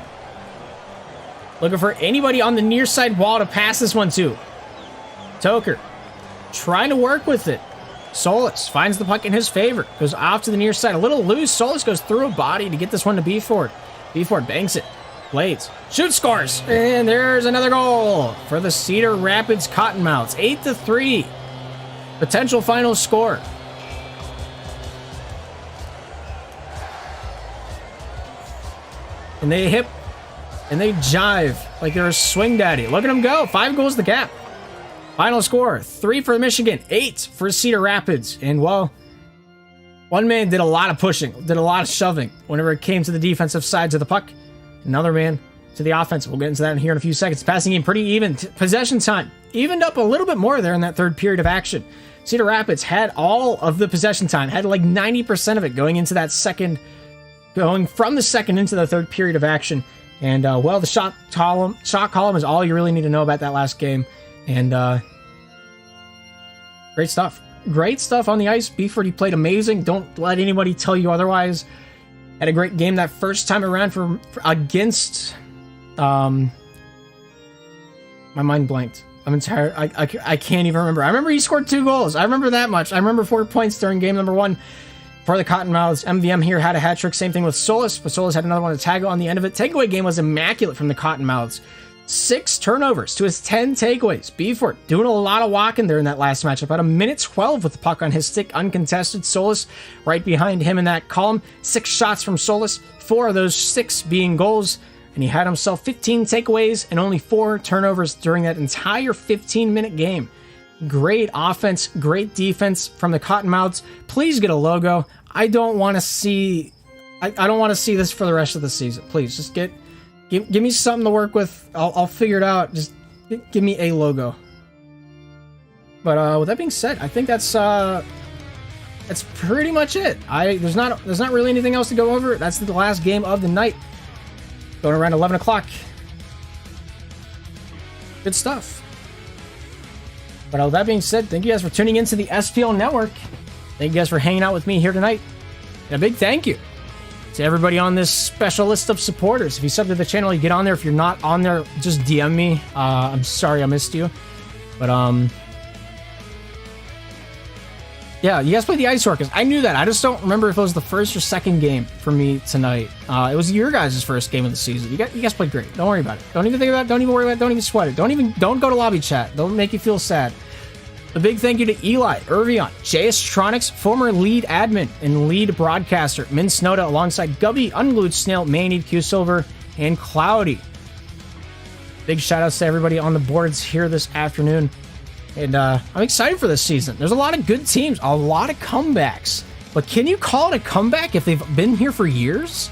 Looking for anybody on the near side wall to pass this one to. Toker trying to work with it. Solus finds the puck in his favor. Goes off to the near side. A little loose. Solus goes through a body to get this one to Beeford. Beeford banks it. Blades. Shoot, scores. And there's another goal for the Cedar Rapids Cottonmouths. 8-3. Potential final score. And they hip and they jive like they're a swing daddy. Look at them go. 5 goals to cap. Final score, 3 for Michigan, 8 for Cedar Rapids. And, well, one man did a lot of pushing, did a lot of shoving whenever it came to the defensive sides of the puck. Another man to the offensive. We'll get into that here in a few seconds. Passing game pretty even. Possession time evened up a little bit more there in that third period of action. Cedar Rapids had all of the possession time, had like 90% of it going into that second, going from the second into the third period of action. And, well, the shot column is all you really need to know about that last game. And great stuff. Great stuff on the ice. Beeford, he played amazing. Don't let anybody tell you otherwise. Had a great game that first time around for against... my mind blanked. I'm entire. I can't even remember. I remember he scored 2 goals. I remember that much. I remember 4 points during game number 1 for the Cottonmouths. MVM here had a hat trick. Same thing with Solus, but Solus had another one to tag on the end of it. Takeaway game was immaculate from the Cottonmouths. 6 turnovers to his 10 takeaways. Beeford doing a lot of walking there in that last matchup. About 1:12 with the puck on his stick, uncontested. Solus right behind him in that column. 6 shots from Solus, 4 of those 6 being goals. And he had himself 15 takeaways and only 4 turnovers during that entire 15-minute game. Great offense, great defense from the Cottonmouths. Please get a logo. I don't want to see... I don't want to see this for the rest of the season. Please, just give me something to work with. I'll figure it out. Just give me a logo. But with that being said, I think that's pretty much it. There's not really anything else to go over. That's the last game of the night. Going around 11 o'clock. Good stuff. But with that being said, thank you guys for tuning into the SPL Network. Thank you guys for hanging out with me here tonight. And a big thank you to everybody on this special list of supporters. If you sub to the channel, you get on there. If you're not on there, just DM me. I'm sorry I missed you. But, yeah, you guys played the Ice Orcas. I knew that. I just don't remember if it was the first or second game for me tonight. It was your guys' first game of the season. You guys played great. Don't worry about it. Don't even think about it. Don't even worry about it. Don't even sweat it. Don't go to lobby chat. Don't make you feel sad. A big thank you to Eli, Irvion, JStronics, former lead admin and lead broadcaster, Min Snowda, alongside Gubby, Unglued Snail, Manny, Q Silver, and Cloudy. Big shout outs to everybody on the boards here this afternoon. And I'm excited for this season. There's a lot of good teams, a lot of comebacks. But can you call it a comeback if they've been here for years?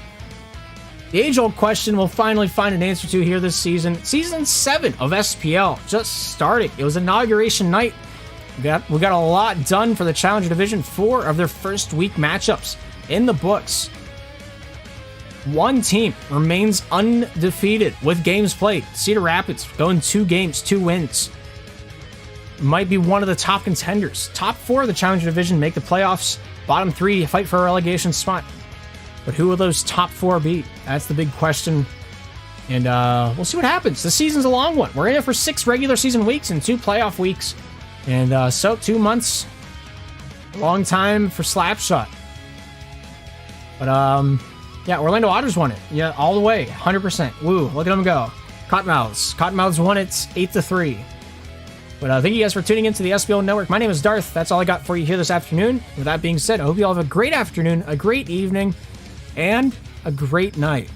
The age-old question we'll finally find an answer to here this season. Season 7 of SPL just started. It was inauguration night. We got a lot done for the Challenger Division. 4 of their first week matchups in the books. One team remains undefeated with games played. Cedar Rapids going 2 games, 2 wins. Might be one of the top contenders. Top 4 of the Challenger Division make the playoffs. Bottom 3 fight for a relegation spot. But who will those top 4 be? That's the big question. And we'll see what happens. The season's a long one. We're in it for 6 regular season weeks and 2 playoff weeks. And so 2 months. Long time for Slapshot. But yeah, Orlando Otters won it. Yeah, all the way. 100%. Woo, look at them go. Cottonmouths. Cottonmouths won it 8-3. But thank you guys for tuning into the SPL Network. My name is Darth. That's all I got for you here this afternoon. With that being said, I hope you all have a great afternoon, a great evening, and a great night.